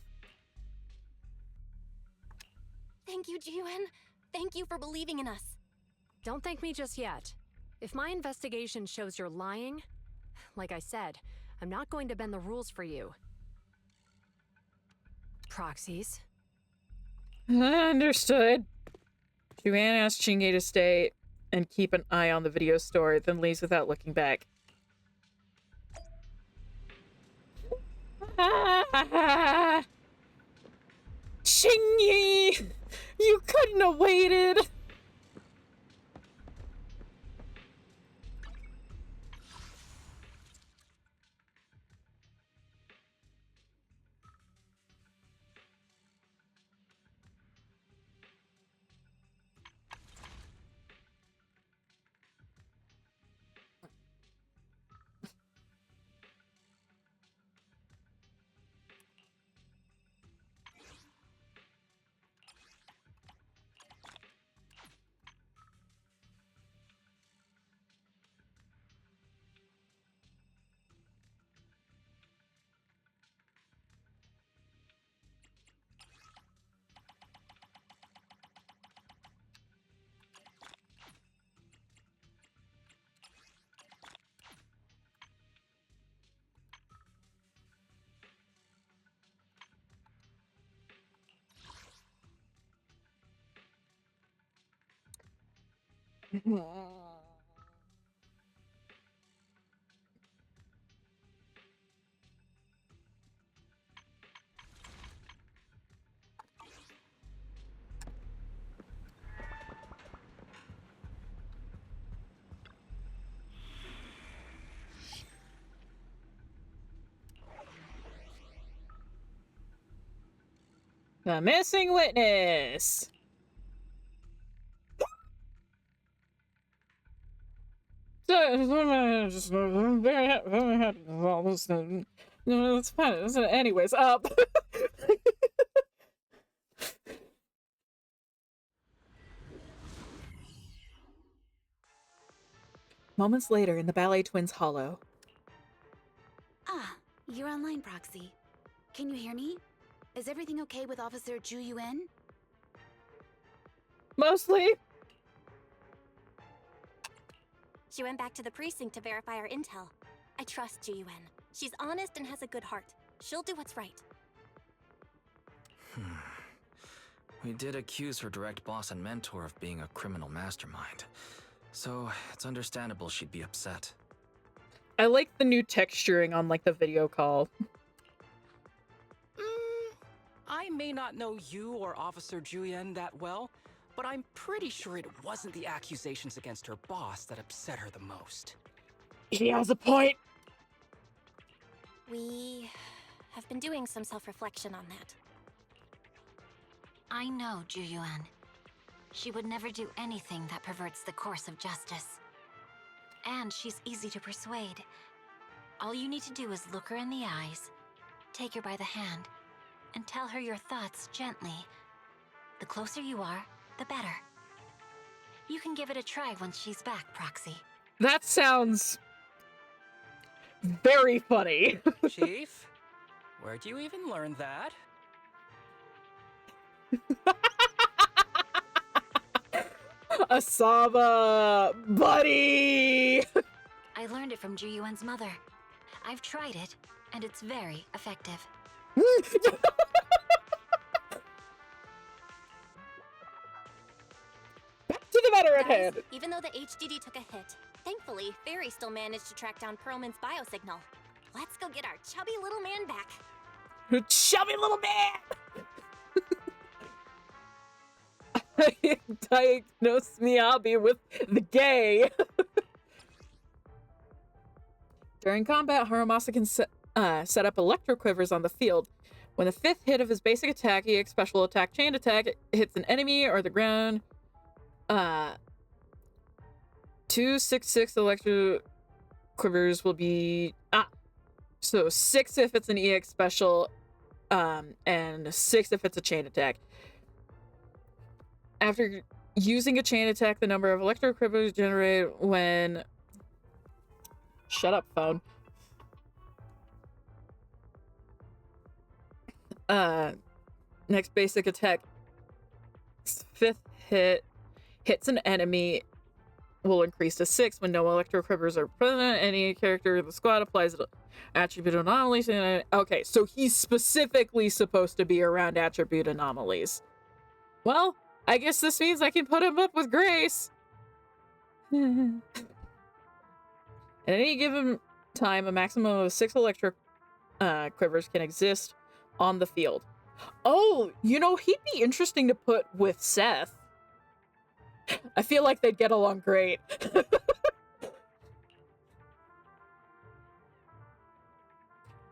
Thank you, Ji-Yuan. Thank you for believing in us. Don't thank me just yet. If my investigation shows you're lying, like I said, I'm not going to bend the rules for you. Proxies. Understood. Juan asks Chingay to stay and keep an eye on the video store, then leaves without looking back. Chingay! You couldn't have waited! The missing witness. I'm very happy with all this. No, it's fine. Anyways, moments later in the Ballet Twins Hollow. Ah, you're online, Proxy. Can you hear me? Is everything okay with Officer Ju-Yuan? Mostly. She went back to the precinct to verify our intel. I trust Ji-Yuan. She's honest and has a good heart. She'll do what's right. We did accuse her direct boss and mentor of being a criminal mastermind, so it's understandable she'd be upset. I like the new texturing on like the video call. I may not know you or Officer Julian that well, but I'm pretty sure it wasn't the accusations against her boss that upset her the most. He has a point. We have been doing some self-reflection on that. I know Ju-Yuan. She would never do anything that perverts the course of justice. And she's easy to persuade. All you need to do is look her in the eyes, take her by the hand, and tell her your thoughts gently. The closer you are, the better. You can give it a try once she's back, Proxy. That sounds very funny. Chief, where'd you even learn that? Asaba, buddy! I learned it from Ju-Yuan's mother. I've tried it, and it's very effective. To the matter at hand. Even though the HDD took a hit, thankfully, Fairy still managed to track down Perlman's biosignal. Let's go get our chubby little man back. Chubby little man! diagnose Miyabi with the gay. During combat, Haramasa can set up electro quivers on the field. When the 5th hit of his basic attack, EX special attack chain attack hits an enemy or the ground, 2/6/6 electro quivers will be so 6 if it's an EX special, and 6 if it's a chain attack. After using a chain attack, the number of electro quivers generated when... Shut up, phone. Next basic attack, 5th hit hits an enemy will increase to 6 when no electro quivers are present. Any character in the squad applies attribute anomalies. Okay, so he's specifically supposed to be around attribute anomalies. Well, I guess this means I can put him up with Grace. At any given time, a maximum of 6 electric quivers can exist on the field. Oh, you know, he'd be interesting to put with Seth. I feel like they'd get along great.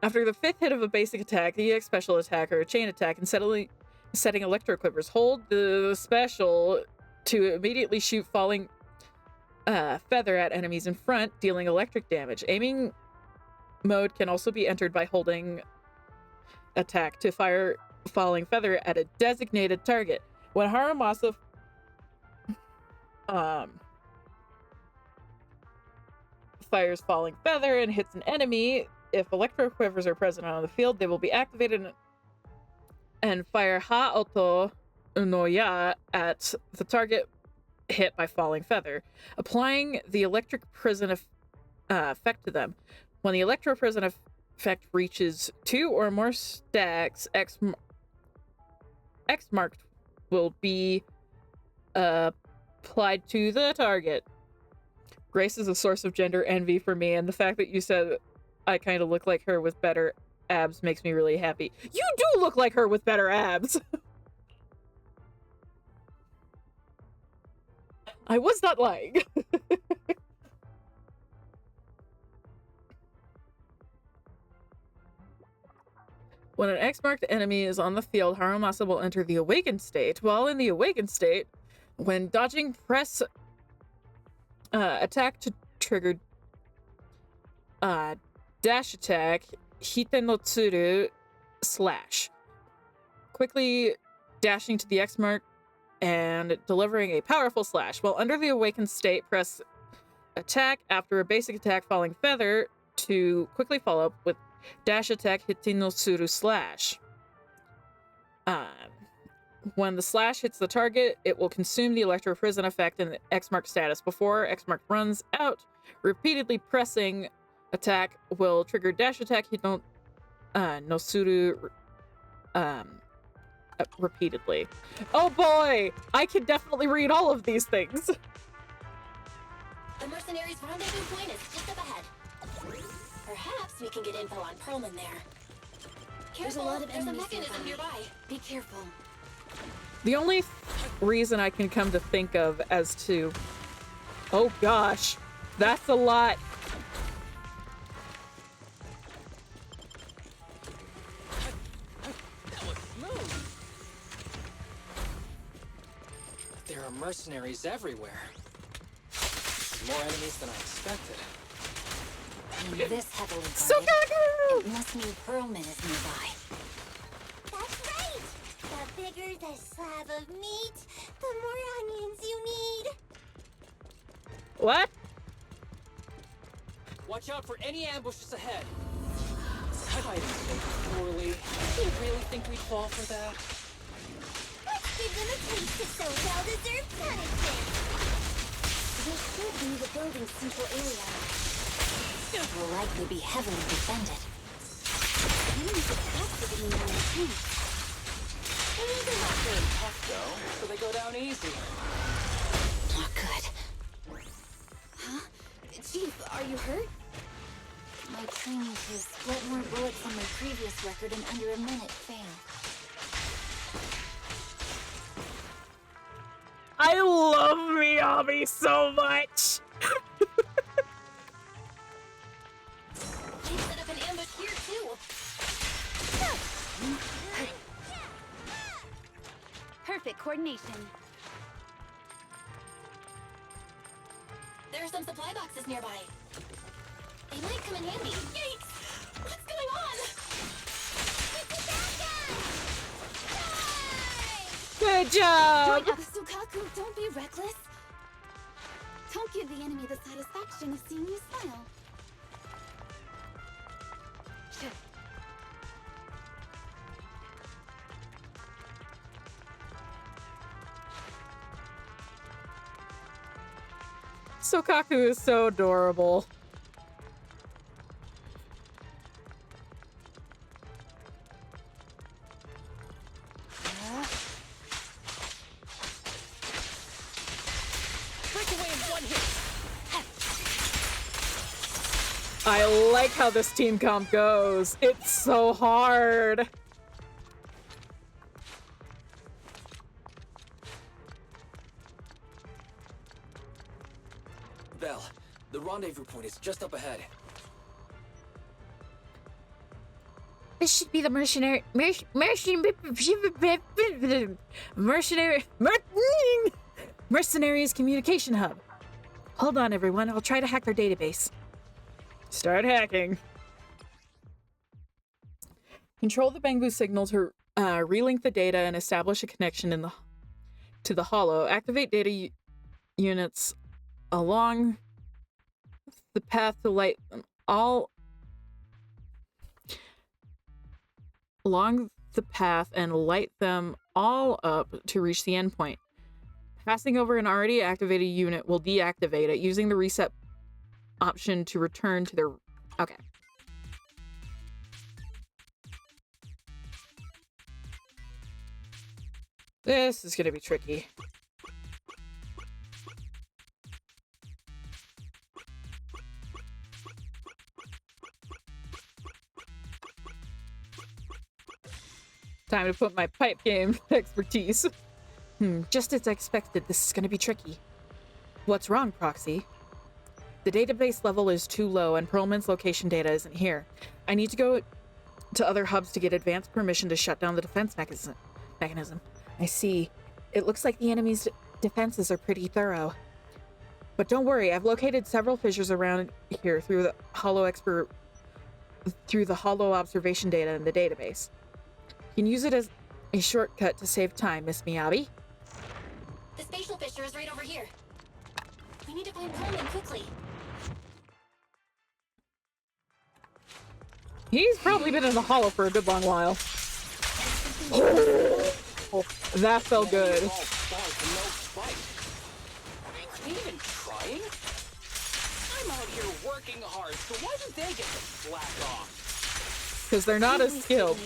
After the 5th hit of a basic attack, the EX special attack or a chain attack, and setting electro quivers, hold the special to immediately shoot falling feather at enemies in front, dealing electric damage. Aiming mode can also be entered by holding attack to fire falling feather at a designated target. When Haramasa fires falling feather and hits an enemy, if electro quivers are present on the field, they will be activated and fire Ha-Oto no Ya at the target hit by falling feather, applying the electric prison effect to them. When the electro prison effect reaches 2 or more stacks, X marked will be applied to the target. Grace is a source of gender envy for me, and the fact that you said I kind of look like her with better abs makes me really happy. You do look like her with better abs! I was not lying. When an X-marked enemy is on the field, Haramasa will enter the awakened state. While in the awakened state, when dodging, press attack to trigger dash attack, Hite no Tsuru slash. Quickly dashing to the X mark and delivering a powerful slash. While under the awakened state, press attack after a basic attack falling feather to quickly follow up with dash attack Hite no Tsuru slash. When the slash hits the target, it will consume the electro prison effect in the X mark status. Before X mark runs out, repeatedly pressing attack will trigger dash attack Hite no Tsuru repeatedly. Oh boy! I can definitely read all of these things. The mercenaries' rendezvous point is just up ahead. Perhaps we can get info on Perlman there. Careful, there's a lot of enemies mechanism nearby. Be careful. The only reason I can come to think of as to... Oh gosh, that's a lot. There are mercenaries everywhere. More enemies than I expected. And this heavily guarded, so it must mean Perlman is nearby. That's right! The bigger the slab of meat, the more onions you need. What? Watch out for any ambushes ahead. Hiding so poorly. Do you really think we'd fall for that? Let's give them a taste of so well-deserved punishment. This should be the building's central area. It will likely be heavily defended. Enemies attack the being more intense. They're not very tough though, so they go down easy. Not good. Huh? Chief, are you hurt? My training to split more bullets than my previous record in under a minute failed. I love Miyabi so much. I set up an ambush here too. Perfect coordination. There are some supply boxes nearby. They might come in handy. Yikes! What's going on? Good job! Join up, Sukaku. Don't be reckless. Don't give the enemy the satisfaction of seeing you smile. Sokaku is so adorable. I like how this team comp goes. It's so hard. Belle, the rendezvous point is just up ahead. This should be the mercenaries communication hub. Hold on, everyone. I'll try to hack their database. Start hacking. Control the Bangbu signal to relink the data and establish a connection to the holo. Activate data units along the path to light them all along the path and light them all up to reach the endpoint. Passing over an already activated unit will deactivate it, using the reset option to return to their... Okay. This is gonna be tricky. Time to put my pipe game expertise. Just as I expected, this is gonna be tricky. What's wrong, Proxy? The database level is too low and Perlman's location data isn't here. I need to go to other hubs to get advanced permission to shut down the defense mechanism. I see. It looks like the enemy's defenses are pretty thorough. But don't worry, I've located several fissures around here through the holo observation data in the database. You can use it as a shortcut to save time, Miss Miyabi. The spatial fissure is right over here. We need to find Perlman quickly. He's probably been in the holo for a good long while. Oh, that felt good. Are they even trying? I'm out here working hard, so why do they get to slack off? Because they're not as skilled.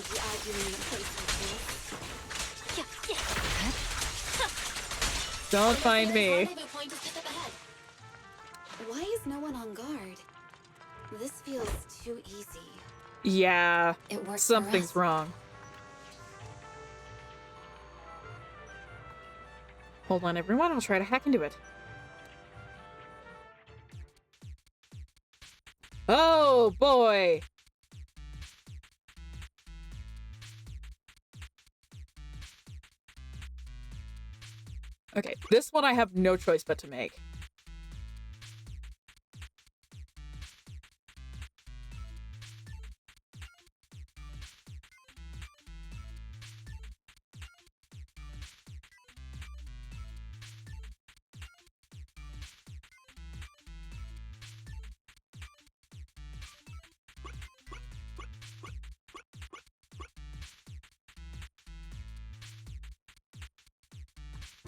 Don't find me. Why is no one on guard? This feels too easy. Yeah, It works something's wrong. Hold on, everyone. I'll try to hack into it. Oh, boy! Okay, this one I have no choice but to make.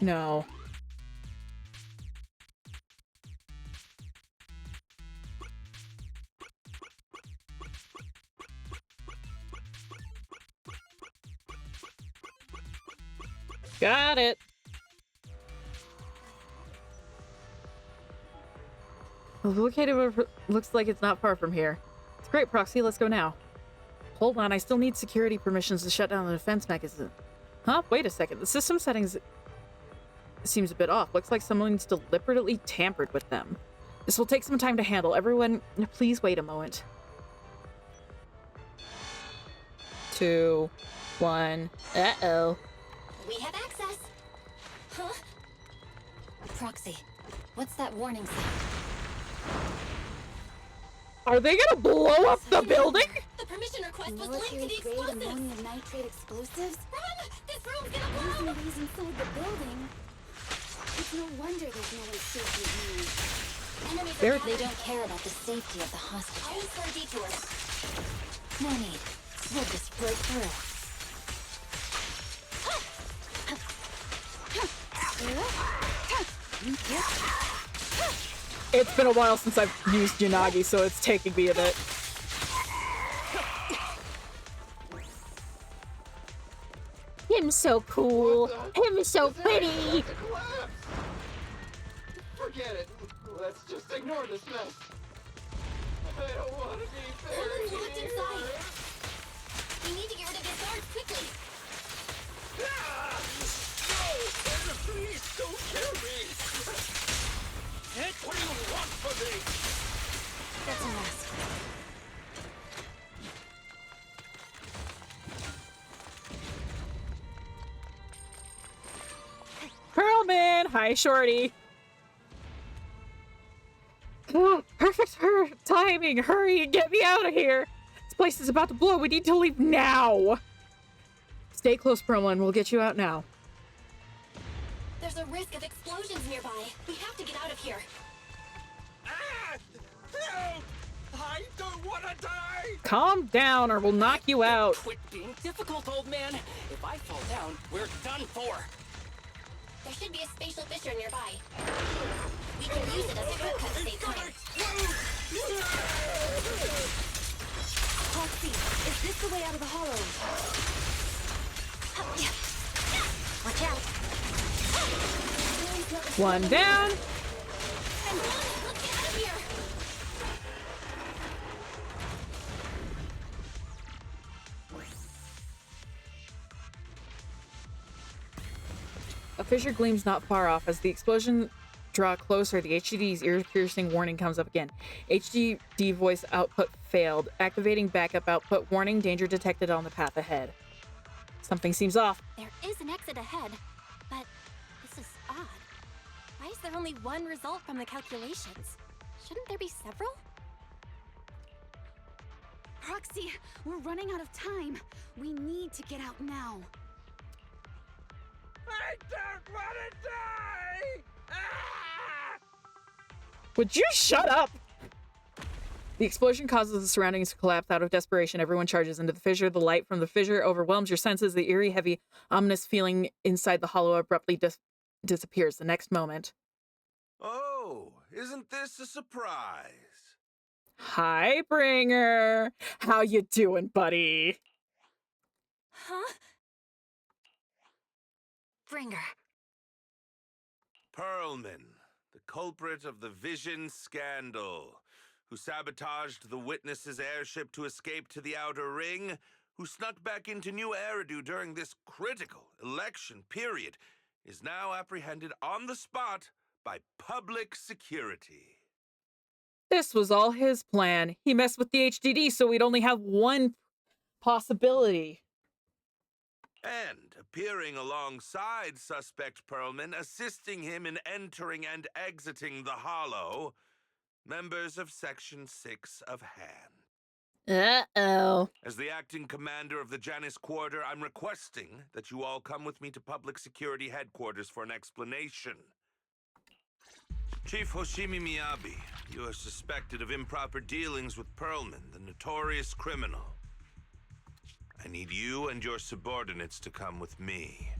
No. Got it. Located looks like it's not far from here. It's great, Proxy. Let's go now. Hold on, I still need security permissions to shut down the defense mechanism. Huh? Wait a second. The system settings seems a bit off. Looks like someone's deliberately tampered with them. This will take some time to handle. Everyone, please wait a moment. 2, 1. Uh-oh. We have access. Huh? Proxy, what's that warning sound? Are they gonna blow up the building? The permission request was linked to the explosives. Ammonium nitrate explosives? Run! This room's gonna blow! Using these inside the building? It's no wonder there's no one safe in here. They don't care about the safety of the hostages. I'll for a detour. No need. We'll just break through. It's been a while since I've used Yanagi, so it's taking me a bit. Him's so cool. Him is so pretty. Forget it. Let's just ignore this mess. I don't want to be buried. Someone's locked inside. We need to get rid of these guards quickly. No! Please don't kill me! What do you want from me? Get some rest. Perlman! Hi, Shorty. Oh, perfect timing. Hurry and get me out of here. This place is about to blow. We need to leave now. Stay close, Perlman. We'll get you out now. There's a risk of explosions nearby. We have to get out of here. Ah! Help! I don't want to die! Calm down or we'll knock you out. Quit being difficult, old man. If I fall down, we're done for. There should be a spatial fissure nearby. We can use it as a shortcut to save time. Proxy, is this the way out of the hollow? Watch out. One down. And run! Let's get out of here! A fissure gleams not far off. As the explosion draw closer, the HDD's ear-piercing warning comes up again. HDD voice output failed. Activating backup output. Warning, danger detected on the path ahead. Something seems off. There is an exit ahead, but this is odd. Why is there only one result from the calculations? Shouldn't there be several? Proxy, we're running out of time. We need to get out now. I don't want to die! Ah! Would you shut up? The explosion causes the surroundings to collapse. Out of desperation, everyone charges into the fissure. The light from the fissure overwhelms your senses. The eerie, heavy, ominous feeling inside the hollow abruptly disappears the next moment. Oh, isn't this a surprise? Hi, Bringer. How you doing, buddy? Huh? Bringer. Perlman, the culprit of the Vision scandal, who sabotaged the Witness's airship to escape to the Outer Ring, who snuck back into New Eridu during this critical election period, is now apprehended on the spot by public security. This was all his plan. He messed with the HDD so we'd only have one possibility. And appearing alongside suspect Perlman, assisting him in entering and exiting the Hollow, members of Section 6 of Han. Uh-oh. As the acting commander of the Janus Quarter, I'm requesting that you all come with me to Public Security Headquarters for an explanation. Chief Hoshimi Miyabi, you are suspected of improper dealings with Perlman, the notorious criminal. I need you and your subordinates to come with me.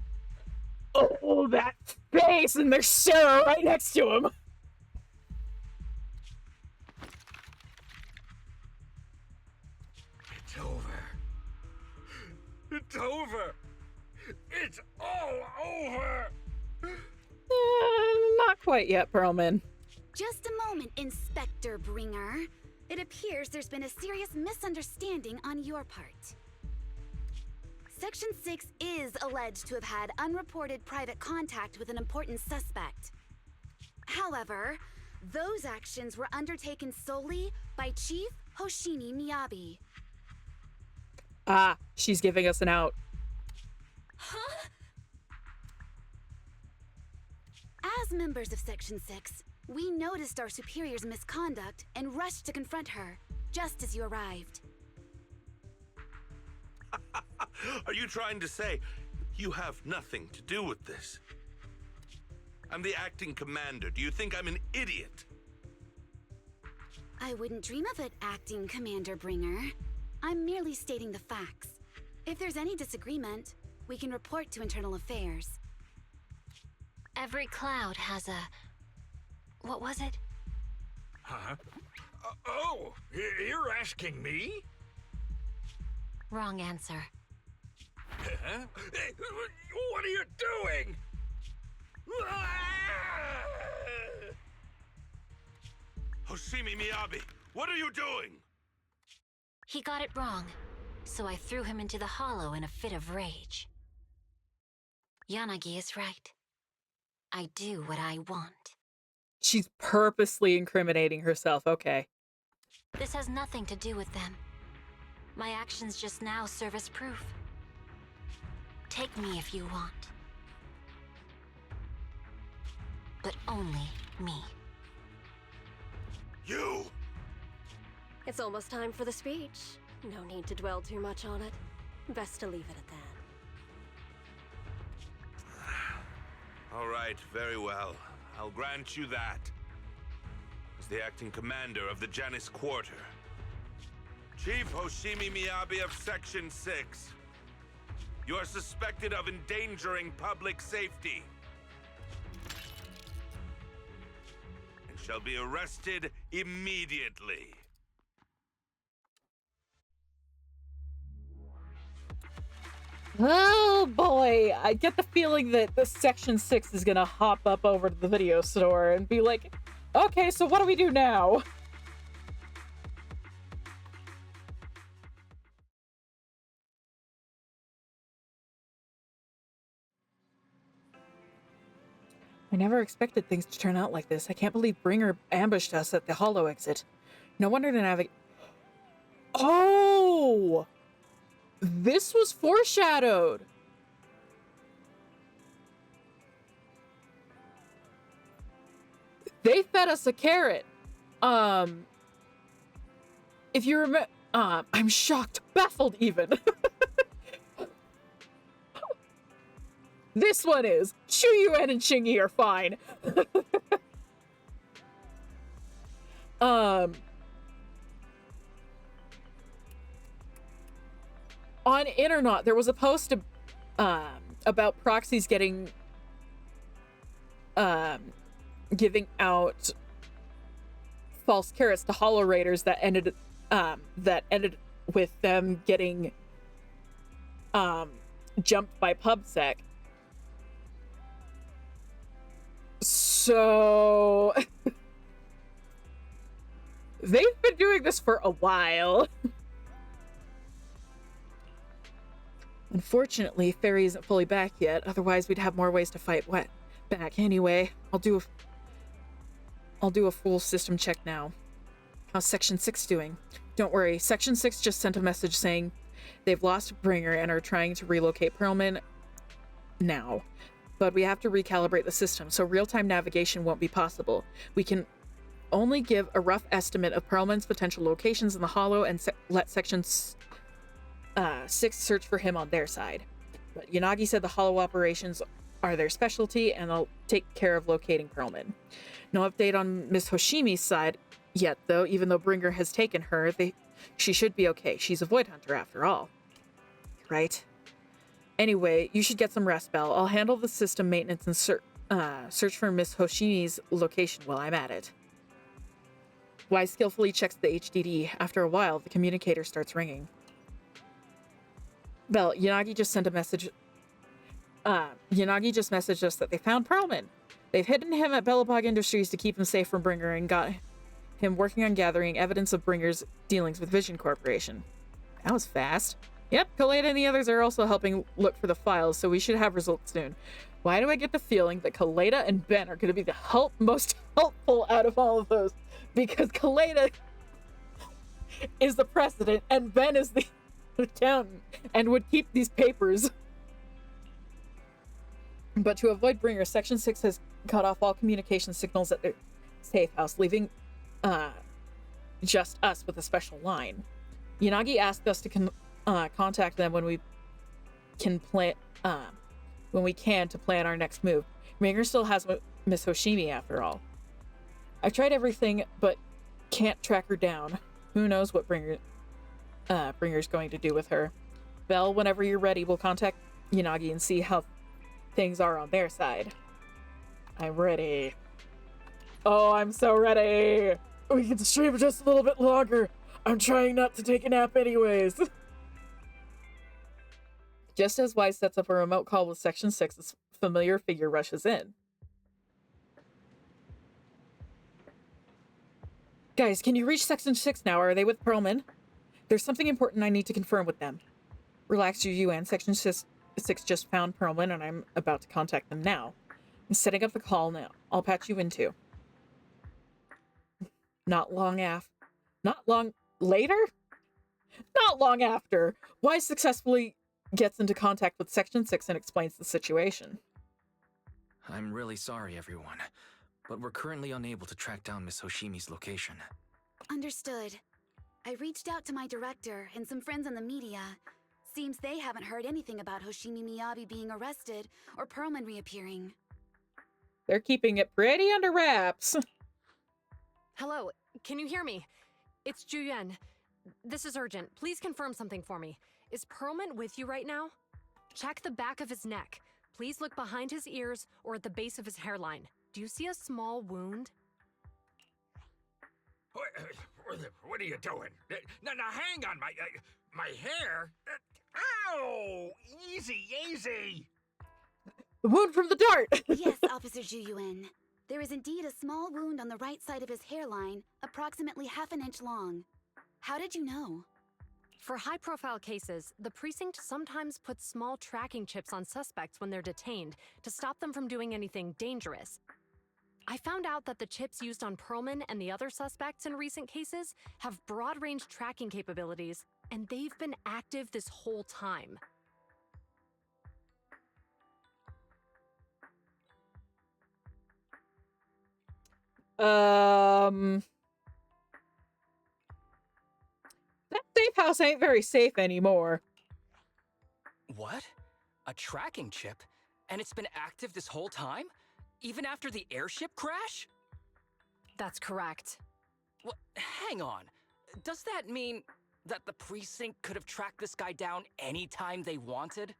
Oh, that face! And there's Sarah right next to him! It's over. It's over. It's all over. Not quite yet, Perlman. Just a moment, Inspector Bringer. It appears there's been a serious misunderstanding on your part. Section 6 is alleged to have had unreported private contact with an important suspect. However, those actions were undertaken solely by Chief Hoshimi Miyabi. Ah, she's giving us an out. Huh? As members of Section 6, we noticed our superior's misconduct and rushed to confront her, just as you arrived. Are you trying to say you have nothing to do with this? I'm the acting commander. Do you think I'm an idiot? I wouldn't dream of it, acting Commander Bringer. I'm merely stating the facts. If there's any disagreement, we can report to Internal Affairs. Every cloud has a... What was it? Huh? You're asking me? Wrong answer. Huh? What are you doing? Hoshimi Miyabi, what are you doing? He got it wrong, so I threw him into the hollow in a fit of rage. Yanagi is right. I do what I want. She's purposely incriminating herself. Okay. This has nothing to do with them. My actions just now serve as proof. Take me if you want. But only me. You! It's almost time for the speech. No need to dwell too much on it. Best to leave it at that. All right, very well. I'll grant you that. As the acting commander of the Janus Quarter, Chief Hoshimi Miyabi of Section 6, you are suspected of endangering public safety and shall be arrested immediately. Oh boy, I get the feeling that the Section 6 is gonna hop up over to the video store and be like, okay, so what do we do now? I never expected things to turn out like this. I can't believe Bringer ambushed us at the hollow exit. No wonder to navigate. Oh! This was foreshadowed. They fed us a carrot. If you remember, I'm shocked, baffled even. This one is. Shu Yuan and Qingyi are fine. On Internet, there was a post about proxies getting giving out false carrots to Hollow Raiders that ended with them getting jumped by PubSec. So they've been doing this for a while. Unfortunately, Fairy isn't fully back yet, otherwise we'd have more ways to fight back. Anyway, I'll do a full system check now. How's Section 6 doing? Don't worry, Section 6 just sent a message saying they've lost Bringer and are trying to relocate Perlman now. But we have to recalibrate the system, so real-time navigation won't be possible. We can only give a rough estimate of Perlman's potential locations in the Hollow and let Section 6 search for him on their side. But Yanagi said the Hollow operations are their specialty and they'll take care of locating Perlman. No update on Miss Hoshimi's side yet, though. Even though Bringer has taken her, she should be okay. She's a Void Hunter after all. Right? Anyway, you should get some rest, Belle. I'll handle the system maintenance and search for Miss Hoshimi's location while I'm at it. Y skillfully checks the HDD. After a while, the communicator starts ringing. Belle, Yanagi just sent a message. Yanagi just messaged us that they found Perlman. They've hidden him at Bellabog Industries to keep him safe from Bringer and got him working on gathering evidence of Bringer's dealings with Vision Corporation. That was fast. Yep, Kaleda and the others are also helping look for the files, so we should have results soon. Why do I get the feeling that Kaleda and Ben are going to be the most helpful out of all of those? Because Kaleda is the president and Ben is the accountant and would keep these papers. But to avoid Bringer, Section 6 has cut off all communication signals at their safe house, leaving just us with a special line. Yanagi asked us to contact them when we can to plan our next move. Bringer still has Miss Hoshimi after all. I've tried everything, but can't track her down. Who knows what Bringer's going to do with her. Belle, whenever you're ready, we'll contact Yanagi and see how things are on their side. I'm ready. Oh, I'm so ready. We can stream just a little bit longer. I'm trying not to take a nap anyways. Just as Wise sets up a remote call with Section 6, this familiar figure rushes in. Guys, can you reach Section 6 now? Are they with Perlman? There's something important I need to confirm with them. Relax, UN. Section 6 just found Perlman, and I'm about to contact them now. I'm setting up the call now. I'll patch you in too. Not long later? Not long after, Wise successfully gets into contact with Section 6 and explains the situation. I'm really sorry, everyone, but we're currently unable to track down Miss Hoshimi's location. Understood. I reached out to my director and some friends in the media. Seems they haven't heard anything about Hoshimi Miyabi being arrested or Perlman reappearing. They're keeping it pretty under wraps. Hello, can you hear me? It's Juyen. This is urgent. Please confirm something for me. Is Perlman with you right now? Check the back of his neck. Please look behind his ears or at the base of his hairline. Do you see a small wound? What are you doing? Now hang on, my hair. Ow! Easy. The wound from the dart! Yes, Officer Juyuan. There is indeed a small wound on the right side of his hairline, approximately half an inch long. How did you know? For high-profile cases, the precinct sometimes puts small tracking chips on suspects when they're detained to stop them from doing anything dangerous. I found out that the chips used on Perlman and the other suspects in recent cases have broad-range tracking capabilities, and they've been active this whole time. That safe house ain't very safe anymore. What? A tracking chip? And it's been active this whole time? Even after the airship crash? That's correct. What? Hang on. Does that mean that the precinct could have tracked this guy down anytime they wanted?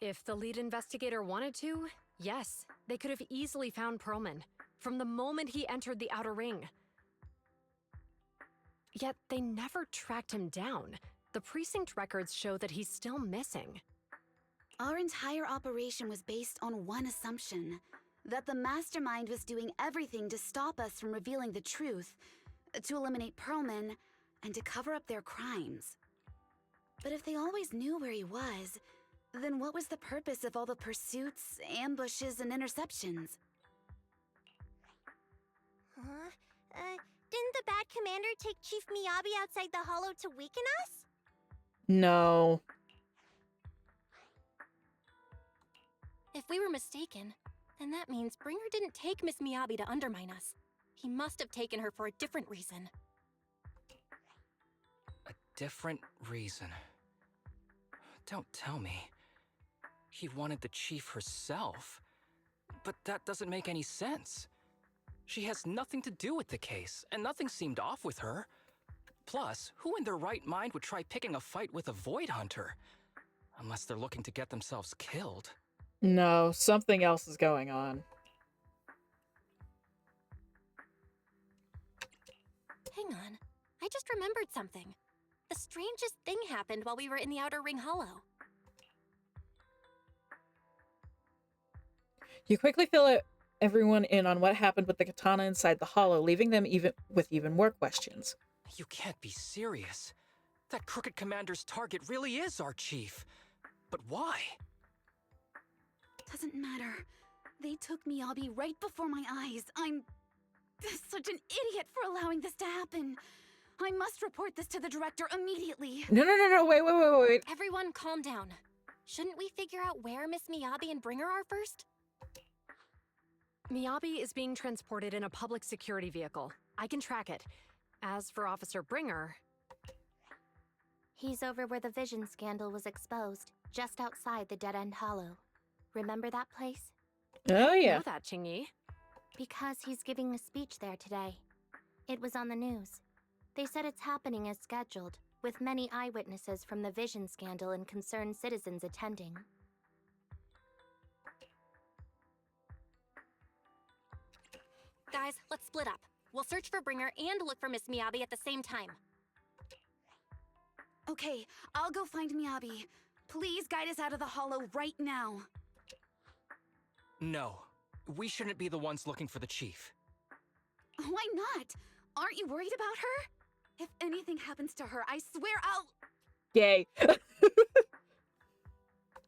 If the lead investigator wanted to, yes. They could have easily found Perlman from the moment he entered the outer ring. Yet they never tracked him down. The precinct records show that he's still missing. Our entire operation was based on one assumption, that the mastermind was doing everything to stop us from revealing the truth, to eliminate Perlman, and to cover up their crimes. But if they always knew where he was, then what was the purpose of all the pursuits, ambushes, and interceptions? Didn't the bad commander take Chief Miyabi outside the hollow to weaken us? No. If we were mistaken, then that means Bringer didn't take Miss Miyabi to undermine us. He must have taken her for a different reason. A different reason? Don't tell me. He wanted the chief herself. But that doesn't make any sense. She has nothing to do with the case, and nothing seemed off with her. Plus, who in their right mind would try picking a fight with a Void Hunter? Unless they're looking to get themselves killed. No, something else is going on. Hang on. I just remembered something. The strangest thing happened while we were in the Outer Ring Hollow. You quickly fill everyone in on what happened with the katana inside the hollow, leaving them with even more questions. You can't be serious. That crooked commander's target really is our chief. But why? Doesn't matter. They took Miyabi right before my eyes. I'm such an idiot for allowing this to happen. I must report this to the director immediately. No, wait. Everyone calm down. Shouldn't we figure out where Miss Miyabi and Bringer are first? Miyabi is being transported in a public security vehicle. I can track it. As for Officer Bringer... He's over where the Vision scandal was exposed, just outside the Dead End Hollow. Remember that place? Oh, yeah. I know that, Qingyi. Because he's giving a speech there today. It was on the news. They said it's happening as scheduled, with many eyewitnesses from the Vision scandal and concerned citizens attending. Guys, let's split up. We'll search for Bringer and look for Miss Miyabi at the same time. Okay, I'll go find Miyabi. Please guide us out of the hollow right now. No. We shouldn't be the ones looking for the chief. Why not? Aren't you worried about her? If anything happens to her, I swear I'll... Yay.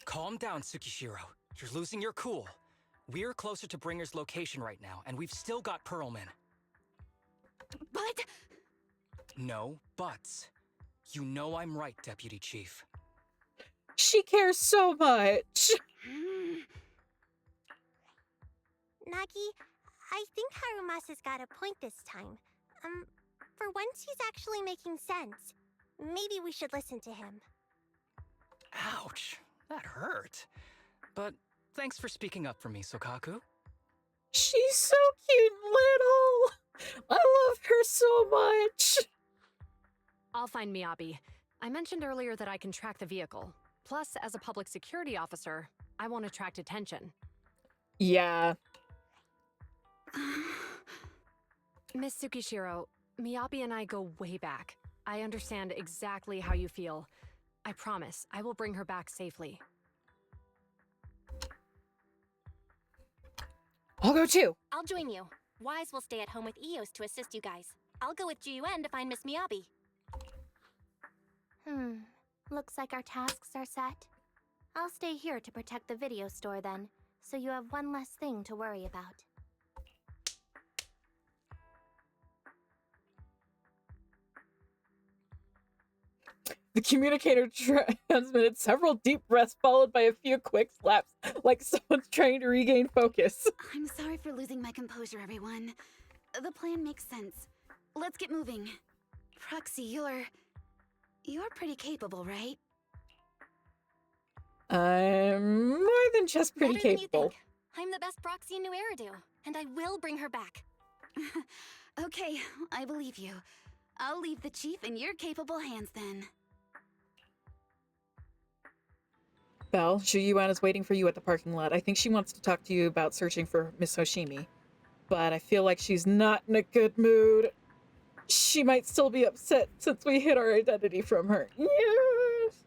Calm down, Tsukishiro. You're losing your cool. We're closer to Bringer's location right now, and we've still got Pearlman. But... No buts. You know I'm right, Deputy Chief. She cares so much. Nagi, I think Harumasa's got a point this time. For once he's actually making sense. Maybe we should listen to him. Ouch. That hurt. But thanks for speaking up for me, Sokaku. She's so cute and little. I love her so much. I'll find Miyabi. I mentioned earlier that I can track the vehicle. Plus, as a public security officer, I won't attract attention. Yeah. Miss Tsukishiro, Miyabi and I go way back. I understand exactly how you feel. I promise, I will bring her back safely. I'll go too. I'll join you. Wise will stay at home with Eos to assist you guys. I'll go with GUN to find Miss Miyabi. Looks like our tasks are set. I'll stay here to protect the video store then, so you have one less thing to worry about. The communicator transmitted several deep breaths followed by a few quick slaps, like someone's trying to regain focus. I'm sorry for losing my composure, everyone. The plan makes sense. Let's get moving. Proxy, you're pretty capable, right? I'm more than just pretty Better than you capable. think. I'm the best proxy in New Eridu, and I will bring her back. Okay, I believe you. I'll leave the chief in your capable hands then. Belle, Shuyuan is waiting for you at the parking lot. I think she wants to talk to you about searching for Miss Hoshimi. But I feel like she's not in a good mood. She might still be upset since we hid our identity from her. Yes!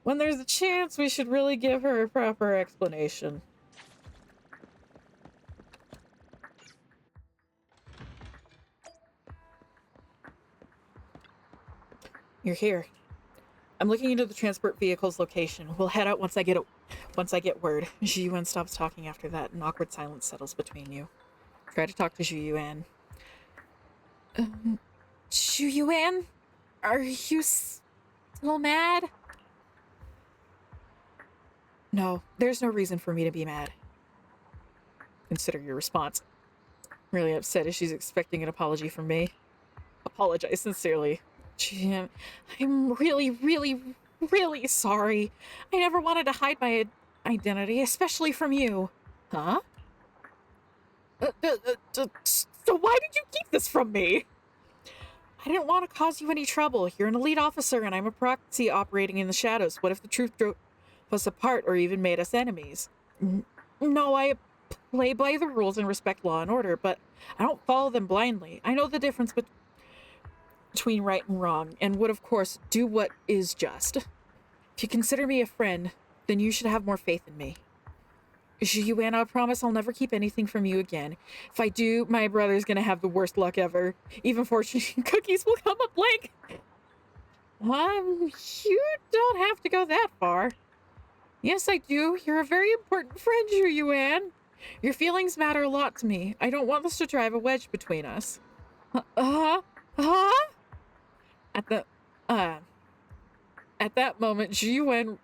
When there's a chance, we should really give her a proper explanation. You're here. I'm looking into the transport vehicle's location. We'll head out once I get word. Zhiyuan stops talking after that. An awkward silence settles between you. Try to talk to Zhiyuan. Zhiyuan? Are you still mad? No, there's no reason for me to be mad. Consider your response. Really upset as she's expecting an apology from me. Apologize sincerely. Jim, I'm really, really, really sorry. I never wanted to hide my identity, especially from you. Huh? So why did you keep this from me? I didn't want to cause you any trouble. You're an elite officer and I'm a proxy operating in the shadows. What if the truth drove us apart or even made us enemies? No, I play by the rules and respect law and order, but I don't follow them blindly. I know the difference between right and wrong, and would of course do what is just. If you consider me a friend, then you should have more faith in me. Zhiyuan, I promise I'll never keep anything from you again. If I do, my brother's gonna have the worst luck ever. Even fortune cookies will come up blank. You don't have to go that far. Yes, I do. You're a very important friend, Zhu Yuan. Your feelings matter a lot to me. I don't want this to drive a wedge between us. Huh? At that moment, Zhu Yuan's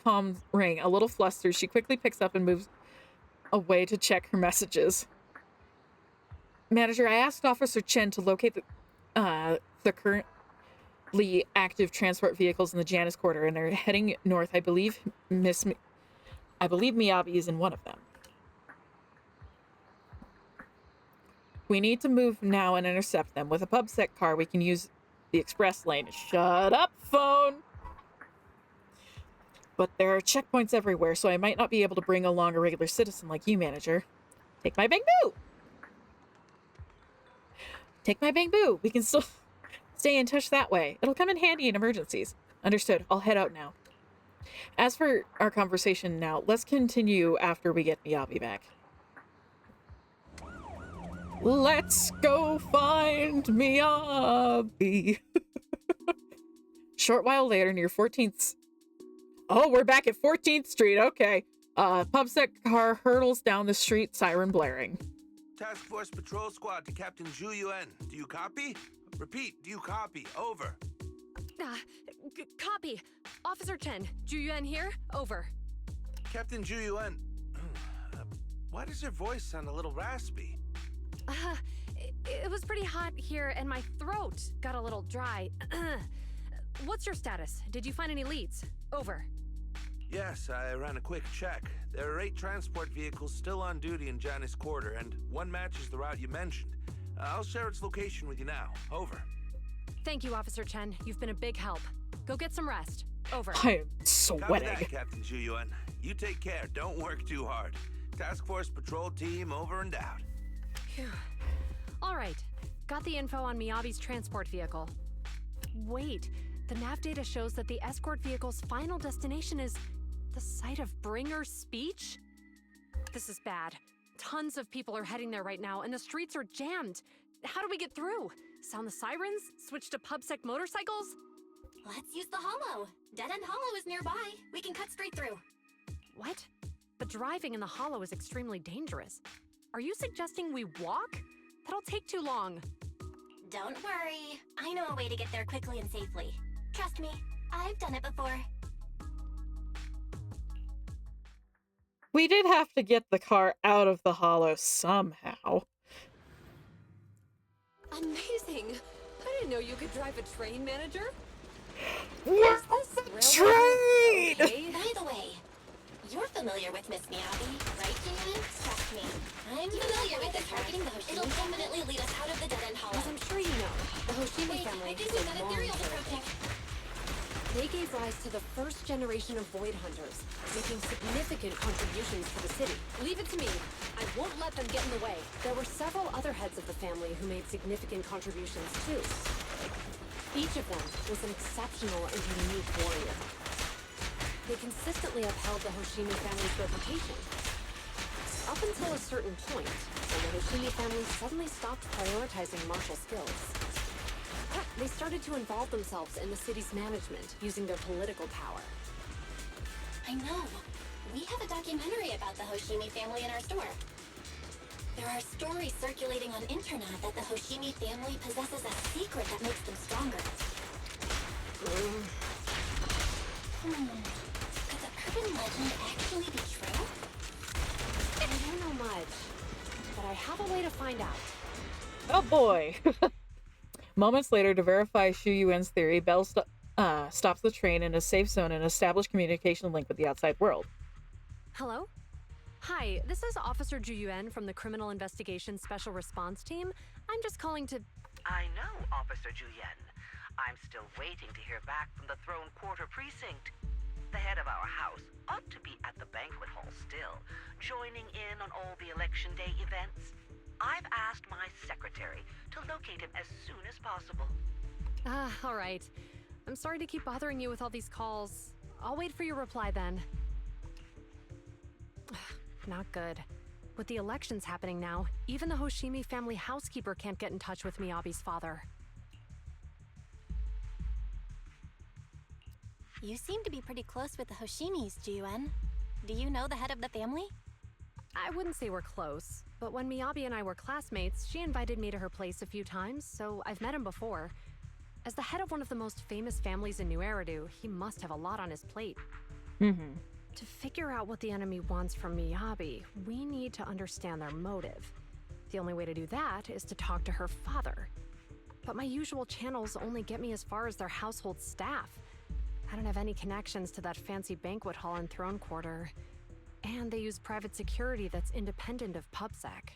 comms rang. A little flustered, she quickly picks up and moves away to check her messages. Manager, I asked Officer Chen to locate the currently active transport vehicles in the Janus Quarter, and they're heading north. I believe Miyabi is in one of them. We need to move now and intercept them. With a PubSec car, we can use the express lane. Shut up, phone! But there are checkpoints everywhere, so I might not be able to bring along a regular citizen like you, Manager. Take my bamboo! Take my bamboo! We can still stay in touch that way. It'll come in handy in emergencies. Understood. I'll head out now. As for our conversation now, let's continue after we get Miyabi back. Let's go find Miyabi. Short while later, near 14th... Oh, we're back at 14th Street. Okay. PubSec car hurtles down the street, siren blaring. Task Force Patrol Squad to Captain Zhu Yuan. Do you copy? Repeat, do you copy? Over. Copy. Officer Chen, Zhu Yuan here. Over. Captain Zhu Yuan, why does your voice sound a little raspy? It was pretty hot here and my throat got a little dry. What's your status? Did you find any leads? Over. Yes, I ran a quick check. There are 8 transport vehicles still on duty in Janus Quarter, and one matches the route you mentioned. I'll share its location with you now. Over. Thank you, Officer Chen. You've been a big help. Go get some rest. Over. I am sweating. Copy that, Captain Zhu Yuan. You take care. Don't work too hard. Task Force Patrol Team over and out. Phew. All right. Got the info on Miyabi's transport vehicle. Wait. The nav data shows that the escort vehicle's final destination is the site of Bringer's speech? This is bad. Tons of people are heading there right now, and the streets are jammed. How do we get through? Sound the sirens? Switch to PubSec motorcycles? Let's use the hollow. Dead End Hollow is nearby. We can cut straight through. What? But driving in the hollow is extremely dangerous. Are you suggesting we walk? That'll take too long. Don't worry. I know a way to get there quickly and safely. Trust me, I've done it before. We did have to get the car out of the hollow somehow. Amazing! I didn't know you could drive a train, Manager. Where's the train? Okay. By the way, you're familiar with Miss Miyabi, right, Julian? Trust me, I'm familiar with the targeting the Hoshimi. It'll definitely lead us out of the Dead End Hollow. As I'm sure you know, the Hoshimi family I think we've got Ethereal's approaching. They gave rise to the first generation of Void Hunters, making significant contributions to the city. Leave it to me. I won't let them get in the way. There were several other heads of the family who made significant contributions too. Each of them was an exceptional and unique warrior. They consistently upheld the Hoshimi family's reputation. Up until a certain point, when the Hoshimi family suddenly stopped prioritizing martial skills. They started to involve themselves in the city's management, using their political power. I know. We have a documentary about the Hoshimi family in our store. There are stories circulating on internet that the Hoshimi family possesses a secret that makes them stronger. Could the urban legend actually be true? I don't know much, but I have a way to find out. Oh boy. Moments later, to verify Zhu Yuan's theory, Belle stops the train in a safe zone and establishes communication link with the outside world. Hello? Hi, this is Officer Zhu Yuan from the Criminal Investigation Special Response Team. I'm just calling to... I know, Officer Zhu Yuan. I'm still waiting to hear back from the Throne Quarter Precinct. The head of our house ought to be at the banquet hall still, joining in on all the Election Day events. I've asked my secretary to locate him as soon as possible. all right. I'm sorry to keep bothering you with all these calls. I'll wait for your reply then. Not good. With the elections happening now, even the Hoshimi family housekeeper can't get in touch with Miyabi's father. You seem to be pretty close with the Hoshimis, Jiyuan. Do you know the head of the family? I wouldn't say we're close, but when Miyabi and I were classmates, she invited me to her place a few times, so I've met him before. As the head of one of the most famous families in New Eridu, he must have a lot on his plate. Mm-hmm. To figure out what the enemy wants from Miyabi, we need to understand their motive. The only way to do that is to talk to her father. But my usual channels only get me as far as their household staff. I don't have any connections to that fancy banquet hall and throne quarter. And they use private security that's independent of PubSec.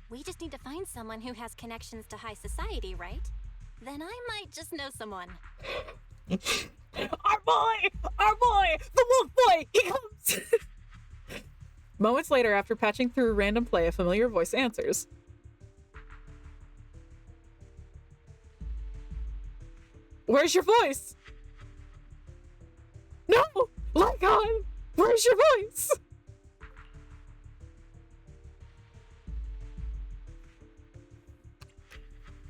We just need to find someone who has connections to high society, right? Then I might just know someone. Our boy! Our boy! The wolf boy! He comes! Moments later, after patching through a random play, a familiar voice answers. Where's your voice? No! Lycon! Where's your voice?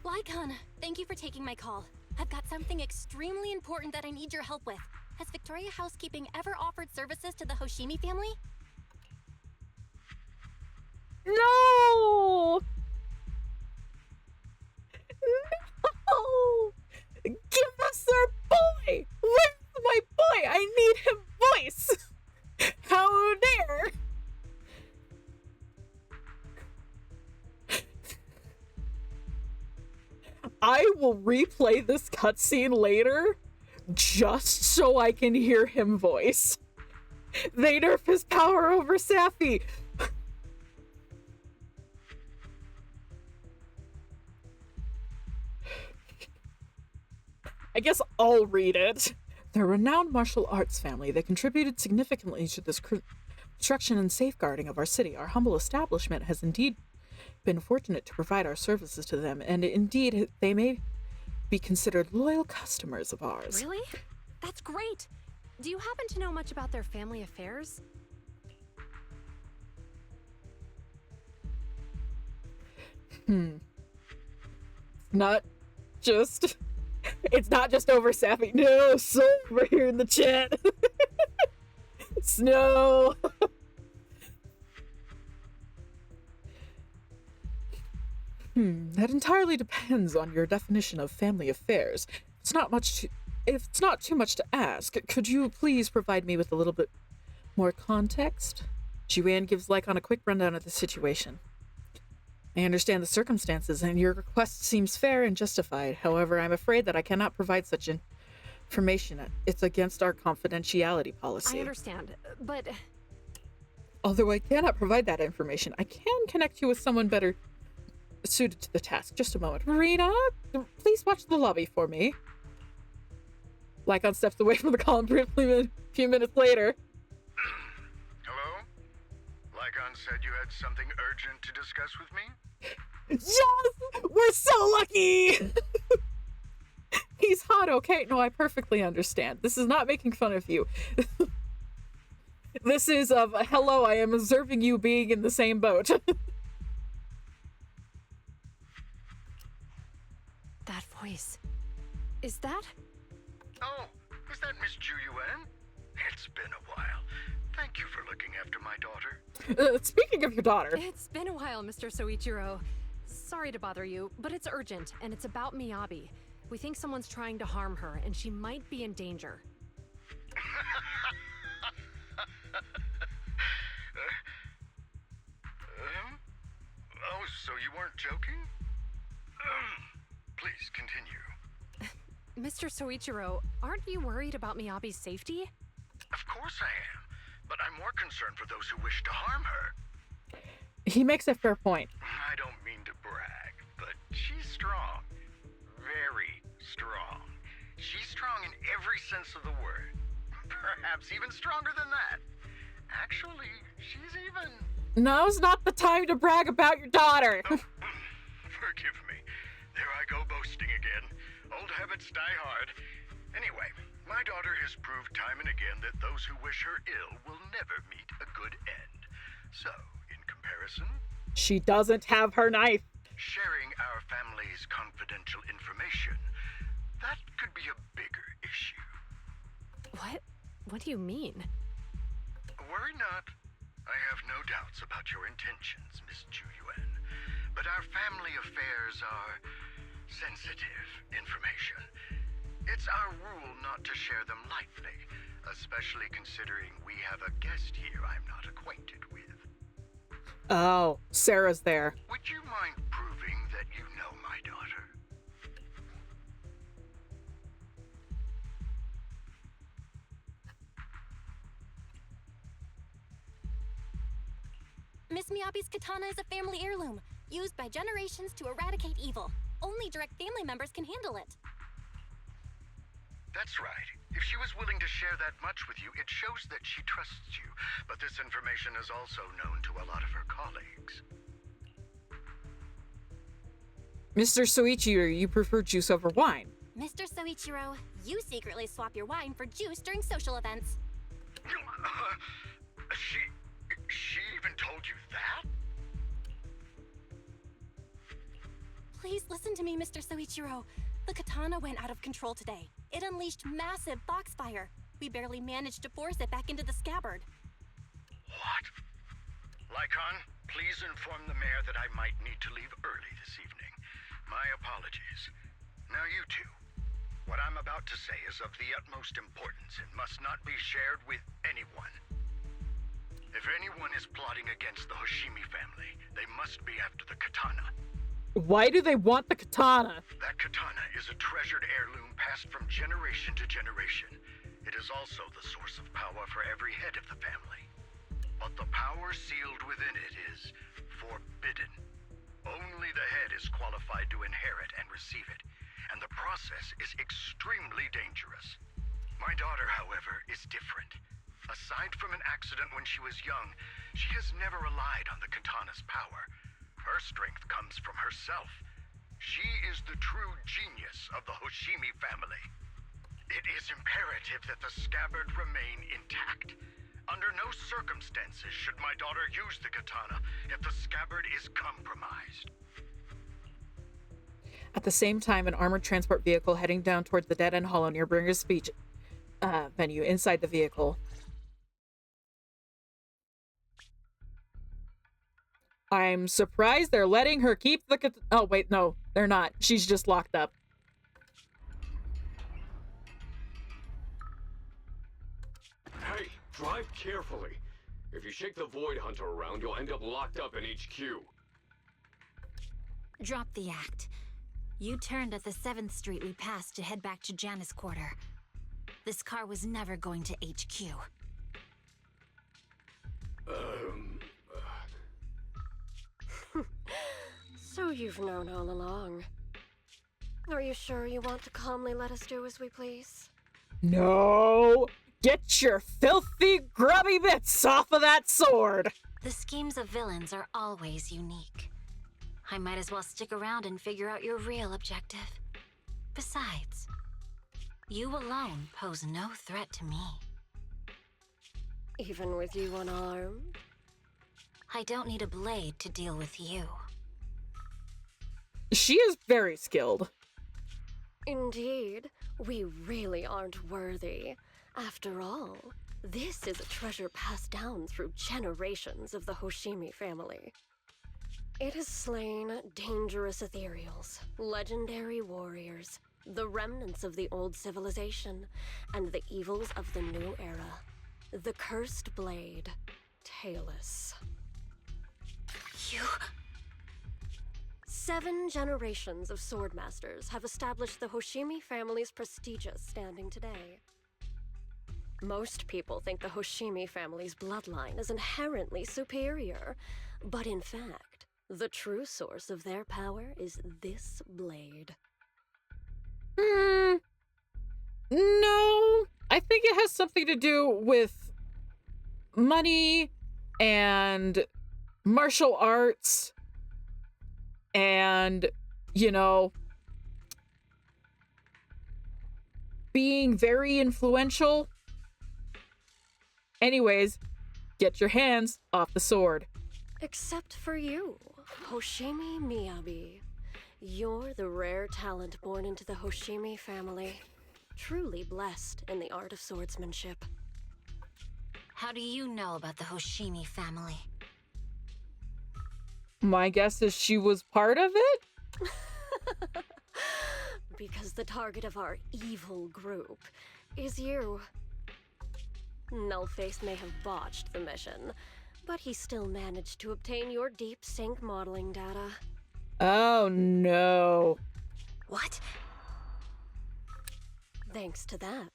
Lycon, thank you for taking my call. I've got something extremely important that I need your help with. Has Victoria Housekeeping ever offered services to the Hoshimi family? No! No! Give us our boy! Where's my boy? I need him voice! How dare! I will replay this cutscene later just so I can hear him voice. They nerf his power over Sappy. I guess I'll read it. They're a renowned martial arts family that contributed significantly to this construction and safeguarding of our city. Our humble establishment has indeed been fortunate to provide our services to them, and indeed they may be considered loyal customers of ours. Really? That's great! Do you happen to know much about their family affairs? It's not just over Sappy. No, so over here in the chat. Snow. That entirely depends on your definition of family affairs. If it's not too much to ask, could you please provide me with a little bit more context? Jiran gives Lycon a quick rundown of the situation. I understand the circumstances, and your request seems fair and justified. However, I'm afraid that I cannot provide such information. It's against our confidentiality policy. I understand, but... Although I cannot provide that information, I can connect you with someone better suited to the task. Just a moment. Rena, please watch the lobby for me. Lycon steps away from the call and briefly a few minutes later. Hello? Lycon said you had something urgent to discuss with me? Yes! We're so lucky! He's hot, okay? No, I perfectly understand. This is not making fun of you. This is of, hello, I am observing you being in the same boat. That voice. Is that? Oh, is that Miss Juyuan? It's been a while. Thank you for looking after my daughter. Speaking of your daughter. It's been a while, Mr. Soichiro. Sorry to bother you, but it's urgent, and it's about Miyabi. We think someone's trying to harm her, and she might be in danger. Oh, so you weren't joking? Please, continue. Mr. Soichiro, aren't you worried about Miyabi's safety? Of course I am, but I'm more concerned for those who wish to harm her. He makes a fair point. I don't mean to brag, but she's strong. Very strong. She's strong in every sense of the word. Perhaps even stronger than that. Actually, she's even... Now's not the time to brag about your daughter. Oh, forgive me. There I go boasting again. Old habits die hard. Anyway, my daughter has proved time and again that those who wish her ill will never meet a good end. So, in comparison... She doesn't have her knife. sharing our family's confidential information, that could be a bigger issue. What? What do you mean? Worry not. I have no doubts about your intentions, Miss Ju Yuan. But our family affairs are sensitive information. It's our rule not to share them lightly, especially considering we have a guest here I'm not acquainted with. Oh, Sarah's there. Would you mind proving that you know my daughter? Miss Miyabi's katana is a family heirloom, used by generations to eradicate evil. Only direct family members can handle it. That's right. If she was willing to share that much with you, it shows that she trusts you. But this information is also known to a lot of her colleagues. Mr. Soichiro, you prefer juice over wine. Mr. Soichiro, you secretly swap your wine for juice during social events. She even told you that? Please listen to me, Mr. Soichiro. The katana went out of control today. It unleashed massive foxfire. We barely managed to force it back into the scabbard. What? Lycon, please inform the mayor that I might need to leave early this evening. My apologies. Now you two. What I'm about to say is of the utmost importance and must not be shared with anyone. If anyone is plotting against the Hoshimi family, they must be after the katana. Why do they want the katana? That katana is a treasured heirloom passed from generation to generation. It is also the source of power for every head of the family. But the power sealed within it is forbidden. Only the head is qualified to inherit and receive it, and the process is extremely dangerous. My daughter, however, is different. Aside from an accident when she was young, she has never relied on the katana's power. Her strength comes from herself. She is the true genius of the Hoshimi family. It is imperative that the scabbard remain intact. Under no circumstances should my daughter use the katana if the scabbard is compromised. At the same time, an armored transport vehicle heading down towards the dead-end hollow near Bringer's speech venue. Inside the vehicle, I'm surprised they're letting her keep the oh, wait, no, they're not. She's just locked up. Hey, drive carefully. If you shake the Void Hunter around, you'll end up locked up in HQ. Drop the act. You turned at the 7th Street we passed to head back to Janus Quarter. This car was never going to HQ. So you've known all along. Are you sure you want to calmly let us do as we please? No! Get your filthy, grubby bits off of that sword! The schemes of villains are always unique. I might as well stick around and figure out your real objective. Besides, you alone pose no threat to me. Even with you unarmed? I don't need a blade to deal with you. She is very skilled. Indeed, we really aren't worthy. After all, this is a treasure passed down through generations of the Hoshimi family. It has slain dangerous ethereals, legendary warriors, the remnants of the old civilization, and the evils of the new era. The cursed blade, Talus. You... 7 generations of swordmasters have established the Hoshimi family's prestigious standing today. Most people think the Hoshimi family's bloodline is inherently superior, but in fact, the true source of their power is this blade. No, I think it has something to do with money and martial arts and, you know, being very influential. Anyways, get your hands off the sword. Except for you. Hoshimi Miyabi. You're the rare talent born into the Hoshimi family. Truly blessed in the art of swordsmanship. How do you know about the Hoshimi family? My guess is she was part of it? Because the target of our evil group is you. Nullface may have botched the mission, but he still managed to obtain your deep sync modeling data. Oh no. What? Thanks to that,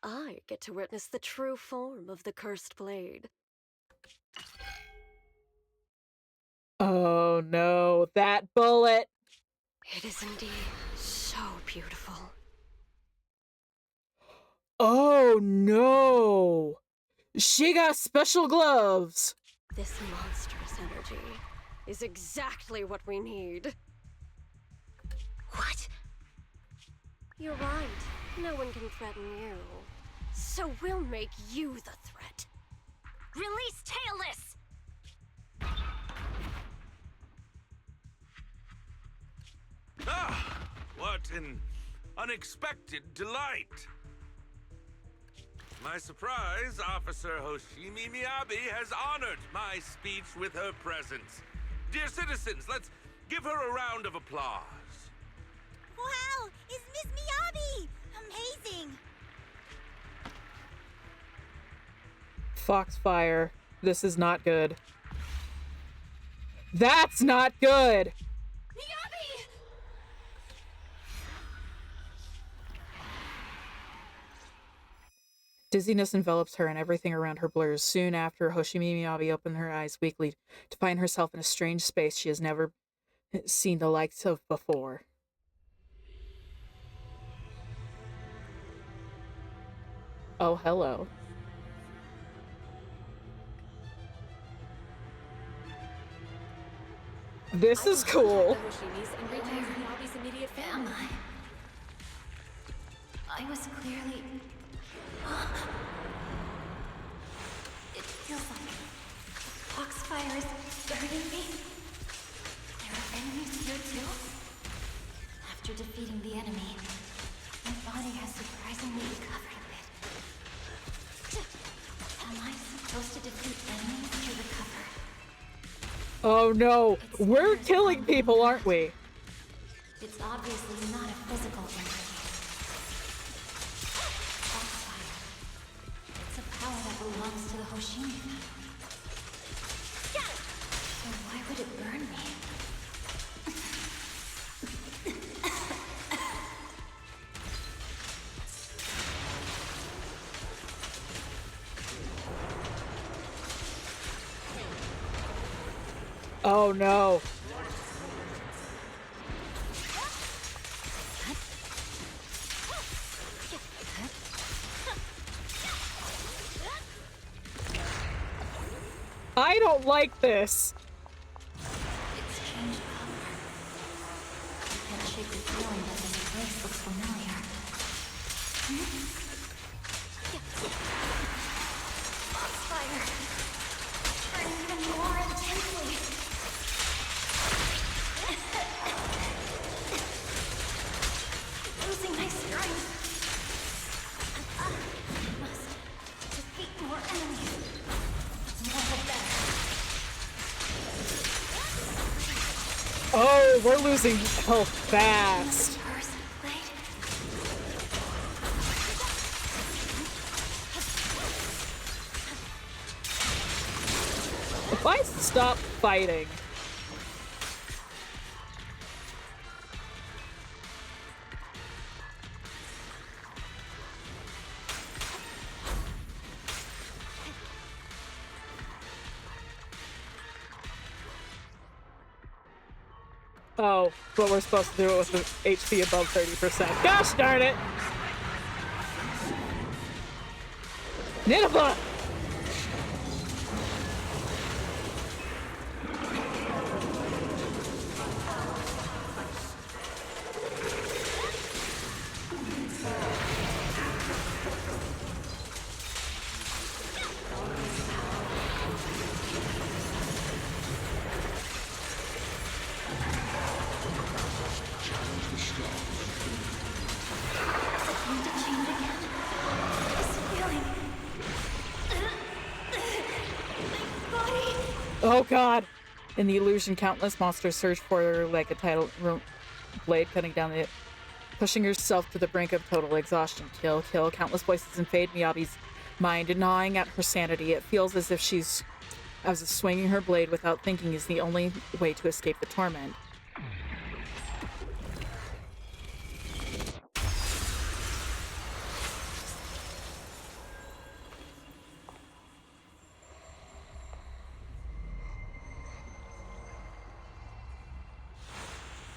I get to witness the true form of the cursed blade. Oh no, that bullet! It is indeed so beautiful. Oh no! She got special gloves! This monstrous energy is exactly what we need. What? You're right. No one can threaten you. So we'll make you the threat. Release Tailless! Ah, what an unexpected delight. My surprise, Officer Hoshimi Miyabi has honored my speech with her presence. Dear citizens, let's give her a round of applause. Wow! It's Miss Miyabi! Amazing! Foxfire, this is not good. That's not good! Miyabi! Dizziness envelops her and everything around her blurs. Soon after, Hoshimi Miyabi opened her eyes weakly to find herself in a strange space she has never seen the likes of before. Oh, hello. This is cool. Am I was clearly... It feels like Foxfire is guarding me. There are enemies here too? After defeating the enemy, my body has surprisingly recovered a bit. Am I supposed to defeat enemies to recover? Oh no, we're killing people, aren't we? It's obviously not a physical injury. Foxfire. It's a power that belongs to the Hoshimi family. So why would it burn me? Oh no. I don't like this. It's changed color. I can't shake the feeling that this place looks familiar. Foxfire. Burning even more intensely. Losing my strength. I must defeat more enemies. More the better. Oh, we're losing health fast. If I stop fighting... Oh, but we're supposed to do it with the HP above 30%. Gosh darn it! Nineveh! Oh god! In the illusion, countless monsters surge for her like a tidal blade cutting down the... Pushing herself to the brink of total exhaustion. Kill, kill. Countless voices invade Miyabi's mind, gnawing at her sanity. It feels as if swinging her blade without thinking is the only way to escape the torment.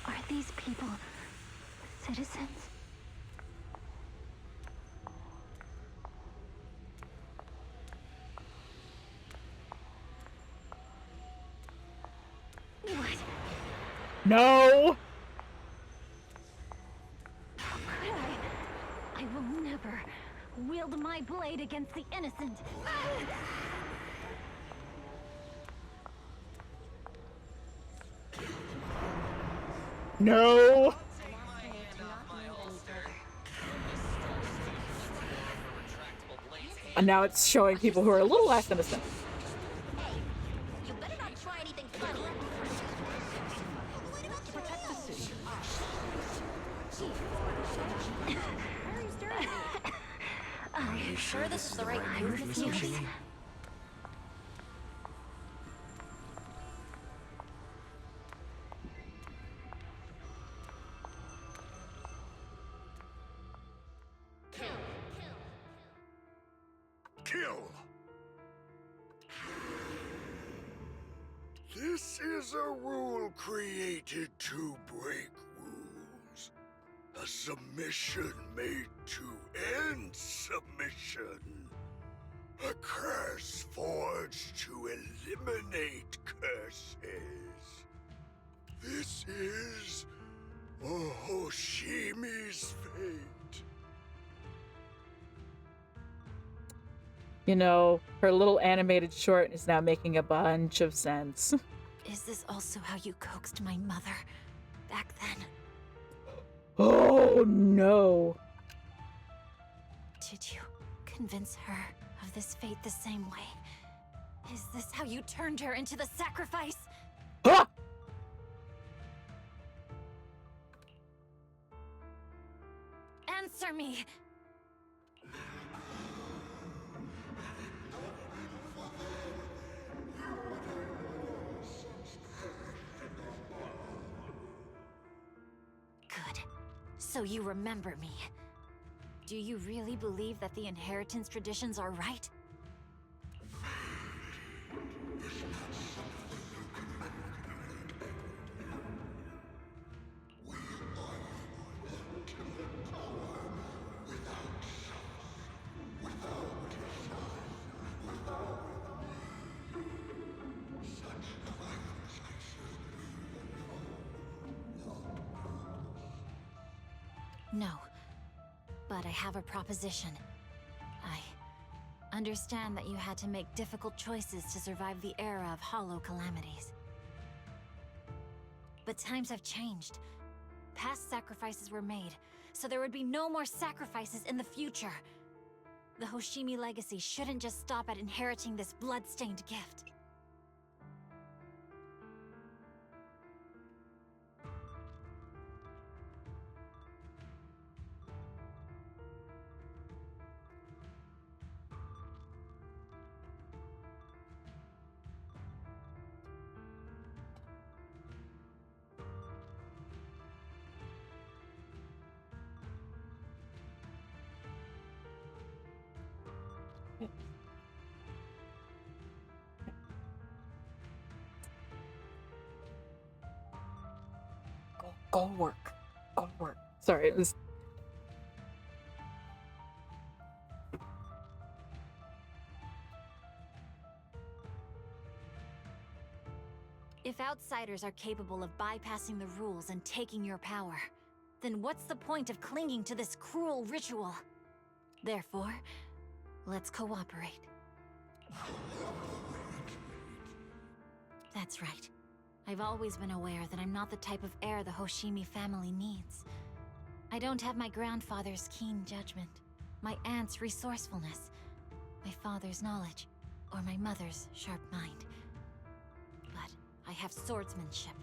Are these people citizens? What? No! How could I? I will never wield my blade against the innocent. No! And now it's showing people who are a little less innocent. You better not try anything funny. To protect the city. Are you sure this is the right move, Miss Yoshi? Kill! This is a rule created to break rules. A submission made to end submission. A curse forged to eliminate curses. This is Hoshimi's fate. You know, her little animated short is now making a bunch of sense. Is this also how you coaxed my mother back then? Oh no! Did you convince her of this fate the same way? Is this how you turned her into the sacrifice? Ah! Answer me! Good. So you remember me. Do you really believe that the inheritance traditions are right? No. But I have a proposition. I understand that you had to make difficult choices to survive the era of hollow calamities. But times have changed. Past sacrifices were made, so there would be no more sacrifices in the future. The Hoshimi legacy shouldn't just stop at inheriting this blood-stained gift. Go work. Go work. Sorry, it was... If outsiders are capable of bypassing the rules and taking your power, then what's the point of clinging to this cruel ritual? Therefore, let's cooperate. That's right. I've always been aware that I'm not the type of heir the Hoshimi family needs. I don't have my grandfather's keen judgment, my aunt's resourcefulness, my father's knowledge, or my mother's sharp mind. I have swordsmanship.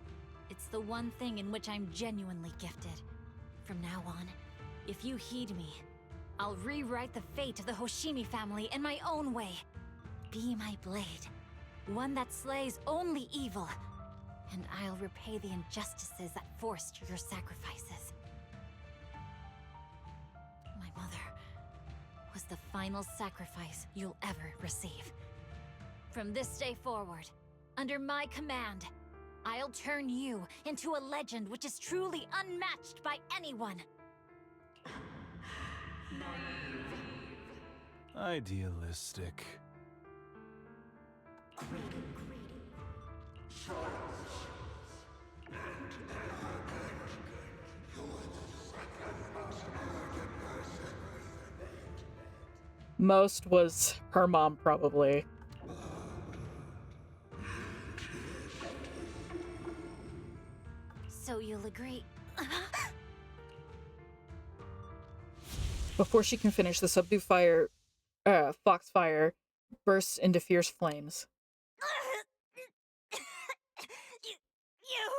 It's the one thing in which I'm genuinely gifted. From now on, if you heed me, I'll rewrite the fate of the Hoshimi family in my own way. Be my blade, one that slays only evil, and I'll repay the injustices that forced your sacrifices. My mother was the final sacrifice you'll ever receive. From this day forward, under my command, I'll turn you into a legend which is truly unmatched by anyone. Idealistic. Most was her mom, probably. So you'll agree. Before she can finish, the subdued fire, Foxfire bursts into fierce flames. You!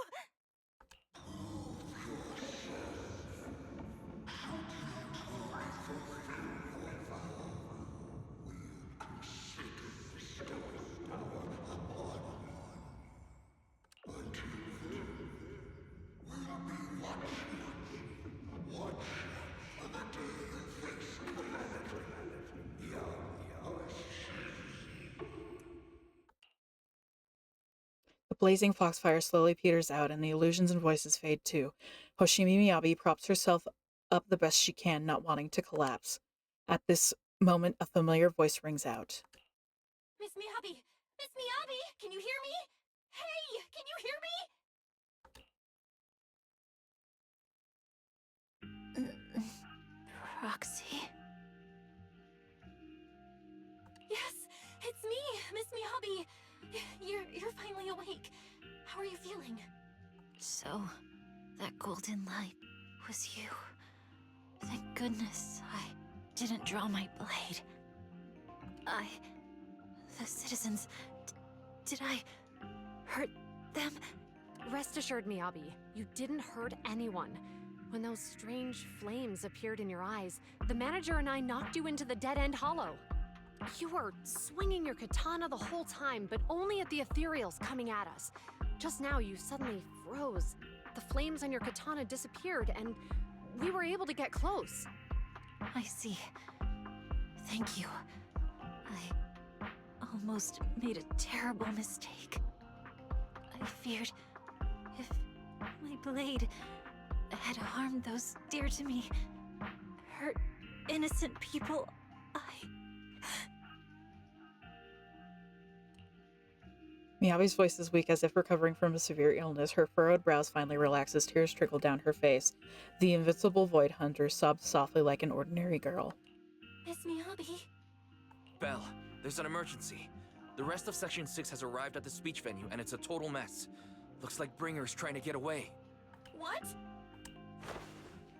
The blazing foxfire slowly peters out, and the illusions and voices fade too. Hoshimi Miyabi props herself up the best she can, not wanting to collapse. At this moment, a familiar voice rings out. Miss Miyabi! Miss Miyabi! Can you hear me? Hey! Can you hear me? Proxy? Yes! It's me! Miss Miyabi! You're finally awake. How are you feeling? So, that golden light was you. Thank goodness I didn't draw my blade. The citizens, did I hurt them? Rest assured, Miyabi, you didn't hurt anyone. When those strange flames appeared in your eyes, the manager and I knocked you into the dead-end hollow. You were swinging your katana the whole time, but only at the ethereals coming at us. Just now, you suddenly froze. The flames on your katana disappeared, and we were able to get close. I see. Thank you. I almost made a terrible mistake. I feared if my blade had harmed those dear to me, hurt innocent people, Miyabi's voice is weak, as if recovering from a severe illness. Her furrowed brows finally relax as tears trickle down her face. The invincible Void Hunter sobs softly like an ordinary girl. Miss Miyabi? Belle, there's an emergency. The rest of Section 6 has arrived at the speech venue, and it's a total mess. Looks like Bringer's trying to get away. What?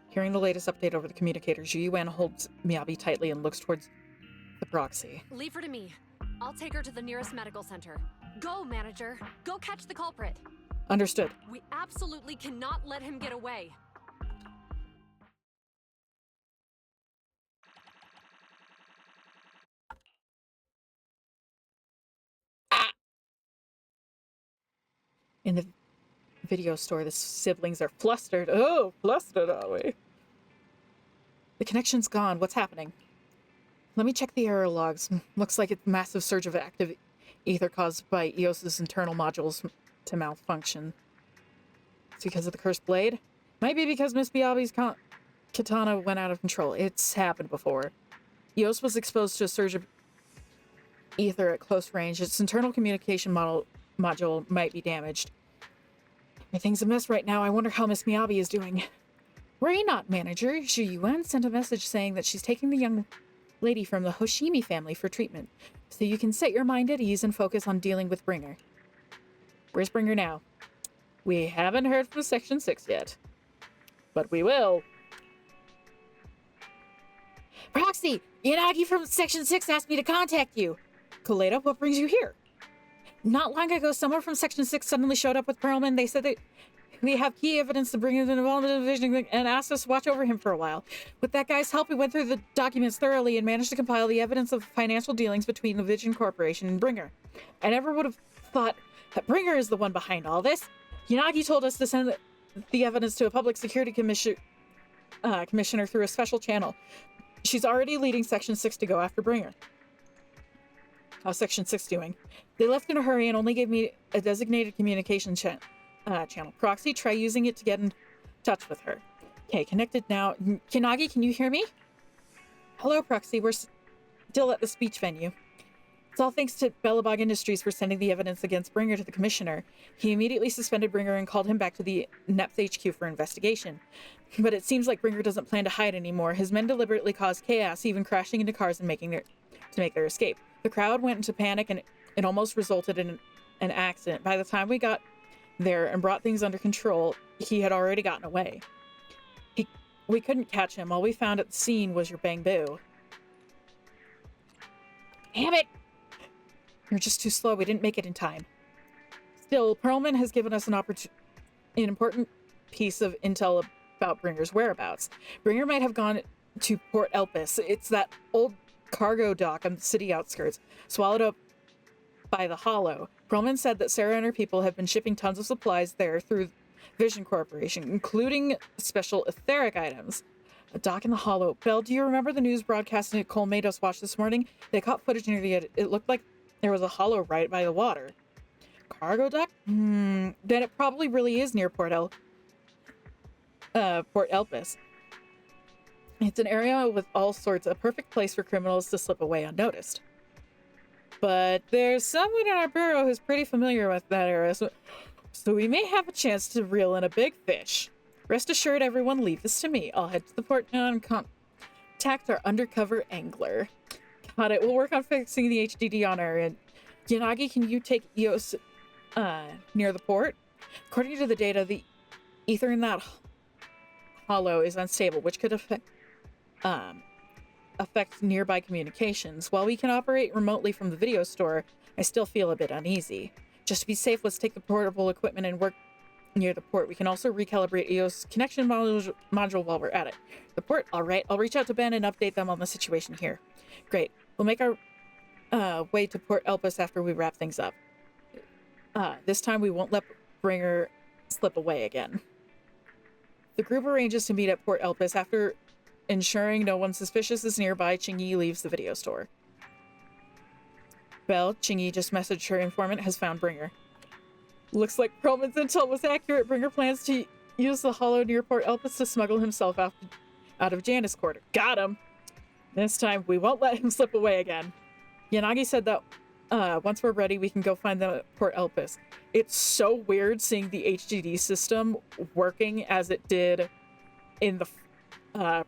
Hearing the latest update over the communicator, Zhu Yuan holds Miyabi tightly and looks towards the proxy. Leave her to me. I'll take her to the nearest medical center. Go, manager. Go catch the culprit. Understood. We absolutely cannot let him get away. In the video store, the siblings are flustered. Oh, flustered, are we? The connection's gone. What's happening? Let me check the error logs. Looks like it's a massive surge of active ether caused by EOS's internal modules to malfunction. It's because of the cursed blade? Might be because Miss Miyabi's katana went out of control. It's happened before. EOS was exposed to a surge of ether at close range. Its internal communication module might be damaged. Everything's a mess right now. I wonder how Miss Miyabi is doing. Worry not, manager. Zhu Yuan sent a message saying that she's taking the young lady from the Hoshimi family for treatment, so you can set your mind at ease and focus on dealing with Bringer. Where's Bringer now? We haven't heard from Section 6 yet, but we will. Proxy! Yanagi from Section 6 asked me to contact you. Koleda, what brings you here? Not long ago, someone from Section 6 suddenly showed up with Perlman. They said that they have key evidence to bring in the involvement of the division and asked us to watch over him for a while. With that guy's help, we went through the documents thoroughly and managed to compile the evidence of financial dealings between the Vision Corporation and Bringer. I never would have thought that Bringer is the one behind all this. Yanagi told us to send the evidence to a public security commissioner through a special channel. She's already leading Section 6 to go after Bringer. How's Section 6 doing? They left in a hurry and only gave me a designated communication channel. Proxy, try using it to get in touch with her. Okay, connected now. Yanagi, can you hear me? Hello, Proxy. We're still at the speech venue. It's all thanks to Bellabog Industries for sending the evidence against Bringer to the commissioner. He immediately suspended Bringer and called him back to the NEPS HQ for investigation. But it seems like Bringer doesn't plan to hide anymore. His men deliberately caused chaos, even crashing into cars and to make their escape. The crowd went into panic and it almost resulted in an accident. By the time we got there and brought things under control, he had already gotten away. We couldn't catch him. All we found at the scene was your bamboo. Damn it! You're just too slow. We didn't make it in time. Still, Perlman has given us an important piece of intel about Bringer's whereabouts. Bringer might have gone to Port Elpis. It's that old cargo dock on the city outskirts, swallowed up by the Hollow. Perlman said that Sarah and her people have been shipping tons of supplies there through Vision Corporation, including special etheric items. A dock in the Hollow. Belle, do you remember the news broadcast Nicole made us watch this morning? They caught footage near the edge. It looked like there was a hollow right by the water. Cargo dock? Then it probably really is near Port Elpis. It's an area with all sorts, a perfect place for criminals to slip away unnoticed. But there's someone in our bureau who's pretty familiar with that area, so we may have a chance to reel in a big fish. Rest assured, everyone, leave this to me. I'll head to the port now and contact our undercover angler. Got it. We'll work on fixing the HDD on our end. Yanagi, can you take EOS near the port? According to the data, the ether in that hollow is unstable, which could affect nearby communications. While we can operate remotely from the video store, I still feel a bit uneasy. Just to be safe, let's take the portable equipment and work near the port. We can also recalibrate EOS connection module while we're at it. The port, all right. I'll reach out to Ben and update them on the situation here. Great. We'll make our way to Port Elpis after we wrap things up. This time we won't let Bringer slip away again. The group arranges to meet at Port Elpis. After ensuring no one suspicious is nearby, Chingy leaves the video store. Belle, Chingy just messaged her informant has found Bringer. Looks like Perlman's intel was accurate. Bringer plans to use the hollow near Port Elpis to smuggle himself out of Janice Quarter. Got him! This time, we won't let him slip away again. Yanagi said that once we're ready, we can go find the Port Elpis. It's so weird seeing the HDD system working as it did in the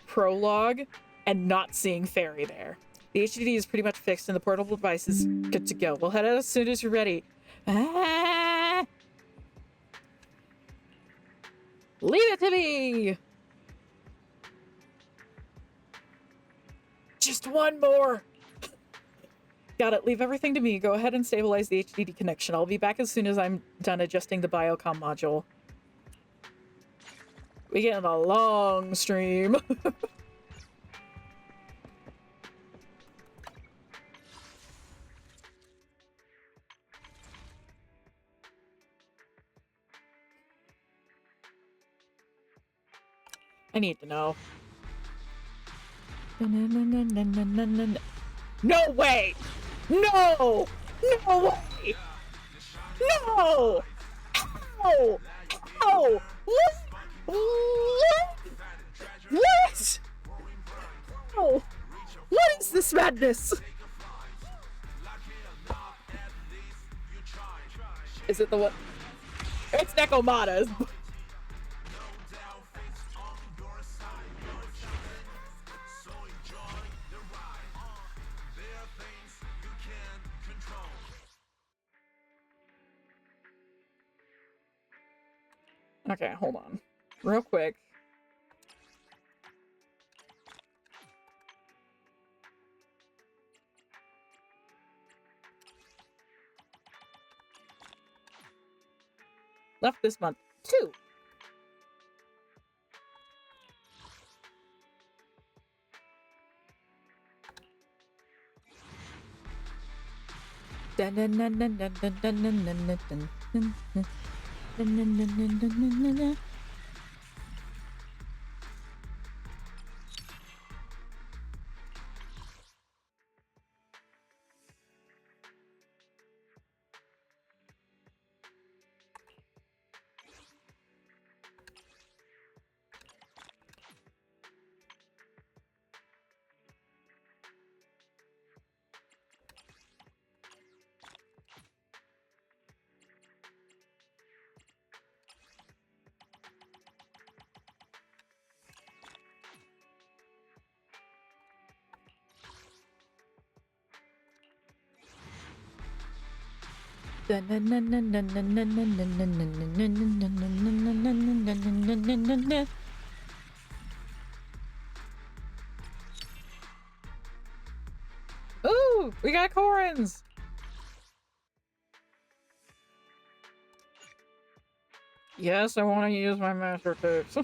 prologue and not seeing Fairy there. The HDD is pretty much fixed and the portable device is good to go. We'll head out as soon as you're ready. Leave it to me! Just one more! Got it. Leave everything to me. Go ahead and stabilize the HDD connection. I'll be back as soon as I'm done adjusting the biocom module. We get a long stream. I need to know. No way! No! No way! No! How? How? What? What? What? Oh! What is this madness? Is it the one? It's Nekomata's. Okay, hold on. Real quick. left this month. 2. Dun, dun, dun, dun, dun, dun, dun, dun, dun, dun, dun, dun, dun, dun, dun, dun, dun, dun, dun. Ooh, we got Corins. Yes, I want to use my master tapes.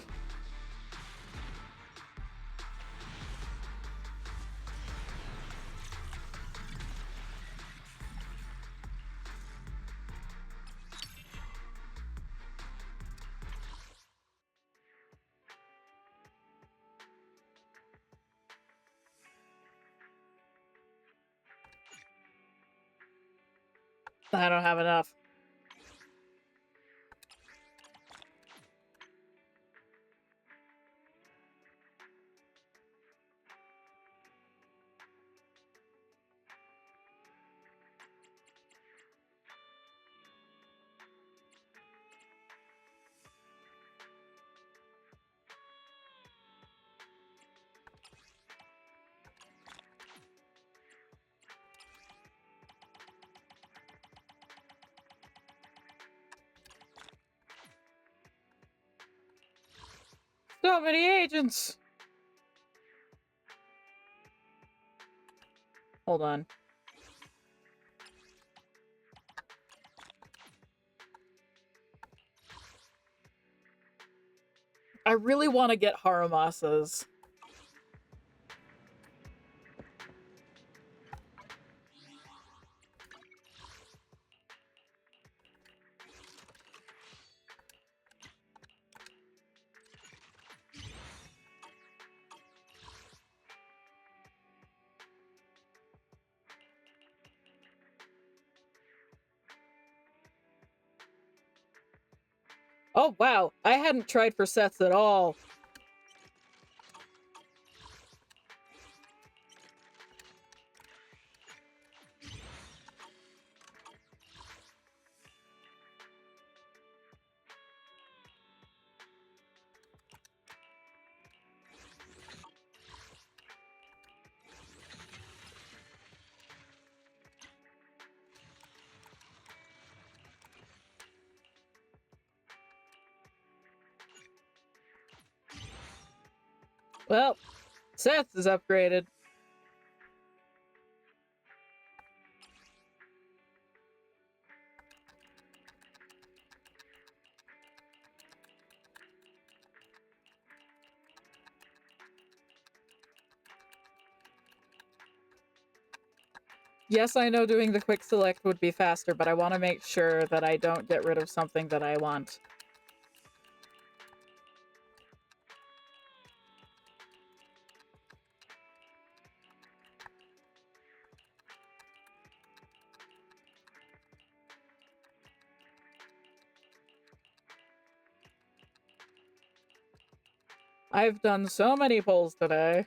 I don't have enough. So many agents. Hold on. I really want to get Haramasas. Oh, wow. I hadn't tried for sets at all. Well, Seth is upgraded. Yes, I know doing the quick select would be faster, but I want to make sure that I don't get rid of something that I want. I've done so many polls today.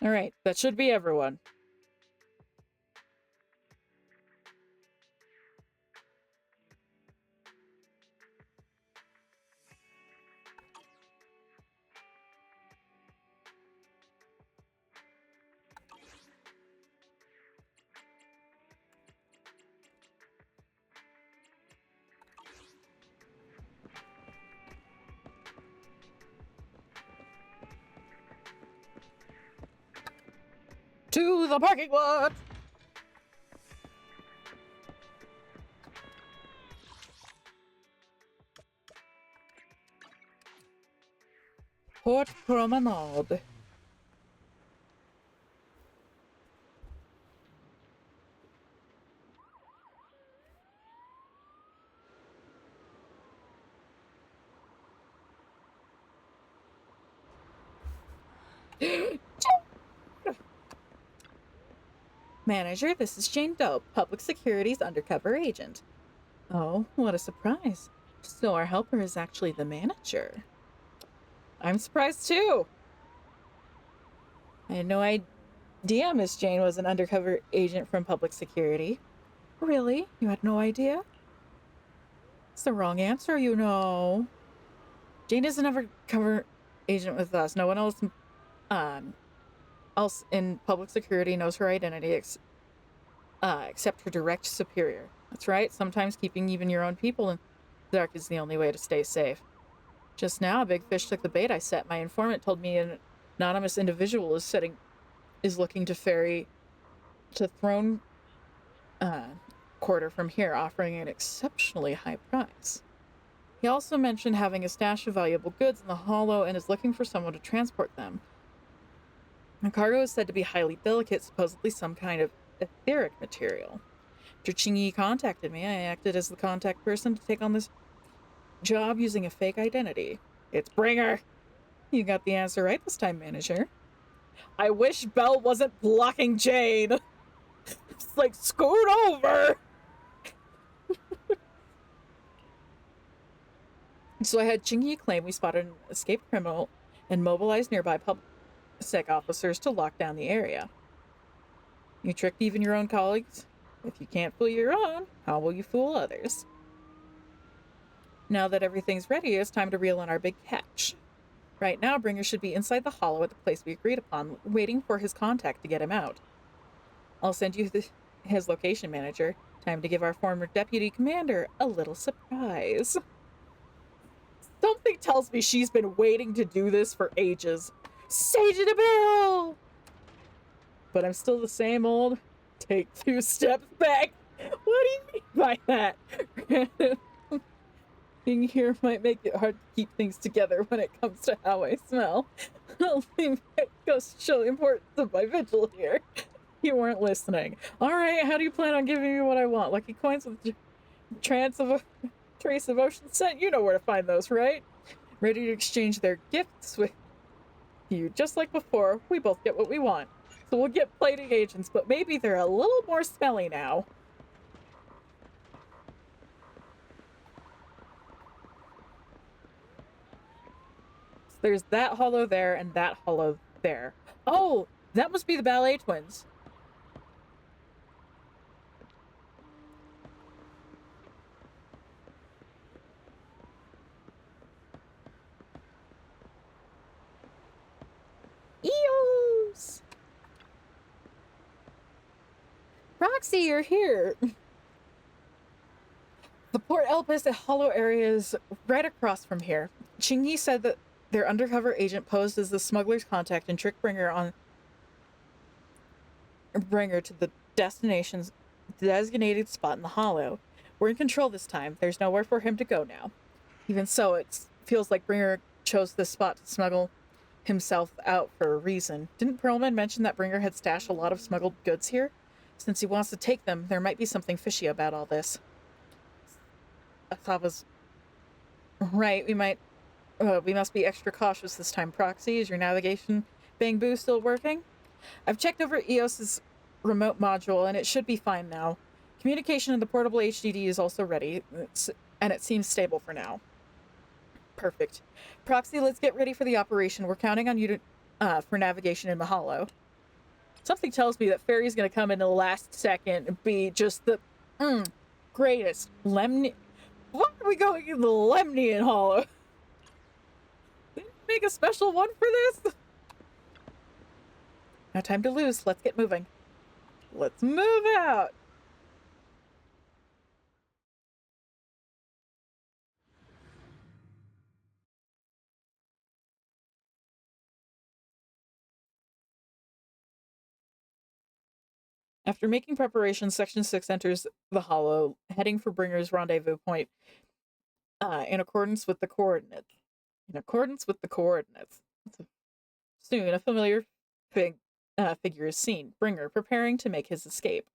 Alright, that should be everyone. To the parking lot! Port Promenade. Manager, this is Jane Doe, Public Security's undercover agent. Oh, what a surprise. So our helper is actually the manager. I'm surprised too. I had no idea Miss Jane was an undercover agent from Public Security. Really? You had no idea? It's the wrong answer, you know. Jane is an undercover agent with us. No one else in Public Security knows her identity except her direct superior. That's right. Sometimes keeping even your own people in the dark is the only way to stay safe. Just now, a big fish took the bait I set. My informant told me an anonymous individual is looking to ferry to Throne Quarter from here, offering an exceptionally high price. He also mentioned having a stash of valuable goods in the hollow and is looking for someone to transport them. The cargo is said to be highly delicate, supposedly some kind of etheric material. After Qingyi contacted me, I acted as the contact person to take on this job using a fake identity. It's Bringer! You got the answer right this time, manager. I wish Belle wasn't blocking Jane! It's like, scoot over! So I had Qingyi claim we spotted an escaped criminal and mobilized nearby PubSec officers to lock down the area. You tricked even your own colleagues? If you can't fool your own, how will you fool others? Now that everything's ready, it's time to reel in our big catch. Right now, Bringer should be inside the hollow at the place we agreed upon, waiting for his contact to get him out. I'll send you his location, manager. Time to give our former deputy commander a little surprise. Something tells me she's been waiting to do this for ages. Sage it a barrel! But I'm still the same old, take 2 steps back. What do you mean by that? Being here might make it hard to keep things together when it comes to how I smell. I'll think it goes to show the importance of my vigil here. You weren't listening. Alright, how do you plan on giving me what I want? Lucky coins with trace of ocean scent? You know where to find those, right? Ready to exchange their gifts with you. Just like before, we both get what we want. So we'll get plating agents, but maybe they're a little more smelly now. So there's that hollow there and that hollow there. Oh, that must be the ballet twins. Eos! Roxy, you're here. The Port Elpis hollow area is right across from here. Qingyi said that their undercover agent posed as the smuggler's contact and tricked Bringer to the destination's designated spot in the hollow. We're in control this time. There's nowhere for him to go now. Even so, it feels like Bringer chose this spot to smuggle himself out for a reason. Didn't Perlman mention that Bringer had stashed a lot of smuggled goods here? Since he wants to take them, there might be something fishy about all this. I thought was right. We must be extra cautious this time. Proxy, is your navigation bang-boo still working? I've checked over EOS's remote module, and it should be fine now. Communication in the portable HDD is also ready, and it seems stable for now. Perfect. Proxy, let's get ready for the operation. We're counting on you for navigation in the hollow. Something tells me that Fairy's going to come in the last second and be just the greatest. Why are we going in the Lemnian hollow? Didn't make a special one for this? No time to lose. Let's get moving. Let's move out. After making preparations, Section 6 enters the Hollow, heading for Bringer's rendezvous point in accordance with the coordinates. Soon, a familiar figure is seen, Bringer, preparing to make his escape.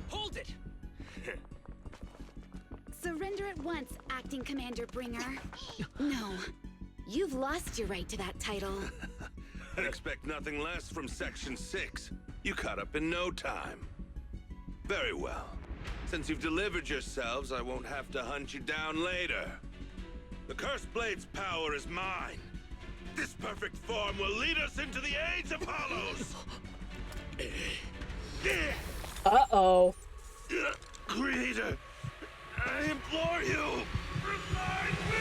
Hold it! Surrender at once, Acting Commander Bringer. No, you've lost your right to that title. I'd expect nothing less from Section 6. You caught up in no time. Very well. Since you've delivered yourselves, I won't have to hunt you down later. The Cursed Blade's power is mine. This perfect form will lead us into the Age of Hollows! Uh-oh. Creator, I implore you, revive me!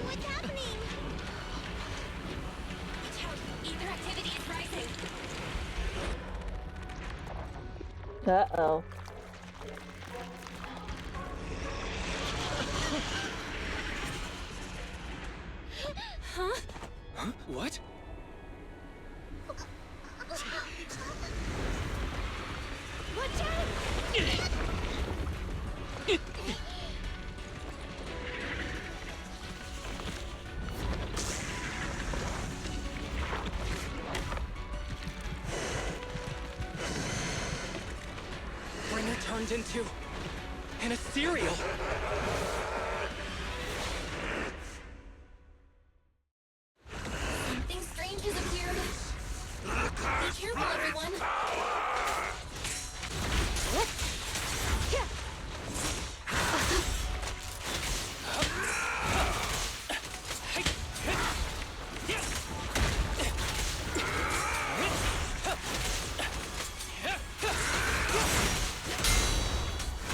What's happening? Watch out! Ether activity is rising! Uh-oh. Huh? Huh? What? Watch out! Bringer turned into an ethereal. Something strange has appeared. Be careful, everyone.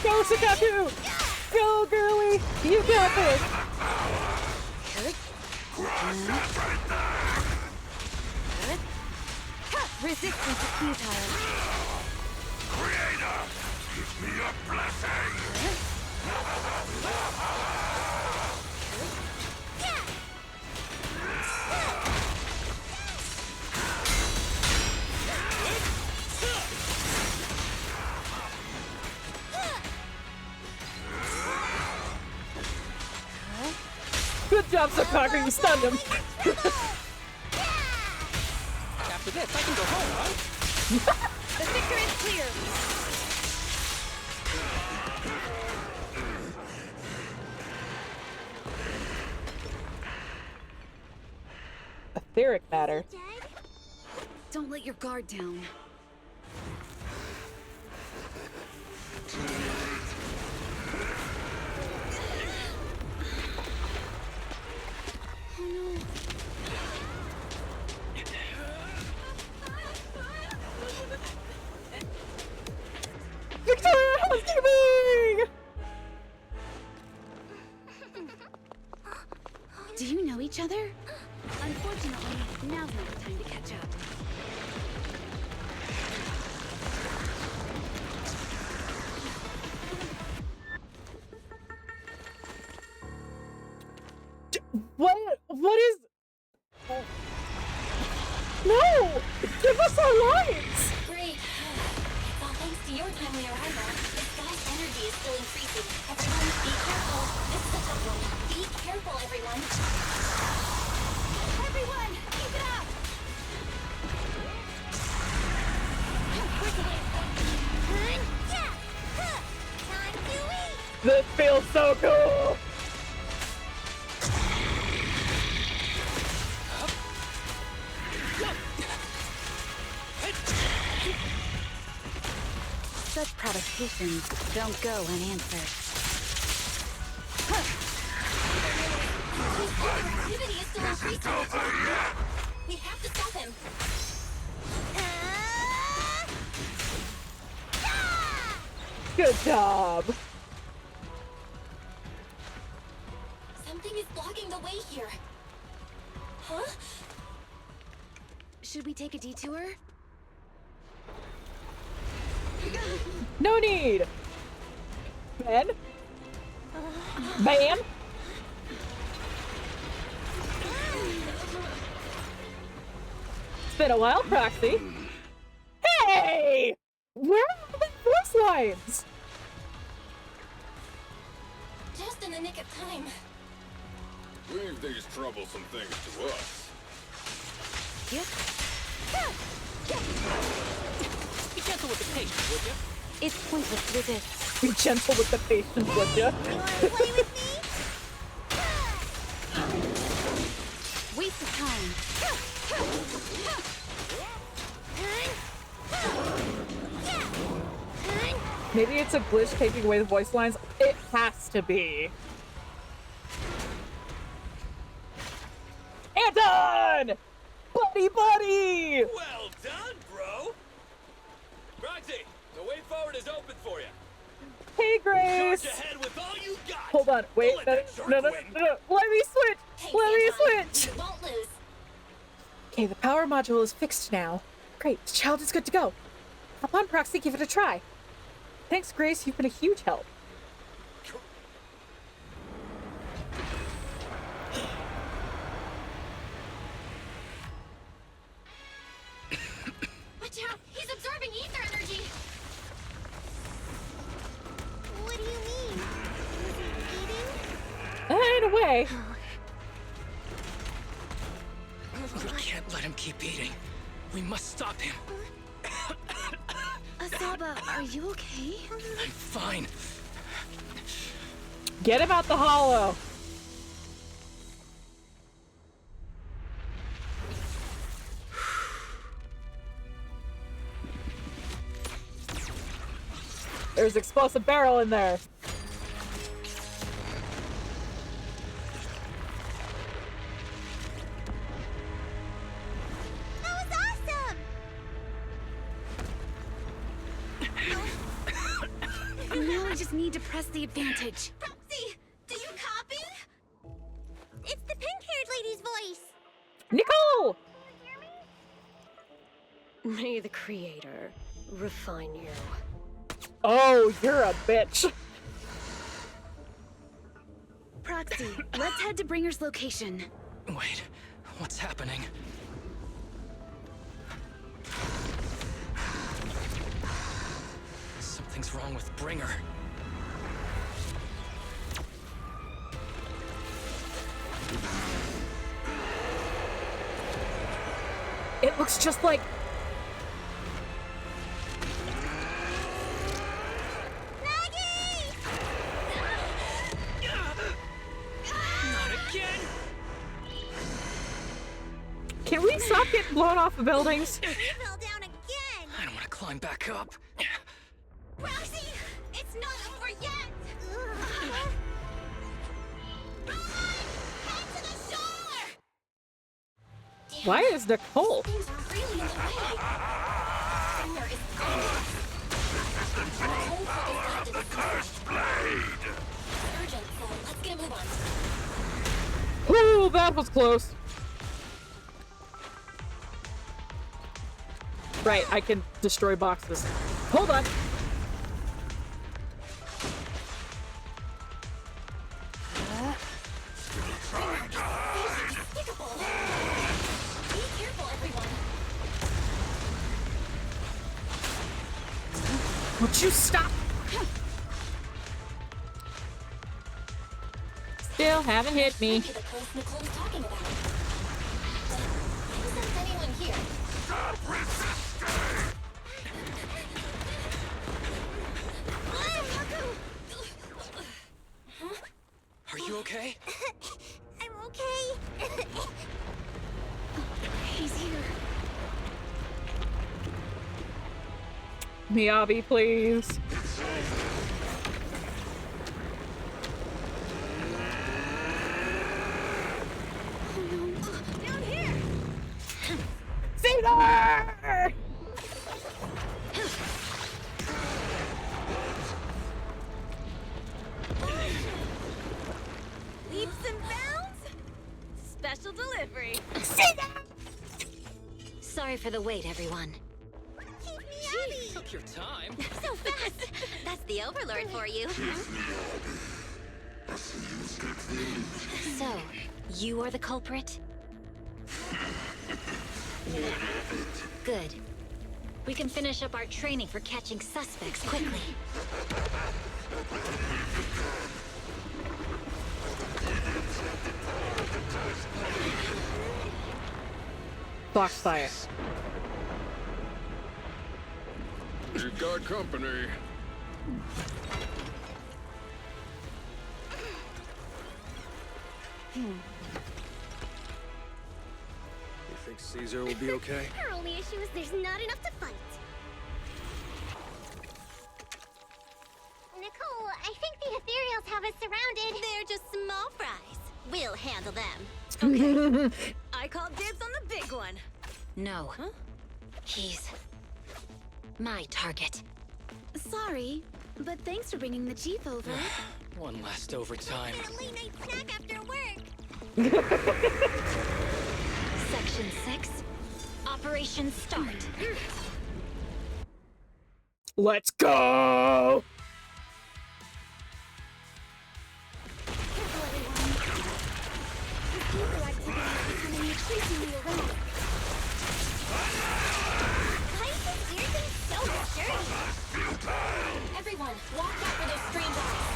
Go, Sakaku! Go, girly! You got this! Resistance is futile. Creator, give me your blessing! Good job, Sakaku, you stunned him! After this, I can go home, right? The victor is clear. Etheric matter. Don't let your guard down. Oh no. Victoria Housekeeping! Do you know each other? Unfortunately, now's not the time to catch up. What is... No! Give us our lines! Great. It's all thanks to your timely arrival. The sky's energy is still increasing. Everyone, be careful. This is a tough one. Be careful, everyone. Everyone, keep it up! Time to eat! This feels so cool! Such provocations don't go unanswered. Activity is still increasing. We have to stop him. Good job! Something is blocking the way here. Huh? Should we take a detour? No need! Ben? Bam? It's been a while, Proxy. Hey! Where are the voice lines? Just in the nick of time. Leave these troublesome things to us. Be gentle with the patient, would you? It's pointless to resist. Be gentle with the patient, would ya? Play with me? Waste of Maybe it's a glitch taking away the voice lines. It has to be. Anton! Buddy, buddy! Well done, bro! Roxy, the way forward is open for you. Hey, Grace! Charge ahead with all you got! Hold on, wait. Don't let that shark No. win. Let me switch! Hey, Let me Anton, switch! you won't lose. Okay, the power module is fixed now. Great, the child is good to go. Hop on, Proxy, give it a try. Thanks, Grace, you've been a huge help. Watch out! He's absorbing ether energy! What do you mean? In a way. We can't let him keep eating. We must stop him. Asaba, are you okay? I'm fine. Get him out the hollow. There's explosive barrel in there. That was awesome! Now I just need to press the advantage. Proxy, do you copy? It's the pink-haired lady's voice. Nicole! May the Creator refine you. Oh, you're a bitch. Proxy, let's head to Bringer's location. Wait, what's happening? Something's wrong with Bringer. It looks just like... Not again! Can we stop getting blown off of buildings? You fell down again! I don't want to climb back up. Roxy, it's not over yet! Run! Head to the shore! Why is Nicole? Things are really in the way. Bringer is gone. The whole focus got to the First blade! urgent, so let's get a move on. Ooh, that was close. Right, I can destroy boxes. Hold on. Be careful, everyone. Would you stop? Still haven't hit me. Might be the place Nicole was talking about. But why isn't anyone here? Stop resisting! Are you okay? I'm okay. He's here. Miyabi, please. Down here! Cedar! Leaps and bounds? Special delivery. Sorry for the wait, everyone. Keep me Miyabi! Took your time. So fast! That's the Overlord for you. So, you are the culprit? Good. We can finish up our training for catching suspects quickly. Foxfire. You've got company. You think Caesar will be okay? Our only issue is there's not enough to fight. Nicole, I think the Ethereals have us surrounded. They're just small fries. We'll handle them. Okay. I call dibs on the big one. No. Huh? He's my target. Sorry, but thanks for bringing the Chief over. One last overtime. A late night snack after work. Section 6. Operation start. Let's go! Everyone, watch out for those strange eyes.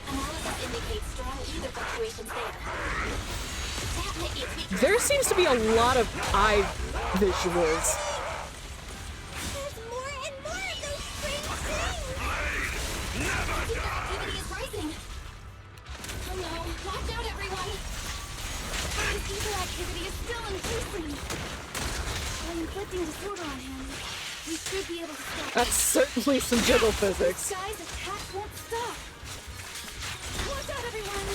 Analysis indicates strong ether fluctuations there. That might be a tweak. There seems to be a lot of eye visuals. There's more and more of those strange things. Ether activity is rising. Oh no, watch out everyone. This ether activity is still increasing. By inflicting disorder on him, we should be able to stop. That's certainly some jiggle physics. This guy's attack won't stop. Watch out, everyone!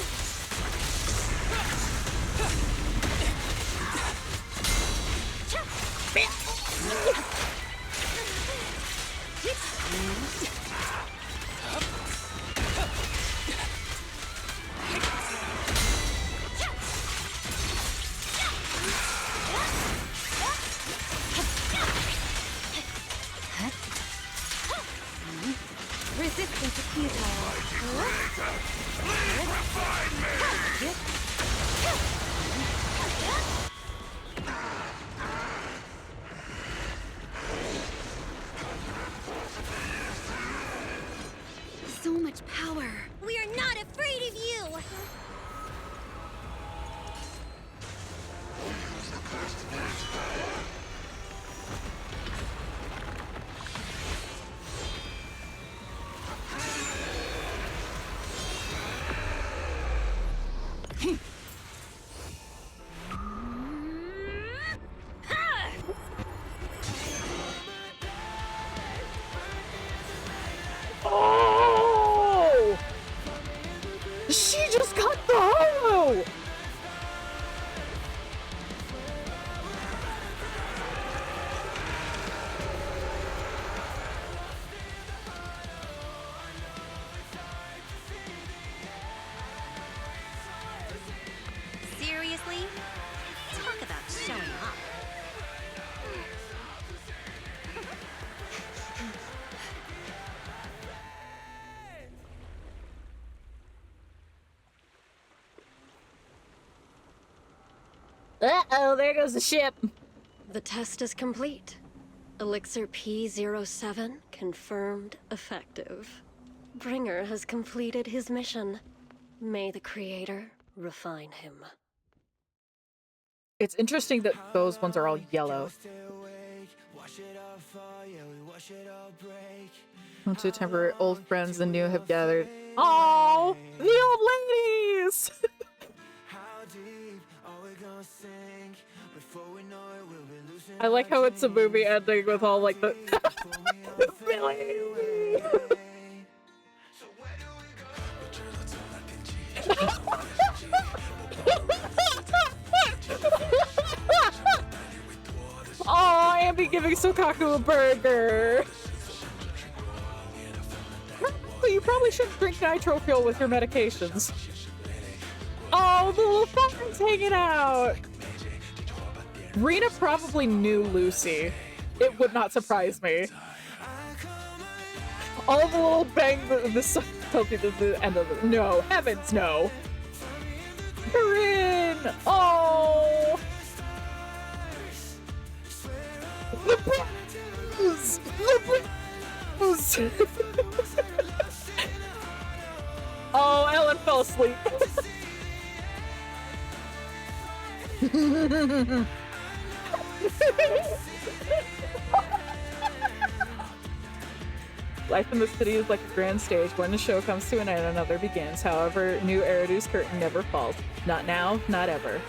Resistance is futile. So much power. We are not afraid of you. Oh! She just got the holo! Seriously? Talk about showing off. Uh-oh, there goes the ship. The test is complete. Elixir P07 confirmed effective. Bringer has completed his mission. May the Creator refine him. It's interesting that those ones are all yellow. Onto temporary old friends and new have gathered. Oh, the old ladies! I like how it's a movie ending with all like the Billy. Oh, Ambi giving Sokaku a burger. You probably shouldn't drink nitro fuel with your medications. Oh, the little fucker's hanging out. Rena probably knew Lucy. It would not surprise me. All the little bang, this tells me the end of it. No, heavens no. Corinne! Oh! The bruise! The bruise! Oh, Ellen fell asleep. Life in the city is like a grand stage. When the show comes to an end, another begins. However, New Eridu's curtain never falls. Not now, not ever.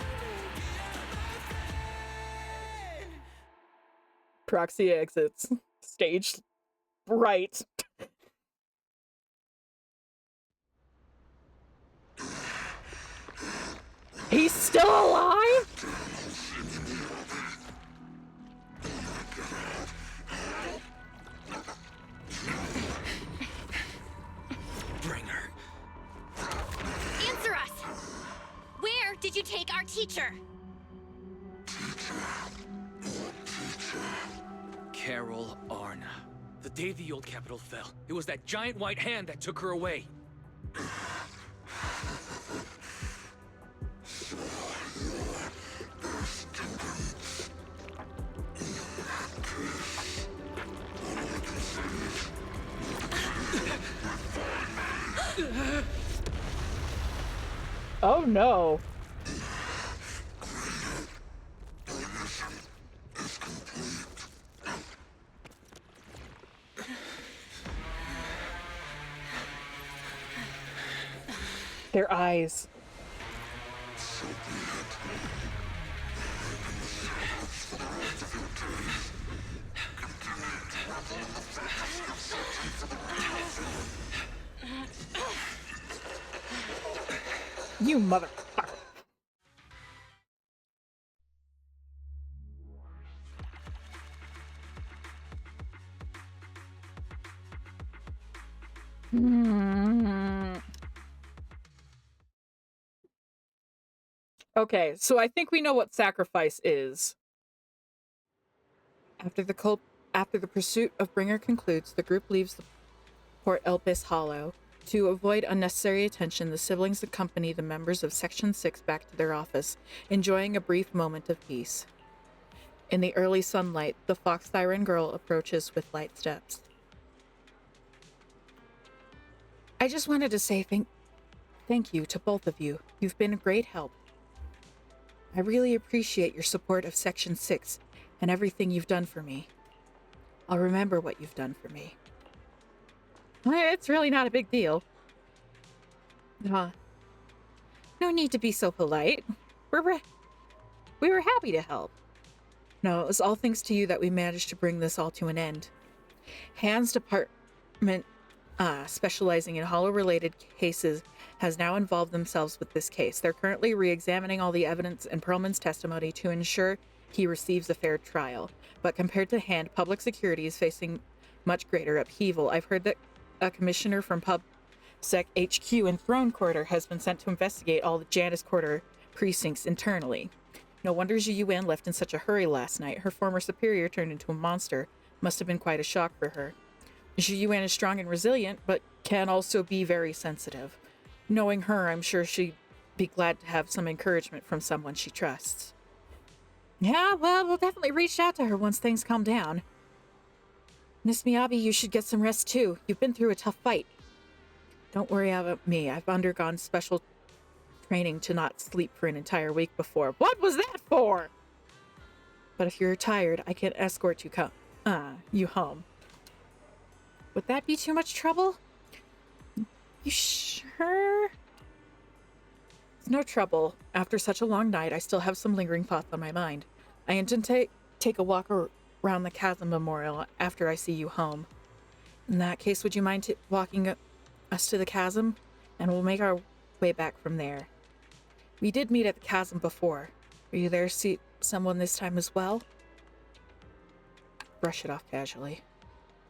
Proxy exits. Stage right. He's still alive? Bringer. Answer us! Where did you take our teacher? Carol Arna. The day the old capital fell, it was that giant white hand that took her away. Oh no. Their eyes. You motherfucker. Okay, so I think we know what sacrifice is. After the pursuit of Bringer concludes, the group leaves the Port Elpis Hollow. To avoid unnecessary attention, the siblings accompany the members of Section 6 back to their office, enjoying a brief moment of peace. In the early sunlight, the Fox Siren girl approaches with light steps. I just wanted to say thank you to both of you. You've been a great help. I really appreciate your support of Section 6 and everything you've done for me. I'll remember what you've done for me. It's really not a big deal. No need to be so polite. We were happy to help. No, it was all thanks to you that we managed to bring this all to an end. Han's department, specializing in Hollow-related cases, has now involved themselves with this case. They're currently re-examining all the evidence and Perlman's testimony to ensure he receives a fair trial. But compared to Hand, public security is facing much greater upheaval. I've heard that a commissioner from PubSec HQ in Throne Quarter has been sent to investigate all the Janus Quarter precincts internally. No wonder Zhiyuan left in such a hurry last night. Her former superior turned into a monster. Must have been quite a shock for her. Zhiyuan is strong and resilient, but can also be very sensitive. Knowing her, I'm sure she'd be glad to have some encouragement from someone she trusts. Yeah, well, we'll definitely reach out to her once things calm down. Miss Miyabi, you should get some rest too. You've been through a tough fight. Don't worry about me. I've undergone special training to not sleep for an entire week before. What was that for? But if you're tired, I can escort you home. Would that be too much trouble? You sure? It's no trouble. After such a long night, I still have some lingering thoughts on my mind. I intend to take a walk around the Chasm Memorial after I see you home. In that case, would you mind walking us to the chasm? And we'll make our way back from there. We did meet at the chasm before. Were you there to see someone this time as well? Brush it off casually.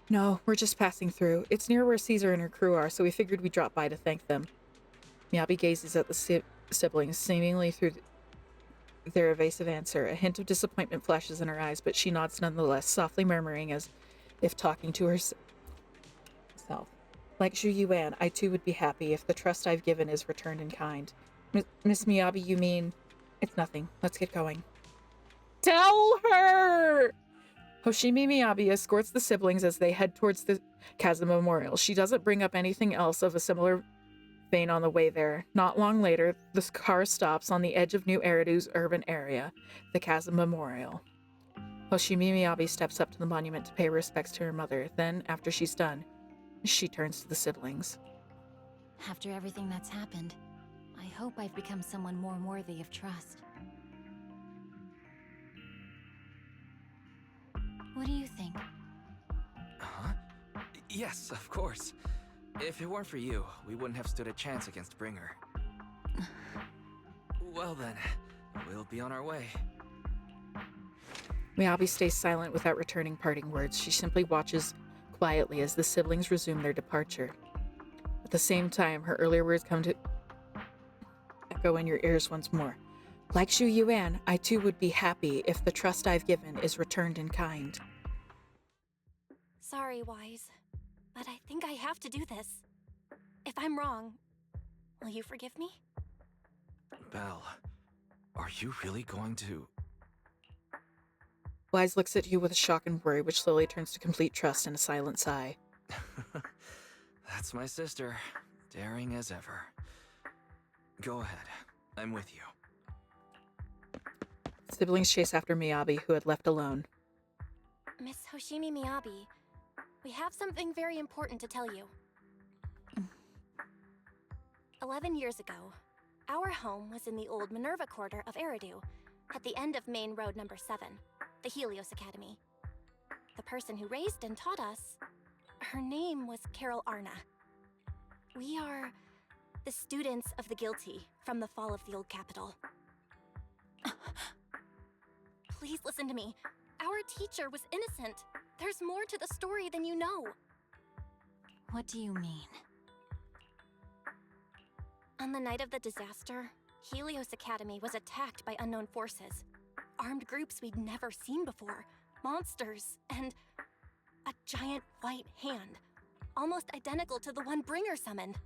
No, we're just passing through. It's near where Caesar and her crew are, so we figured we'd drop by to thank them. Miyabi gazes at the siblings, seemingly through their evasive answer. A hint of disappointment flashes in her eyes, but she nods nonetheless, softly murmuring as if talking to herself. Like Zhu Yuan, I too would be happy if the trust I've given is returned in kind. Miss Miyabi, you mean... It's nothing. Let's get going. Tell her! Hoshimi Miyabi escorts the siblings as they head towards the Chasm Memorial. She doesn't bring up anything else of a similar vein on the way there. Not long later, the car stops on the edge of New Eridu's urban area, the Chasm Memorial. Hoshimi Miyabi steps up to the monument to pay respects to her mother. Then, after she's done, she turns to the siblings. After everything that's happened, I hope I've become someone more worthy of trust. What do you think? Huh? Yes, of course. If it weren't for you, we wouldn't have stood a chance against Bringer. Well then, we'll be on our way. Miyabi stays silent without returning parting words. She simply watches quietly as the siblings resume their departure. At the same time, her earlier words come to echo in your ears once more. Like Zhu Yuan, I too would be happy if the trust I've given is returned in kind. Sorry, Wise, but I think I have to do this. If I'm wrong, will you forgive me? Belle, are you really going to... Wise looks at you with a shock and worry, which slowly turns to complete trust and a silent sigh. That's my sister, daring as ever. Go ahead, I'm with you. Siblings chase after Miyabi, who had left alone. Miss Hoshimi Miyabi, we have something very important to tell you. 11 years ago, our home was in the old Minerva Quarter of Eridu, at the end of Main Road number 7, the Helios Academy. The person who raised and taught us, her name was Carol Arna. We are the students of the guilty from the fall of the old capital. Please listen to me. Our teacher was innocent. There's more to the story than you know. What do you mean? On the night of the disaster, Helios Academy was attacked by unknown forces. Armed groups we'd never seen before. Monsters, and a giant white hand. Almost identical to the one Bringer summoned.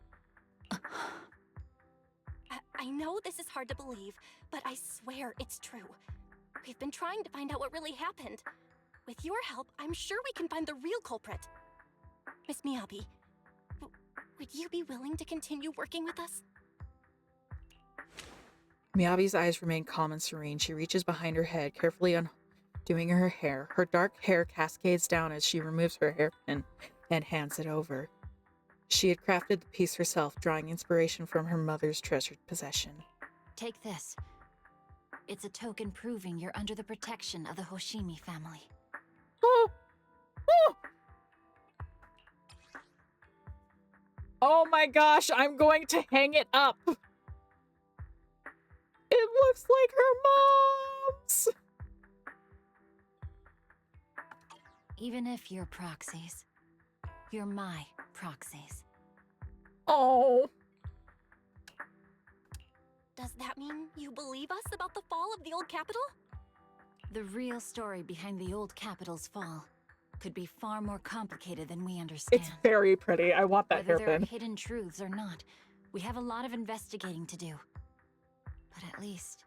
I know this is hard to believe, but I swear it's true. We've been trying to find out what really happened. With your help, I'm sure we can find the real culprit. Miss Miyabi, would you be willing to continue working with us? Miyabi's eyes remain calm and serene. She reaches behind her head, carefully undoing her hair. Her dark hair cascades down as she removes her hairpin and hands it over. She had crafted the piece herself, drawing inspiration from her mother's treasured possession. Take this. It's a token proving you're under the protection of the Hoshimi family. Oh my gosh, I'm going to hang it up! It looks like her mom's! Even if you're proxies, you're my proxies. Oh. Does that mean you believe us about the fall of the old capital? The real story behind the old capital's fall could be far more complicated than we understand. It's very pretty. I want that Whether there are hairpin. hidden truths or not, we have a lot of investigating to do. But at least,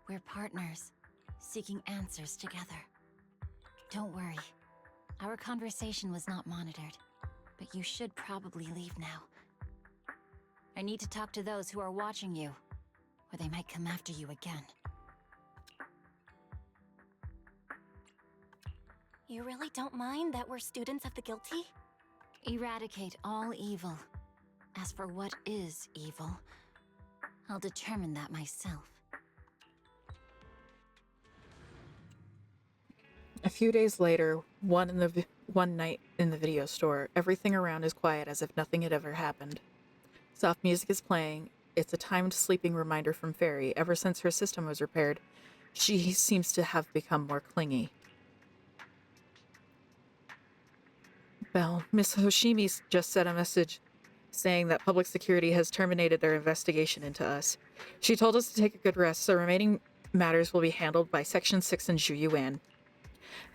we're partners, seeking answers together. Don't worry. Our conversation was not monitored, but you should probably leave now. I need to talk to those who are watching you, or they might come after you again. You really don't mind that we're students of the guilty? Eradicate all evil. As for what is evil, I'll determine that myself. A few days later, one night in the video store, everything around is quiet as if nothing had ever happened. Soft music is playing. It's a timed sleeping reminder from Fairy. Ever since her system was repaired, she seems to have become more clingy. Belle, Miss Hoshimi just sent a message saying that public security has terminated their investigation into us. She told us to take a good rest, so matters will be handled by Section 6 and Zhu Yuan.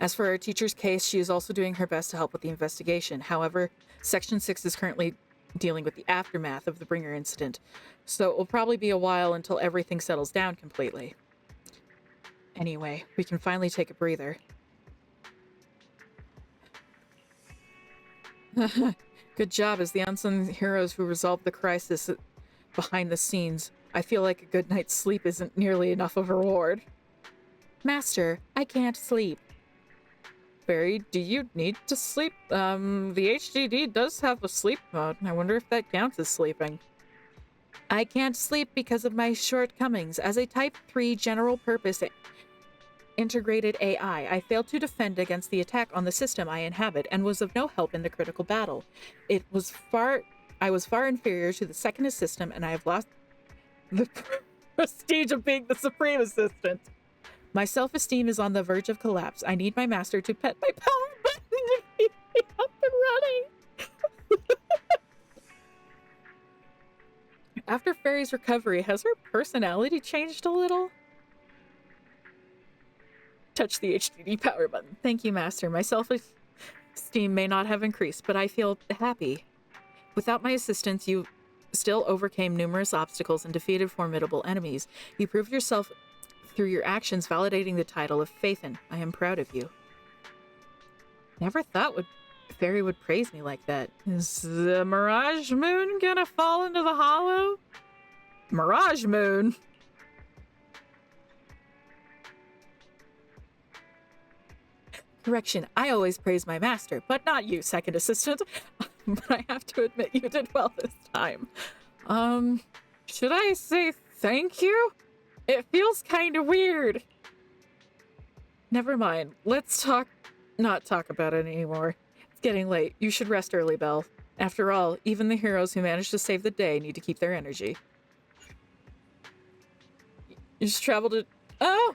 As for our teacher's case, she is also doing her best to help with the investigation. However, Section 6 is currently dealing with the aftermath of the Bringer incident, so it will probably be a while until everything settles down completely. Anyway, we can finally take a breather. Good job as the unsung heroes who resolved the crisis behind the scenes. I feel like a good night's sleep isn't nearly enough of a reward. Master, I can't sleep. Barry, do you need to sleep? The HDD does have a sleep mode. I wonder if that counts as sleeping. I can't sleep because of my shortcomings. As a Type 3 general-purpose integrated AI, I failed to defend against the attack on the system I inhabit and was of no help in the critical battle. I was far inferior to the second assistant, and I have lost the prestige of being the supreme assistant. My self-esteem is on the verge of collapse. I need my master to pet my power button to keep me up and running. After Fairy's recovery, has her personality changed a little? Touch the HDD power button. Thank you, Master. My self-esteem may not have increased, but I feel happy. Without my assistance, you still overcame numerous obstacles and defeated formidable enemies. You proved yourself through your actions, validating the title of Phaethon. I am proud of you. Never thought Fairy would praise me like that. Is the Mirage Moon gonna fall into the hollow? Mirage Moon? Correction, I always praise my master, but not you, second assistant. But I have to admit you did well this time. Should I say thank you? It feels kind of weird. Never mind. Let's not talk about it anymore. It's getting late. You should rest early, Belle. After all, even the heroes who managed to save the day need to keep their energy. You just traveled to... Oh!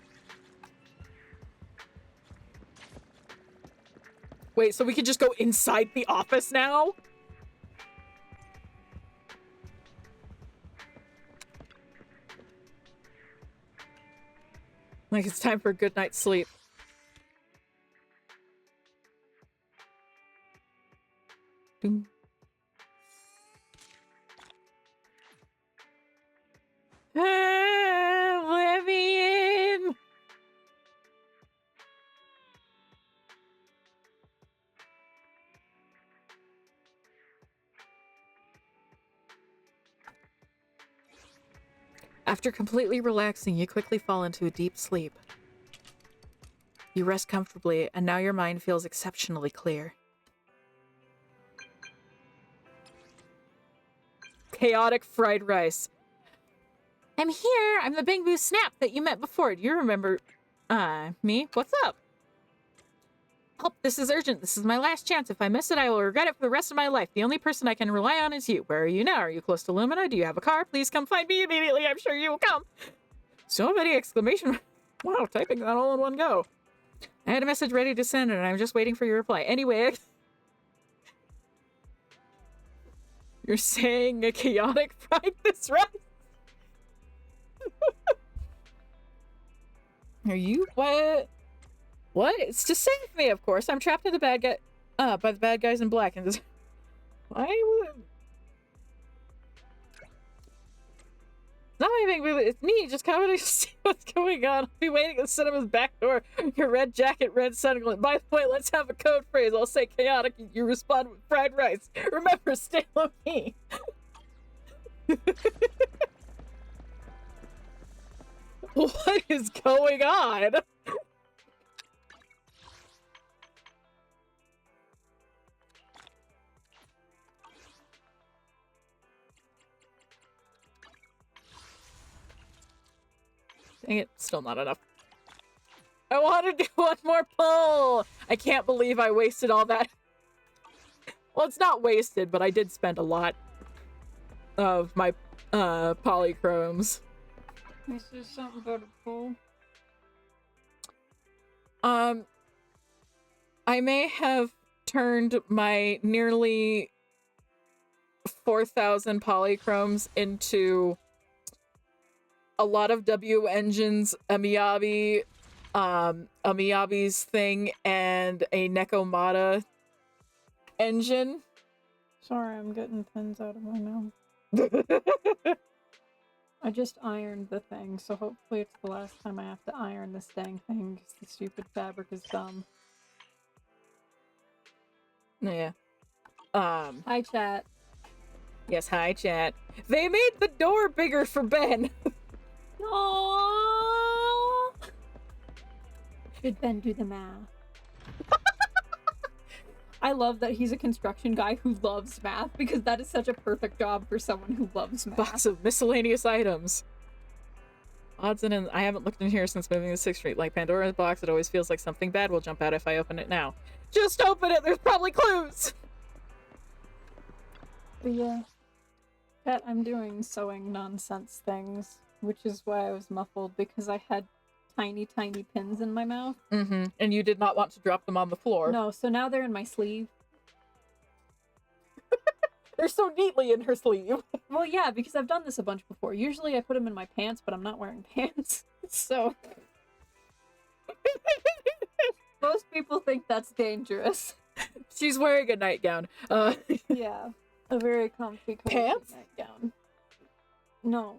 Wait, so we could just go inside the office now? Like, it's time for a good night's sleep. Doom. Oblivion! After completely relaxing, you quickly fall into a deep sleep. You rest comfortably, and now your mind feels exceptionally clear. Chaotic fried rice. I'm here! I'm the Bing Boo Snap that you met before. Do you remember, me? What's up? Help, this is urgent. This is my last chance. If I miss it, I will regret it for the rest of my life. The only person I can rely on is you. Where are you now? Are you close to Lumina? Do you have a car? Please come find me immediately. I'm sure you will come. So many exclamation... Wow, typing that all in one go. I had a message ready to send, and I'm just waiting for your reply. Anyway... You're saying a chaotic fried this rice? Are you... What? What? It's to save me, of course. I'm trapped in the bad guy... by the bad guys in black. And this... Why would... It's not anything really. It's me, just coming to see what's going on. I'll be waiting at the cinema's back door. Your red jacket, red sunglasses. By the way, let's have a code phrase. I'll say chaotic, and you respond with fried rice. Remember, stay low-key. What is going on? Dang it, still not enough. I want to do one more pull! I can't believe I wasted all that. Well, it's not wasted, but I did spend a lot of my polychromes. This is something about a pull. I may have turned my nearly 4,000 polychromes into a lot of W engines, Amiyabi's thing, and a Nekomata engine. Sorry, I'm getting pins out of my mouth. I just ironed the thing, so hopefully it's the last time I have to iron this dang thing, because the stupid fabric is dumb. Yeah. Hi, chat. Yes, hi, chat. They made the door bigger for Ben. Aww. Did Ben do the math? I love that he's a construction guy who loves math, because that is such a perfect job for someone who loves math. Box of miscellaneous items. Odds and ends. I haven't looked in here since moving to 6th Street. Like Pandora's box, it always feels like something bad will jump out if I open it now. Just open it! There's probably clues! But yeah. Chat, I'm doing sewing nonsense things, which is why I was muffled, because I had tiny pins in my mouth. Mm-hmm. And you did not want to drop them on the floor. No, so now they're in my sleeve. They're so neatly in her sleeve. Well, yeah, because I've done this a bunch before. Usually I put them in my pants, but I'm not wearing pants. So... most people think that's dangerous. She's wearing a nightgown. Yeah. A very comfy pants? Nightgown. No.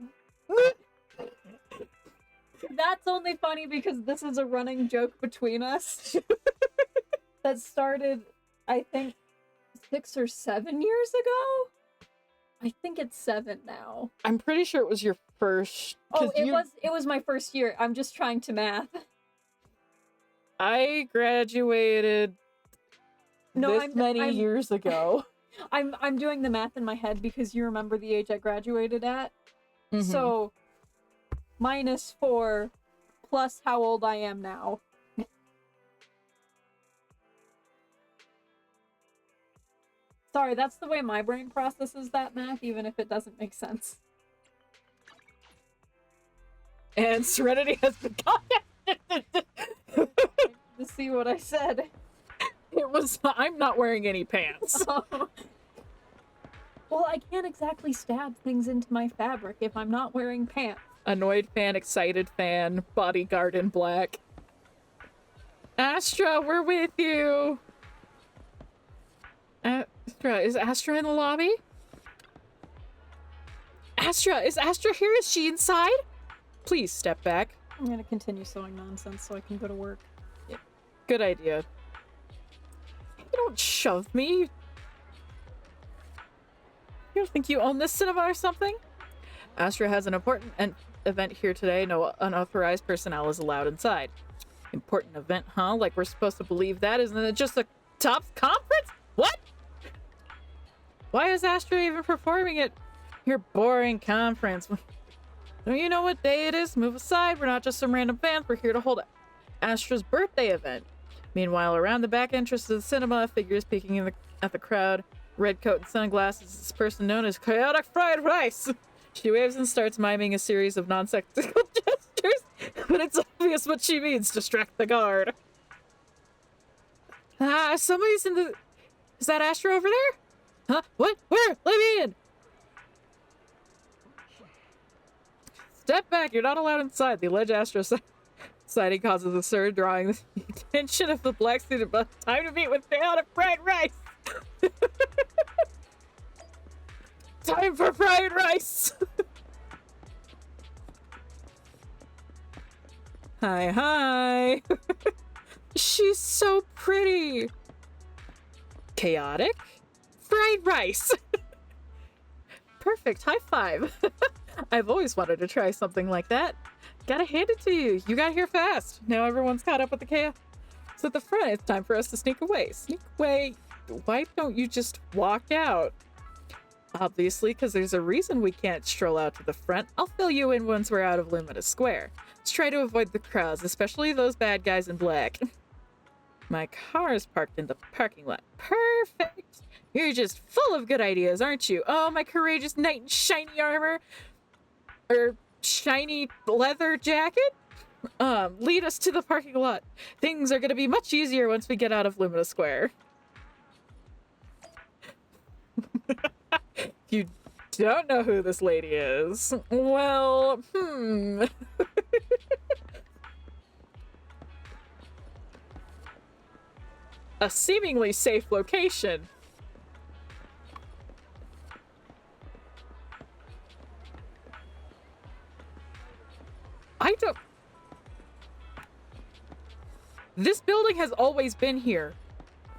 That's only funny because this is a running joke between us that started, I think, 6 or 7 years ago? I think it's 7 now. I'm pretty sure it was your first... Oh, it was my first year. I'm just trying to math. I graduated many years ago. I'm doing the math in my head because you remember the age I graduated at. Mm-hmm. So, -4 plus how old I am now. Sorry, that's the way my brain processes that math, even if it doesn't make sense. And Serenity has been contacted to see what I said. It was, I'm not wearing any pants. Well, I can't exactly stab things into my fabric if I'm not wearing pants. Annoyed fan, excited fan, bodyguard in black. Astra, we're with you! Astra, is Astra in the lobby? Astra, is Astra here? Is she inside? Please step back. I'm gonna continue sewing nonsense so I can go to work. Yeah. Good idea. You don't shove me. You don't think you own this cinema or something? Astra has an important event here today. No unauthorized personnel is allowed inside. Important event, huh? Like we're supposed to believe that? Isn't it just a Tops conference? What? Why is Astra even performing at your boring conference? Don't you know what day it is? Move aside. We're not just some random fans. We're here to hold Astra's birthday event. Meanwhile, around the back entrance of the cinema, figures peeking at the crowd. Red coat and sunglasses is this person known as Chaotic Fried Rice. She waves and starts miming a series of non-sexual gestures, but it's obvious what she means. Distract the guard. Somebody's in the... Is that Astra over there? Huh? What? Where? Let me in! Step back, you're not allowed inside. The alleged Astra sighting causes a surge, drawing the attention of the black student. But time to meet with Chaotic Fried Rice! Time for fried rice! Hi. She's so pretty. Chaotic? Fried rice! Perfect, high five. I've always wanted to try something like that. Gotta hand it to you. You got here fast. Now everyone's caught up with the chaos. So at the front, it's time for us to sneak away. Sneak away? Why don't you just walk out? Obviously, because there's a reason we can't stroll out to the front. I'll fill you in once we're out of Luminous Square. Let's try to avoid the crowds, especially those bad guys in black. My car is parked in the parking lot. Perfect! You're just full of good ideas, aren't you? Oh, my courageous knight in shiny armor. Or shiny leather jacket? Lead us to the parking lot. Things are gonna be much easier once we get out of Luminous Square. You Don't know who this lady is. Well, A seemingly safe location. I don't... This building has always been here,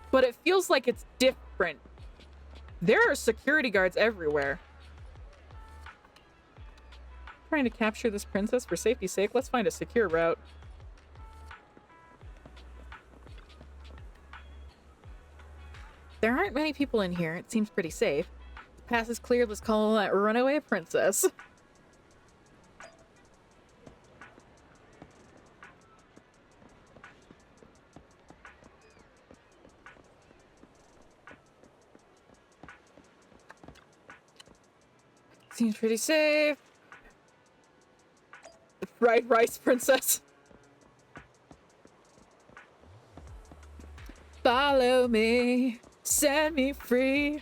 but it feels like it's different. There are security guards everywhere. Trying to capture this princess for safety's sake. Let's find a secure route. There aren't many people in here. It seems pretty safe. The path is cleared. Let's call that runaway princess. Seems pretty safe. Fried rice princess. Follow me, set me free.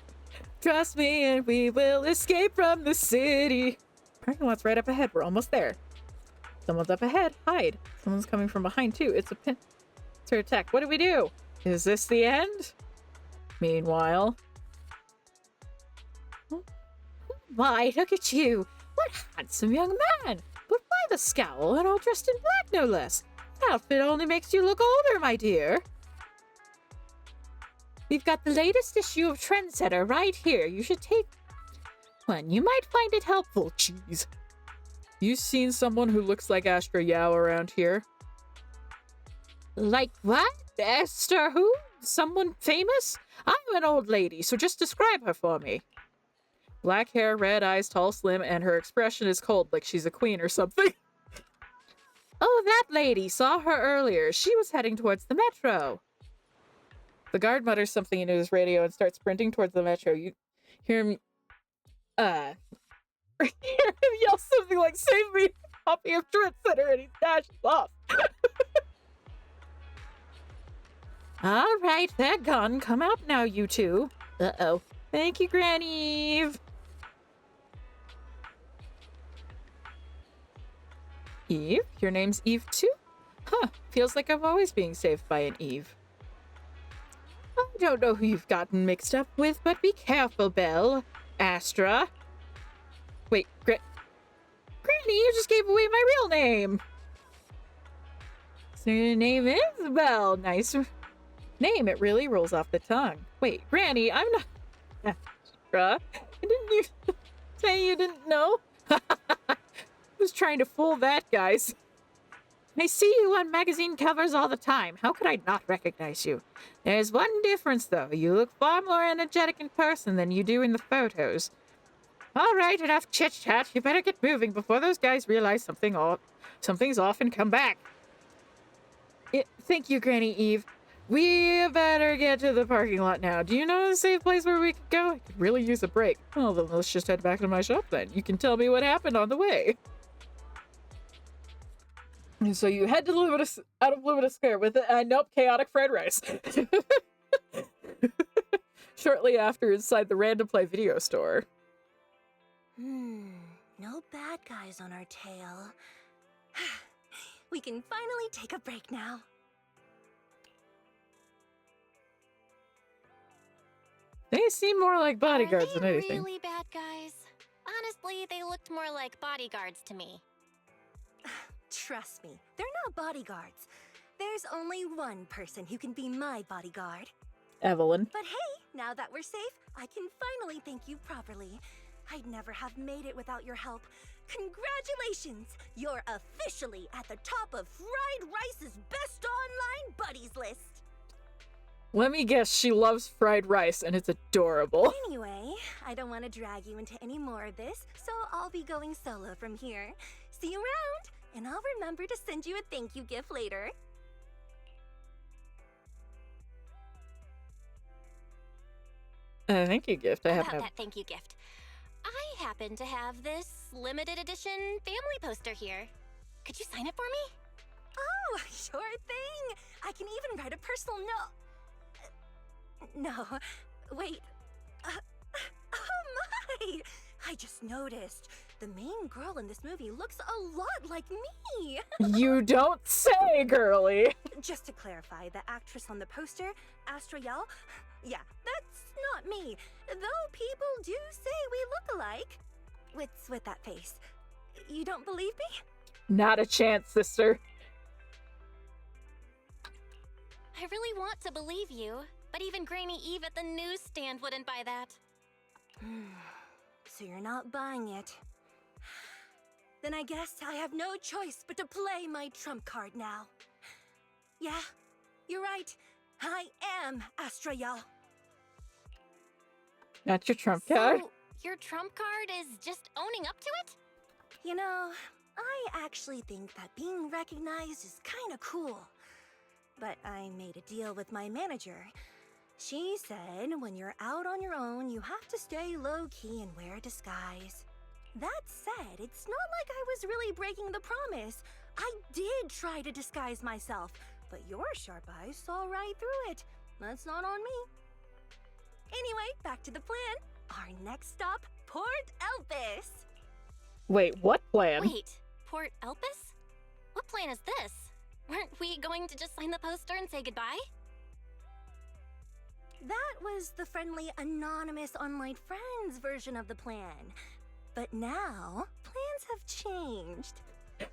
Trust me and we will escape from the city. Parking lot's right up ahead. We're almost there. Someone's up ahead. Hide. Someone's coming from behind too. It's a pincer attack. What do we do? Is this the end? Meanwhile. Why, look at you. What handsome young man. But why the scowl and all dressed in black, no less? That outfit only makes you look older, my dear. We've got the latest issue of Trendsetter right here. You should take one. You might find it helpful. Jeez. You seen someone who looks like Astra Yao around here? Like what? Esther who? Someone famous? I'm an old lady, so just describe her for me. Black hair, red eyes, tall, slim, and her expression is cold, like she's a queen or something. Oh, that lady. Saw her earlier. She was heading towards the metro. The guard mutters something into his radio and starts sprinting towards the metro. You hear him, hear him yell something like, "Save me, copy of Trendsetter," and he dashes off. All right, they're gone. Come out now, you two. Uh-oh. Thank you, Granny Eve. Eve? Your name's Eve too? Huh, feels like I'm always being saved by an Eve. I don't know who you've gotten mixed up with, but be careful, Belle. Astra. Wait, Granny, you just gave away my real name. So your name is Belle. Nice name. It really rolls off the tongue. Wait, Granny, I'm not Astra. Didn't you say you didn't know? I was trying to fool that, guys. I see you on magazine covers all the time. How could I not recognize you? There's one difference, though. You look far more energetic in person than you do in the photos. All right, enough chit-chat. You better get moving before those guys realize something's off and come back. Thank you, Granny Eve. We better get to the parking lot now. Do you know a safe place where we could go? I could really use a break. Well, then let's just head back to my shop then. You can tell me what happened on the way. So you head to out of Luminous Square with nope, chaotic fried rice. Shortly after, inside the Random Play video store. No bad guys on our tail. We can finally take a break now. They seem more like bodyguards than anything. Really bad guys? Honestly, they looked more like bodyguards to me. Trust me, they're not bodyguards. There's only one person who can be my bodyguard. Evelyn. But hey, now that we're safe, I can finally thank you properly. I'd never have made it without your help. Congratulations! You're officially at the top of Fried Rice's best online buddies list. Let me guess, she loves fried rice and it's adorable. Anyway, I don't want to drag you into any more of this, so I'll be going solo from here. See you around! And I'll remember to send you a thank you gift later. Thank you gift. About that thank you gift. I happen to have this limited edition family poster here. Could you sign it for me? Oh, sure thing. I can even write a personal note. No, wait. Oh my! I just noticed the main girl in this movie looks a lot like me. You don't say, girly. Just to clarify, the actress on the poster, Astra Yal, yeah, that's not me. Though people do say we look alike. What's with that face? You don't believe me? Not a chance, sister. I really want to believe you, but even Granny Eve at the newsstand wouldn't buy that. So you're not buying it. Then I guess I have no choice but to play my trump card now. Yeah, you're right. I am Astra Yal. Not your trump card? So, your trump card is just owning up to it? You know, I actually think that being recognized is kinda cool. But I made a deal with my manager. She said when you're out on your own, you have to stay low-key and wear a disguise. That said, it's not like I was really breaking the promise. I did try to disguise myself, but your sharp eyes saw right through it. That's not on me. Anyway, back to the plan. Our next stop, Port Elpis. Wait, what plan? Wait, Port Elpis? What plan is this? Weren't we going to just sign the poster and say goodbye? That was the friendly, anonymous online friends version of the plan. But now, plans have changed.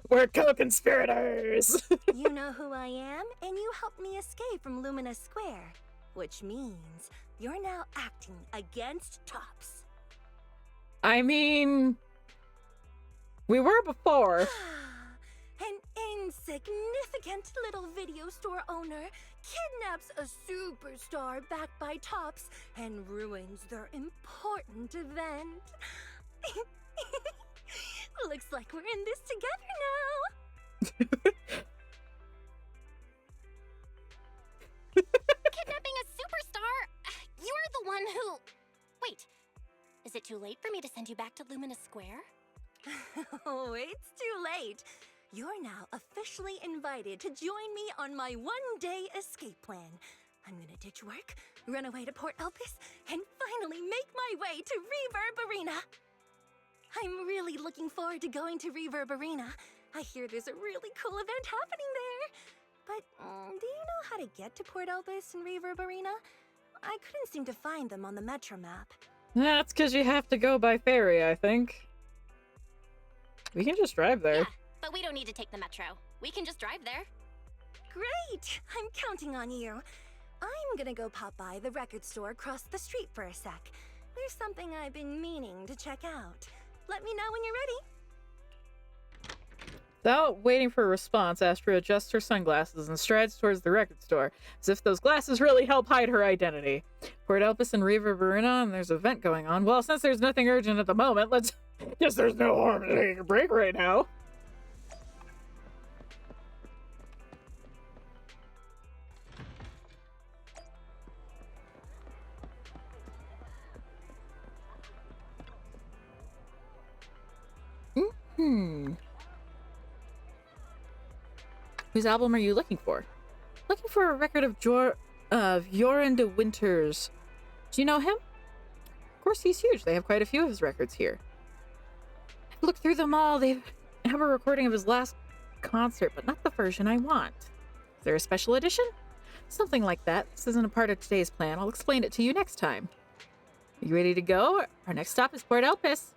We're co-conspirators! You know who I am, and you helped me escape from Lumina Square. Which means you're now acting against Tops. I mean... we were before. An insignificant little video store owner kidnaps a superstar backed by Tops and ruins their important event. Looks like we're in this together now. Kidnapping a superstar? You're the one who... Wait, is it too late for me to send you back to Lumina Square? Oh, it's too late. You're now officially invited to join me on my one-day escape plan. I'm gonna ditch work, run away to Port Elpis, and finally make my way to Reverb Arena. I'm really looking forward to going to Reverb Arena. I hear there's a really cool event happening there. But do you know how to get to Port Elpis and Reverb Arena? I couldn't seem to find them on the Metro map. That's because you have to go by ferry, I think. We can just drive there. Yeah, but we don't need to take the metro. We can just drive there. Great! I'm counting on you. I'm gonna go pop by the record store across the street for a sec. There's something I've been meaning to check out. Let me know when you're ready. Without waiting for a response, Astra adjusts her sunglasses and strides towards the record store, as if those glasses really help hide her identity. Port Elpis and Reverb Arena, and there's an event going on. Well, since there's nothing urgent at the moment, let's... Guess there's no harm in taking a break right now. Whose album are you looking for? Looking for a record of Joran de Winters. Do you know him? Of course, he's huge. They have quite a few of his records here. I've looked through them all. They have a recording of his last concert, but not the version I want. Is there a special edition? Something like that. This isn't a part of today's plan. I'll explain it to you next time. Are you ready to go? Our next stop is Port Elpis.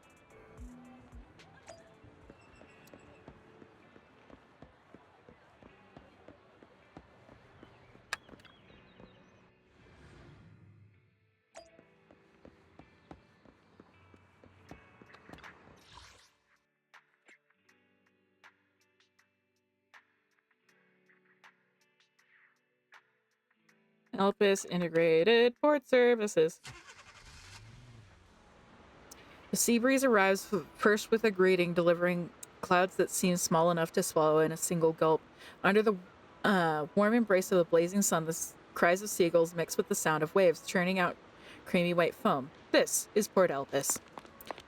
Elpis Integrated Port Services. The sea breeze arrives first with a greeting, delivering clouds that seem small enough to swallow in a single gulp. Under the warm embrace of the blazing sun, the cries of seagulls mix with the sound of waves, churning out creamy white foam. This is Port Elpis.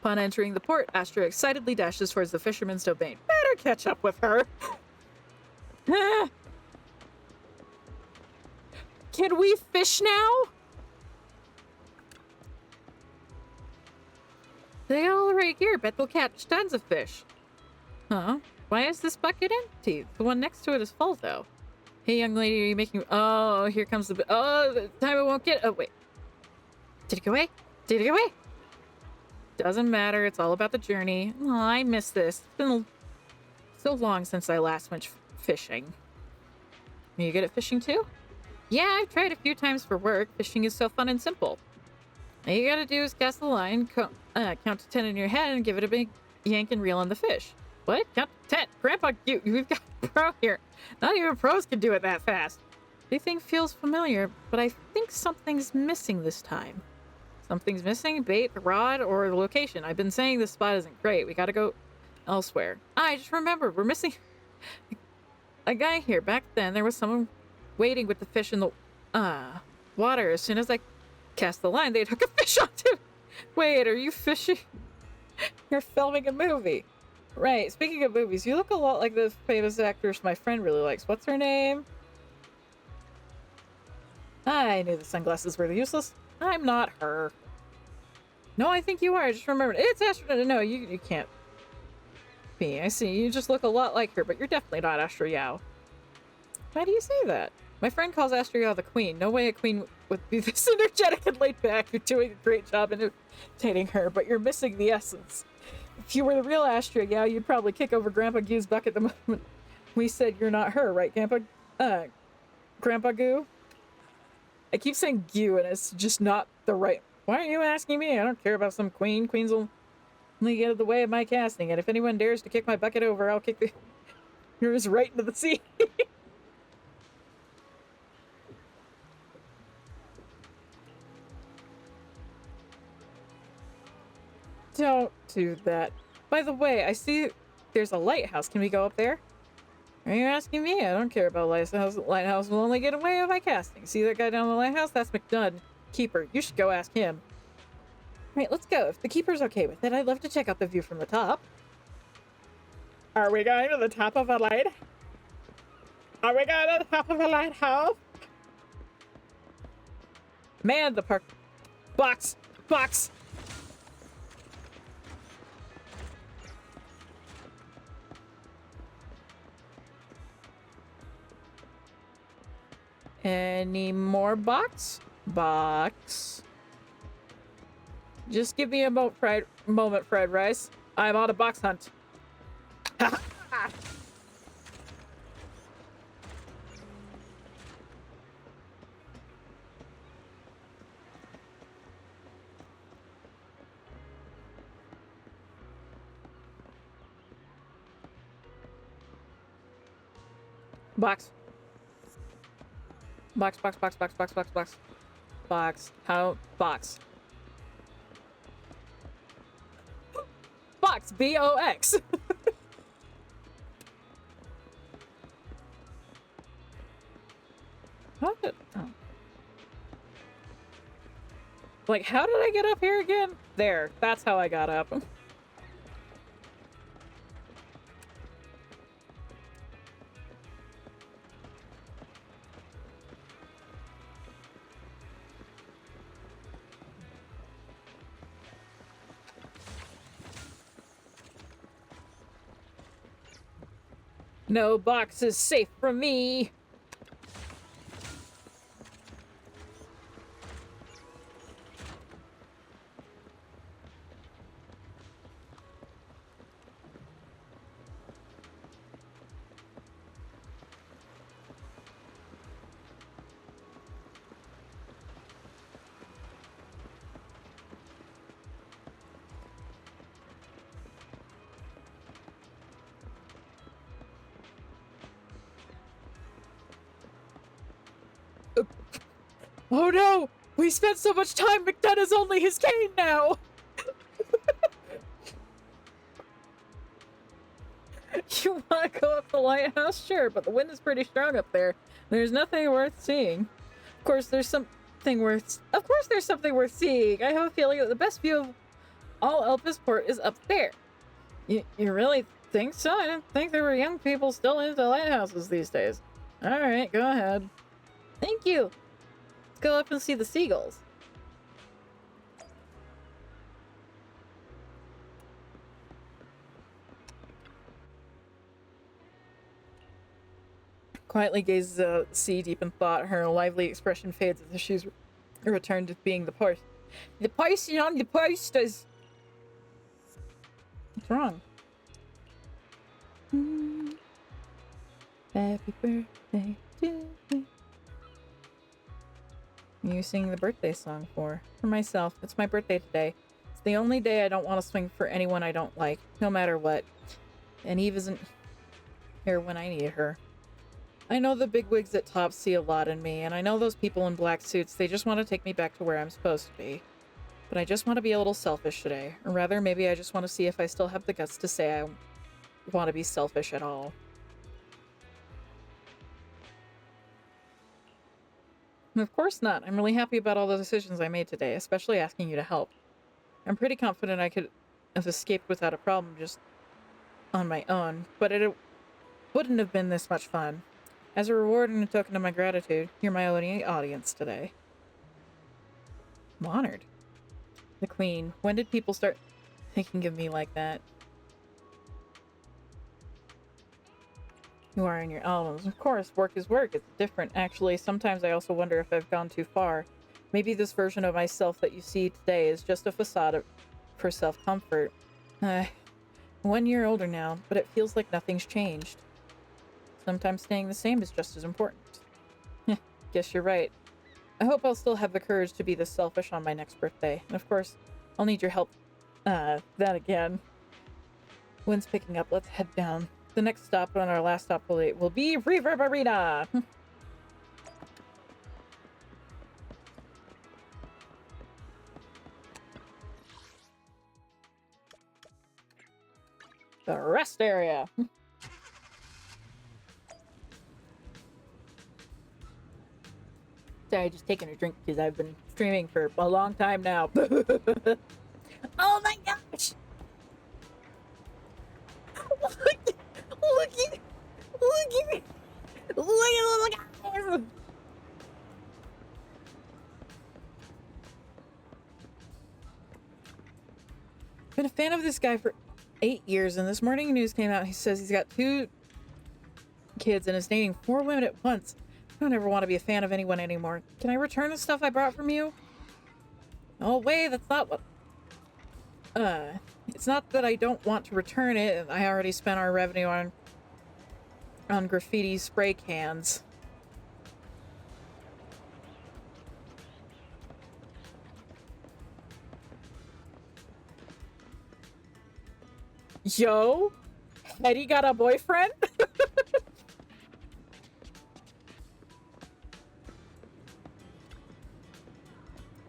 Upon entering the port, Astra excitedly dashes towards the fisherman's domain. Better catch up with her. Can we fish now? They got all the right gear. Bet they'll catch tons of fish. Huh? Why is this bucket empty? The one next to it is full, though. Hey, young lady, are you making... Oh, here comes the... Oh, the time it won't get... Oh, wait. Did it go away? Did it go away? Doesn't matter. It's all about the journey. Oh, I miss this. It's been so long since I last went fishing. Are you good at fishing, too? Yeah, I've tried a few times for work. Fishing is so fun and simple. All you gotta do is cast the line, count to 10 in your head, and give it a big yank and reel on the fish. What? Count to 10? Grandpa, we've got a pro here. Not even pros can do it that fast. Everything feels familiar, but I think something's missing this time. Something's missing? Bait, the rod, or the location? I've been saying this spot isn't great. We gotta go elsewhere. I just remembered. We're missing a guy here. Back then, there was someone waiting with the fish in the water. As soon as I cast the line, they'd hook a fish onto it. Wait, are you fishing? You're filming a movie. Right, speaking of movies, you look a lot like the famous actress my friend really likes. What's her name? I knew the sunglasses were useless. I'm not her. No, I think you are. I just remembered. It's Astro. No, you can't be. I see. You just look a lot like her, but you're definitely not Astro Yao. Why do you say that? My friend calls Astro Yao the queen. No way a queen would be this energetic and laid back. You're doing a great job imitating her, but you're missing the essence. If you were the real Astro Yao, you'd probably kick over Grandpa Goo's bucket the moment we said you're not her, right, Grandpa Goo? I keep saying Goo, and it's just not the right... Why are you asking me? I don't care about some queen. Queens will only get in the way of my casting, and if anyone dares to kick my bucket over, I'll kick yours right into the sea. Don't do that. By the way, I see there's a lighthouse. Can we go up there? Are you asking me? I don't care about lighthouse. Lighthouse will only get away with my casting. See that guy down the lighthouse? That's McDunn, keeper. You should go ask him. Right, let's go. If the keeper's okay with it, I'd love to check out the view from the top. Are we going to the top of a light? Are we going to the top of a lighthouse? Man, the park... Box! Box! Any more box? Box. Just give me a moment, fried rice. I'm on a box hunt. Box. Box, box, box, box, box, box, box. Box. How? Box. Box. B-O-X. How did... Oh. Like, how did I get up here again? There. That's how I got up. No box is safe from me. Oh no! We spent so much time, McDonough is only his cane now! You wanna go up the lighthouse? Sure, but the wind is pretty strong up there. There's nothing worth seeing. Of course, there's something worth seeing. I have a feeling that the best view of all Elpis Port is up there. You really think so? I didn't think there were young people still into lighthouses these days. Alright, go ahead. Thank you! Let's go up and see the seagulls. quietly gazes out, sea deep in thought. Her lively expression fades as if she's returned to being the person. The person on the posters. What's wrong? Happy birthday to me. You singing the birthday song for myself. It's my birthday today. It's the only day I don't want to swing for anyone I don't like, no matter what. And Eve isn't here when I need her. I know the bigwigs at top see a lot in me, and I know those people in black suits, they just want to take me back to where I'm supposed to be. But I just want to be a little selfish today. Or rather, maybe I just want to see if I still have the guts to say I want to be selfish at all. Of course not. I'm really happy about all the decisions I made today, especially asking you to help. I'm pretty confident I could have escaped without a problem just on my own, but it wouldn't have been this much fun. As a reward and a token of my gratitude, you're my only audience today. I'm honored. The Queen. When did people start thinking of me like that? You are in your albums. Of course, work is work. It's different. Actually, sometimes I also wonder if I've gone too far. Maybe this version of myself that you see today is just a facade for self-comfort. 1 year older now, but it feels like nothing's changed. Sometimes staying the same is just as important. Guess you're right. I hope I'll still have the courage to be this selfish on my next birthday. And of course, I'll need your help. That again. Wind's picking up. Let's head down. The next stop on our last stop will be Reverb Arena. The rest area. Sorry, just taking a drink because I've been streaming for a long time now. Oh my gosh! Look at me! Look at guys! Been a fan of this guy for 8 years, and this morning news came out. He says he's got 2 kids and is dating 4 women at once. I don't ever want to be a fan of anyone anymore. Can I return the stuff I brought from you? Oh wait, that's not what... It's not that I don't want to return it. I already spent our revenue on graffiti spray cans. Yo, Eddie got a boyfriend?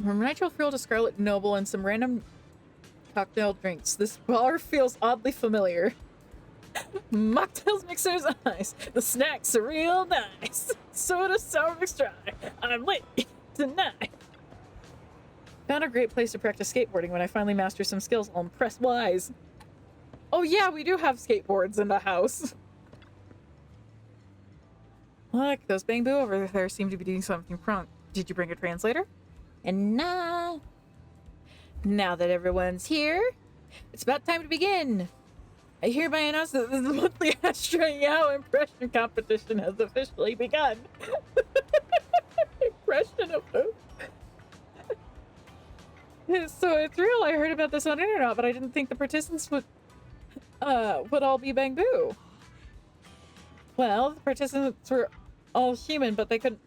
From Nitro Fuel to Scarlet Noble and some random cocktail drinks. This bar feels oddly familiar. Mocktails, mixers, ice. The snacks are real nice. Soda, sour mix dry. I'm lit tonight. Found a great place to practice skateboarding when I finally master some skills. I'll impress Wise. Oh yeah, we do have skateboards in the house. Look, those Bang Boo over there seem to be doing something wrong. Did you bring a translator? And now that everyone's here, it's about time to begin. I hereby announce that the monthly Astro Yao impression competition has officially begun. Impression of who? So it's real. I heard about this on the internet, but I didn't think the participants would all be Bang Boo. Well, the participants were all human, but they couldn't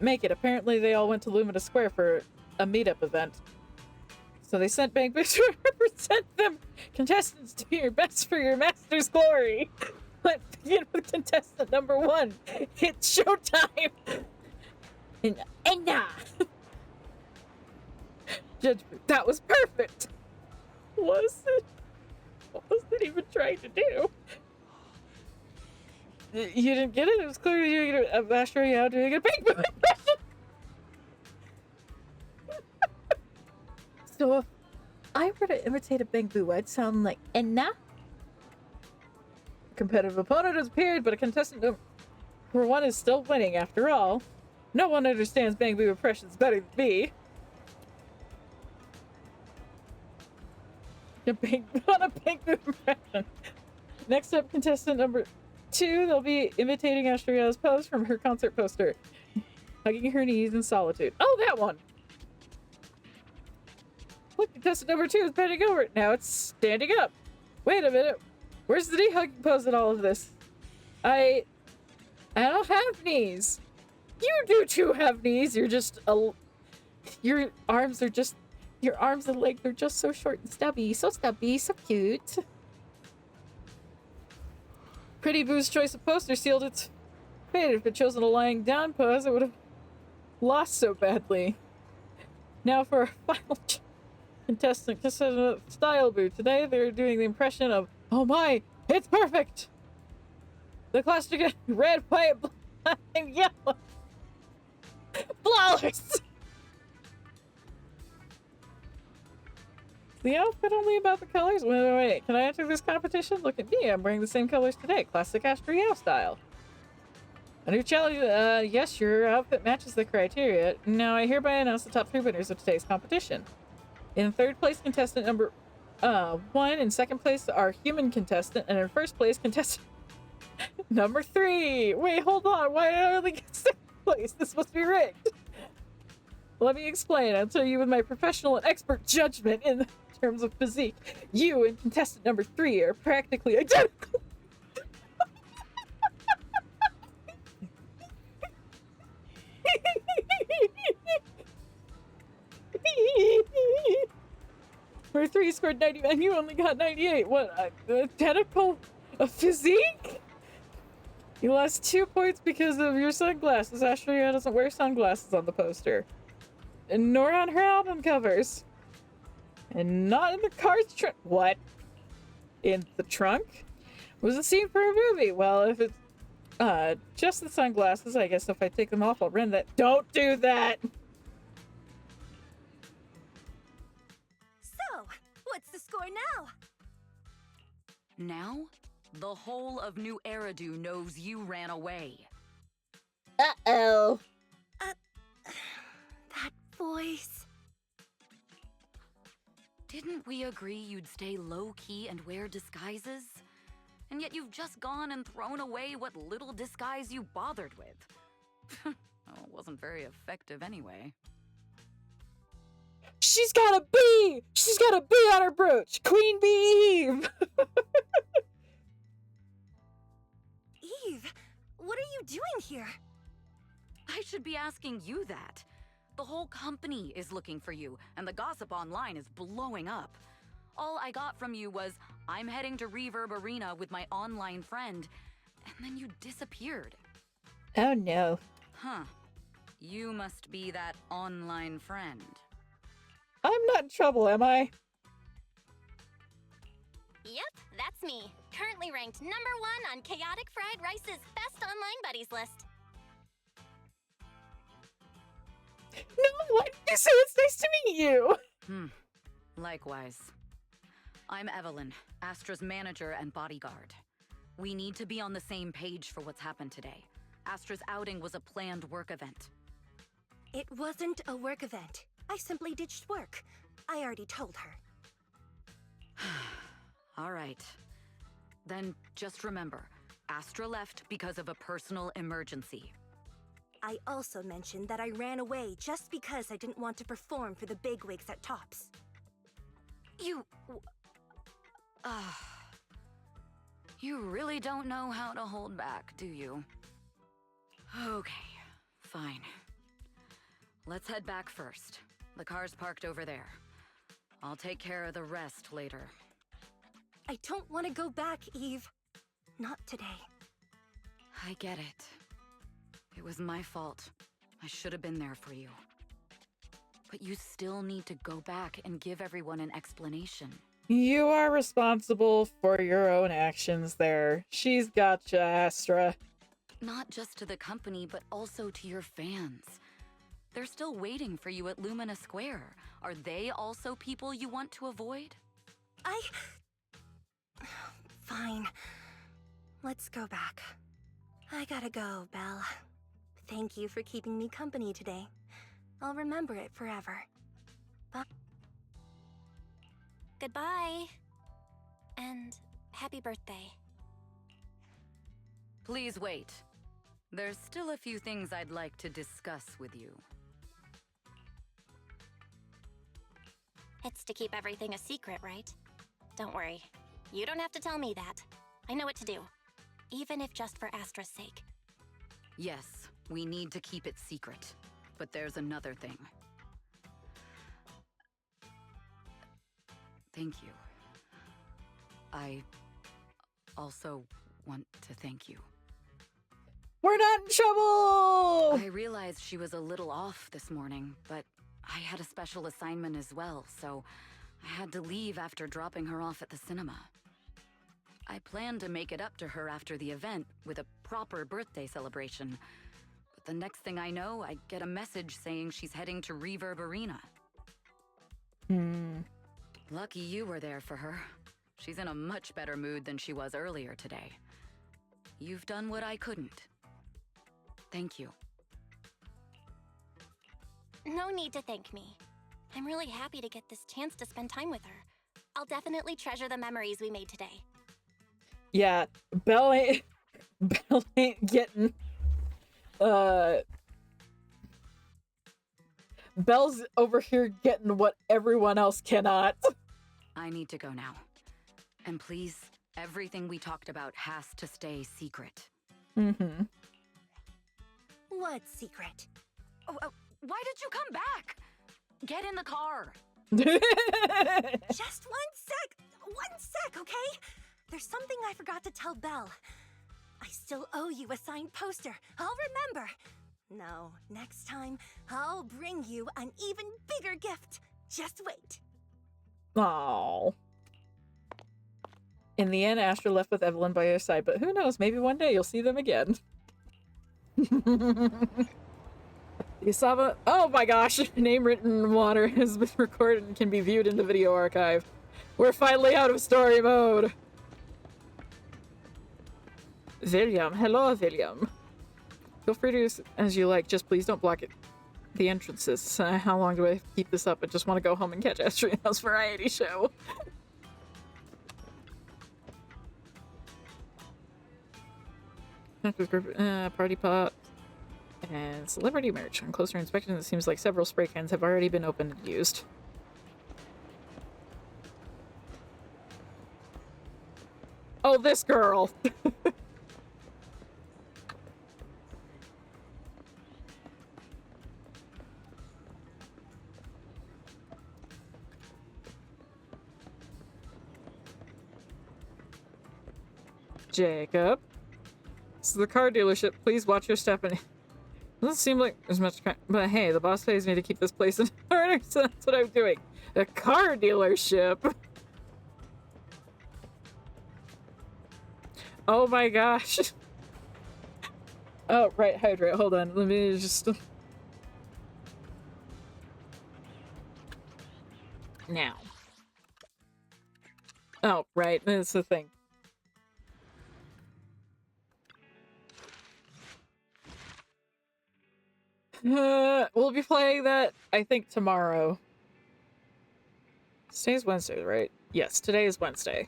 make it. Apparently, they all went to Lumina Square for a meetup event. So they sent Bang Boo to represent them. Contestants, do your best for your master's glory. Let's begin with contestant number 1. It's showtime. And Judge, that was perfect. Was it? What was it even trying to do? You didn't get it? It was clear you were going to Astro Yao doing a Bang Boo impression. So if I were to imitate a Bang Boo, I'd sound like Enna. A competitive opponent has appeared, but a contestant number 1 is still winning after all. No one understands Bang Boo impressions better than me. On a Bang Boo impression. Next up, contestant number 2, they'll be imitating Astria's pose from her concert poster. Hugging her knees in solitude. Oh, that one! Look, contestant number 2 is bending over. Now it's standing up. Wait a minute. Where's the knee hugging pose in all of this? I don't have knees. You do too have knees. You're just your arms and legs are just so short and stubby. So stubby, so cute. Pretty Boo's choice of poster sealed its fate. If it chosen a lying down pose, it would have lost so badly. Now for our final contestant of Style Boo. Today they're doing the impression of, oh my, it's perfect! The classic red, white, black, and yellow. Flawless! The outfit only about the colors? Wait. Can I enter this competition? Look at me, I'm wearing the same colors today. Classic Astro style. A new challenge, yes, your outfit matches the criteria. Now I hereby announce the top 3 winners of today's competition. In 3rd place, contestant number 1. In 2nd place, our human contestant. And in 1st place, contestant number 3. Wait, hold on. Why did I only get 2nd place? This must be rigged. Let me explain. I'll tell you with my professional and expert judgment in terms of physique. You and contestant number 3 are practically identical. Where 3 scored 90 and you only got 98. What, identical physique? You lost 2 points because of your sunglasses. Astria doesn't wear sunglasses on the poster. And nor on her album covers. And not in the car's trunk. What? In the trunk? Was a scene for a movie. Well, if it's just the sunglasses, I guess if I take them off, I'll rent that. Don't do that! So, what's the score now? Now, the whole of New Eridu knows you ran away. Uh-oh. That voice. Didn't we agree you'd stay low-key and wear disguises? And yet you've just gone and thrown away what little disguise you bothered with. Oh, it wasn't very effective anyway. She's got a bee! She's got a bee on her brooch! Queen Bee Eve! Eve, what are you doing here? I should be asking you that. The whole company is looking for you, and the gossip online is blowing up. All I got from you was, I'm heading to Reverb Arena with my online friend, and then you disappeared. Oh no. Huh. You must be that online friend. I'm not in trouble, am I? Yep, that's me. Currently ranked #1 on Chaotic Fried Rice's Best Online Buddies list. No, why did you say it's nice to meet you? Likewise. I'm Evelyn, Astra's manager and bodyguard. We need to be on the same page for what's happened today. Astra's outing was a planned work event. It wasn't a work event. I simply ditched work. I already told her. All right. Then just remember, Astra left because of a personal emergency. I also mentioned that I ran away just because I didn't want to perform for the bigwigs at Tops. You really don't know how to hold back, do you? Okay, fine. Let's head back first. The car's parked over there. I'll take care of the rest later. I don't want to go back, Eve. Not today. I get it. It was my fault. I should have been there for you. But you still need to go back and give everyone an explanation. You are responsible for your own actions there. She's gotcha, Astra. Not just to the company, but also to your fans. They're still waiting for you at Lumina Square. Are they also people you want to avoid? Fine. Let's go back. I gotta go, Belle. Thank you for keeping me company today. I'll remember it forever. Bye. Goodbye. And happy birthday. Please wait. There's still a few things I'd like to discuss with you. It's to keep everything a secret, right? Don't worry. You don't have to tell me that. I know what to do. Even if just for Astra's sake. Yes, we need to keep it secret. But there's another thing. Thank you. I also want to thank you. We're not in trouble! I realized she was a little off this morning, but I had a special assignment as well, so I had to leave after dropping her off at the cinema. I planned to make it up to her after the event with a proper birthday celebration. But the next thing I know, I get a message saying she's heading to Reverb Arena. Lucky you were there for her. She's in a much better mood than she was earlier today. You've done what I couldn't. Thank you. No need to thank me. I'm really happy to get this chance to spend time with her. I'll definitely treasure the memories we made today. Yeah, Belle ain't getting, Belle's over here getting what everyone else cannot. I need to go now. And please, everything we talked about has to stay secret. What secret? Why did you come back? Get in the car. Just one sec, okay? There's something I forgot to tell Belle. I still owe you a signed poster. I'll remember. No, next time, I'll bring you an even bigger gift. Just wait. Aww. In the end, Astra left with Evelyn by her side, but who knows, maybe one day you'll see them again. Isaba, oh my gosh, name written in water has been recorded and can be viewed in the video archive. We're finally out of story mode. William, hello William. Feel free to use as you like, just please don't block it. The entrances. How long do I keep this up? I just want to go home and catch Astriano's variety show. Party pop. And celebrity merch. On closer inspection, it seems like several spray cans have already been opened and used. Oh, this girl! Jacob. This is the car dealership. Please watch your step and... Doesn't seem like there's much crime, but hey, the boss pays me to keep this place in order, so that's what I'm doing. A car dealership. Oh my gosh. Oh, right, hydrate. Hold on. Let me just... Now. Oh, right. That's the thing. We'll be playing that, I think, tomorrow. Today's Wednesday, right? Yes, today is Wednesday.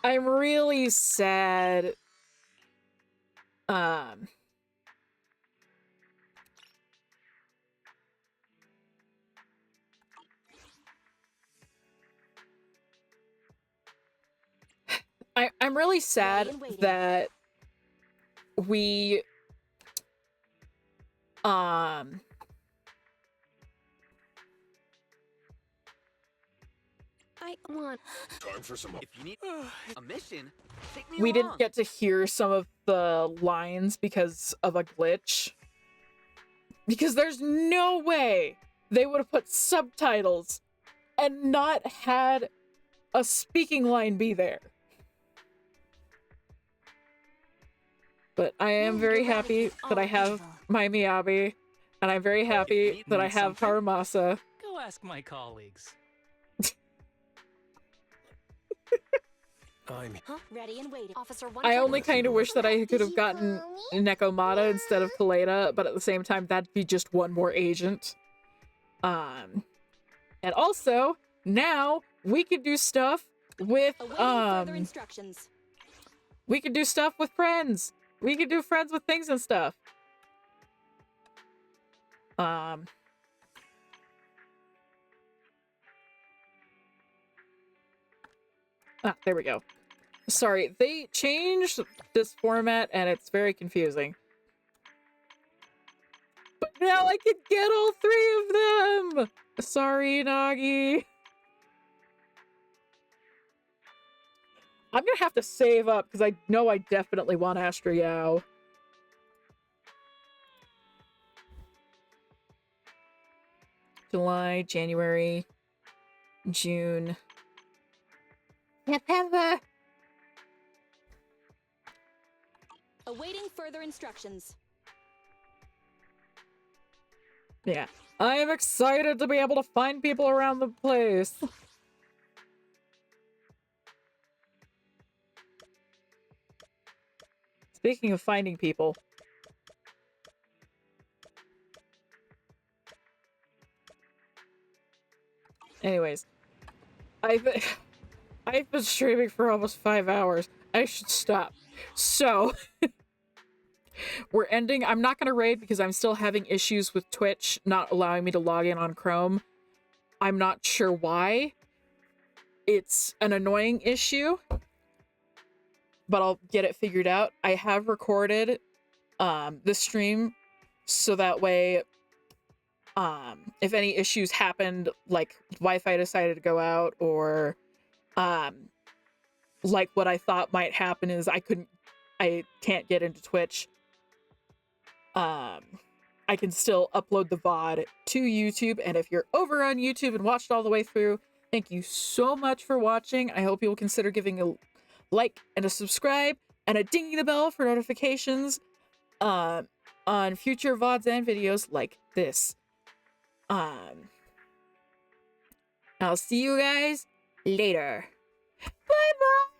I'm really sad. I'm really sad that we I want time for some. If you need a mission, take me we along. didn't get to hear some of the lines because of a glitch. Because there's no way they would have put subtitles and not had a speaking line be there. But I am very happy that I have my Miyabi, and I'm very happy that I have Haramasa. Go ask my colleagues. ready and waiting. Officer 1. I only kind of wish that I could have gotten Nekomata instead of Kaleda, but at the same time, that'd be just one more agent. And also, now we can do stuff with, Awaiting further instructions. We could do stuff with friends. We could do friends with things and stuff. There we go. Sorry, they changed this format and it's very confusing. But now I can get all 3 of them! Sorry, Nagi. I'm gonna have to save up because I know I definitely want Astro Yao. July, January, June, September. Awaiting further instructions. Yeah. I am excited to be able to find people around the place. Speaking of finding people. Anyways. I've been streaming for almost 5 hours. I should stop. So, we're ending. I'm not going to raid because I'm still having issues with Twitch not allowing me to log in on Chrome. I'm not sure why. It's an annoying issue, but I'll get it figured out. I have recorded the stream so that way if any issues happened, like Wi-Fi decided to go out, or like what I thought might happen is I can't get into Twitch. I can still upload the VOD to YouTube, and if you're over on YouTube and watched all the way through, thank you so much for watching. I hope you'll consider giving a like and a subscribe and a dinging the bell for notifications on future VODs and videos like this. I'll see you guys later. Bye bye!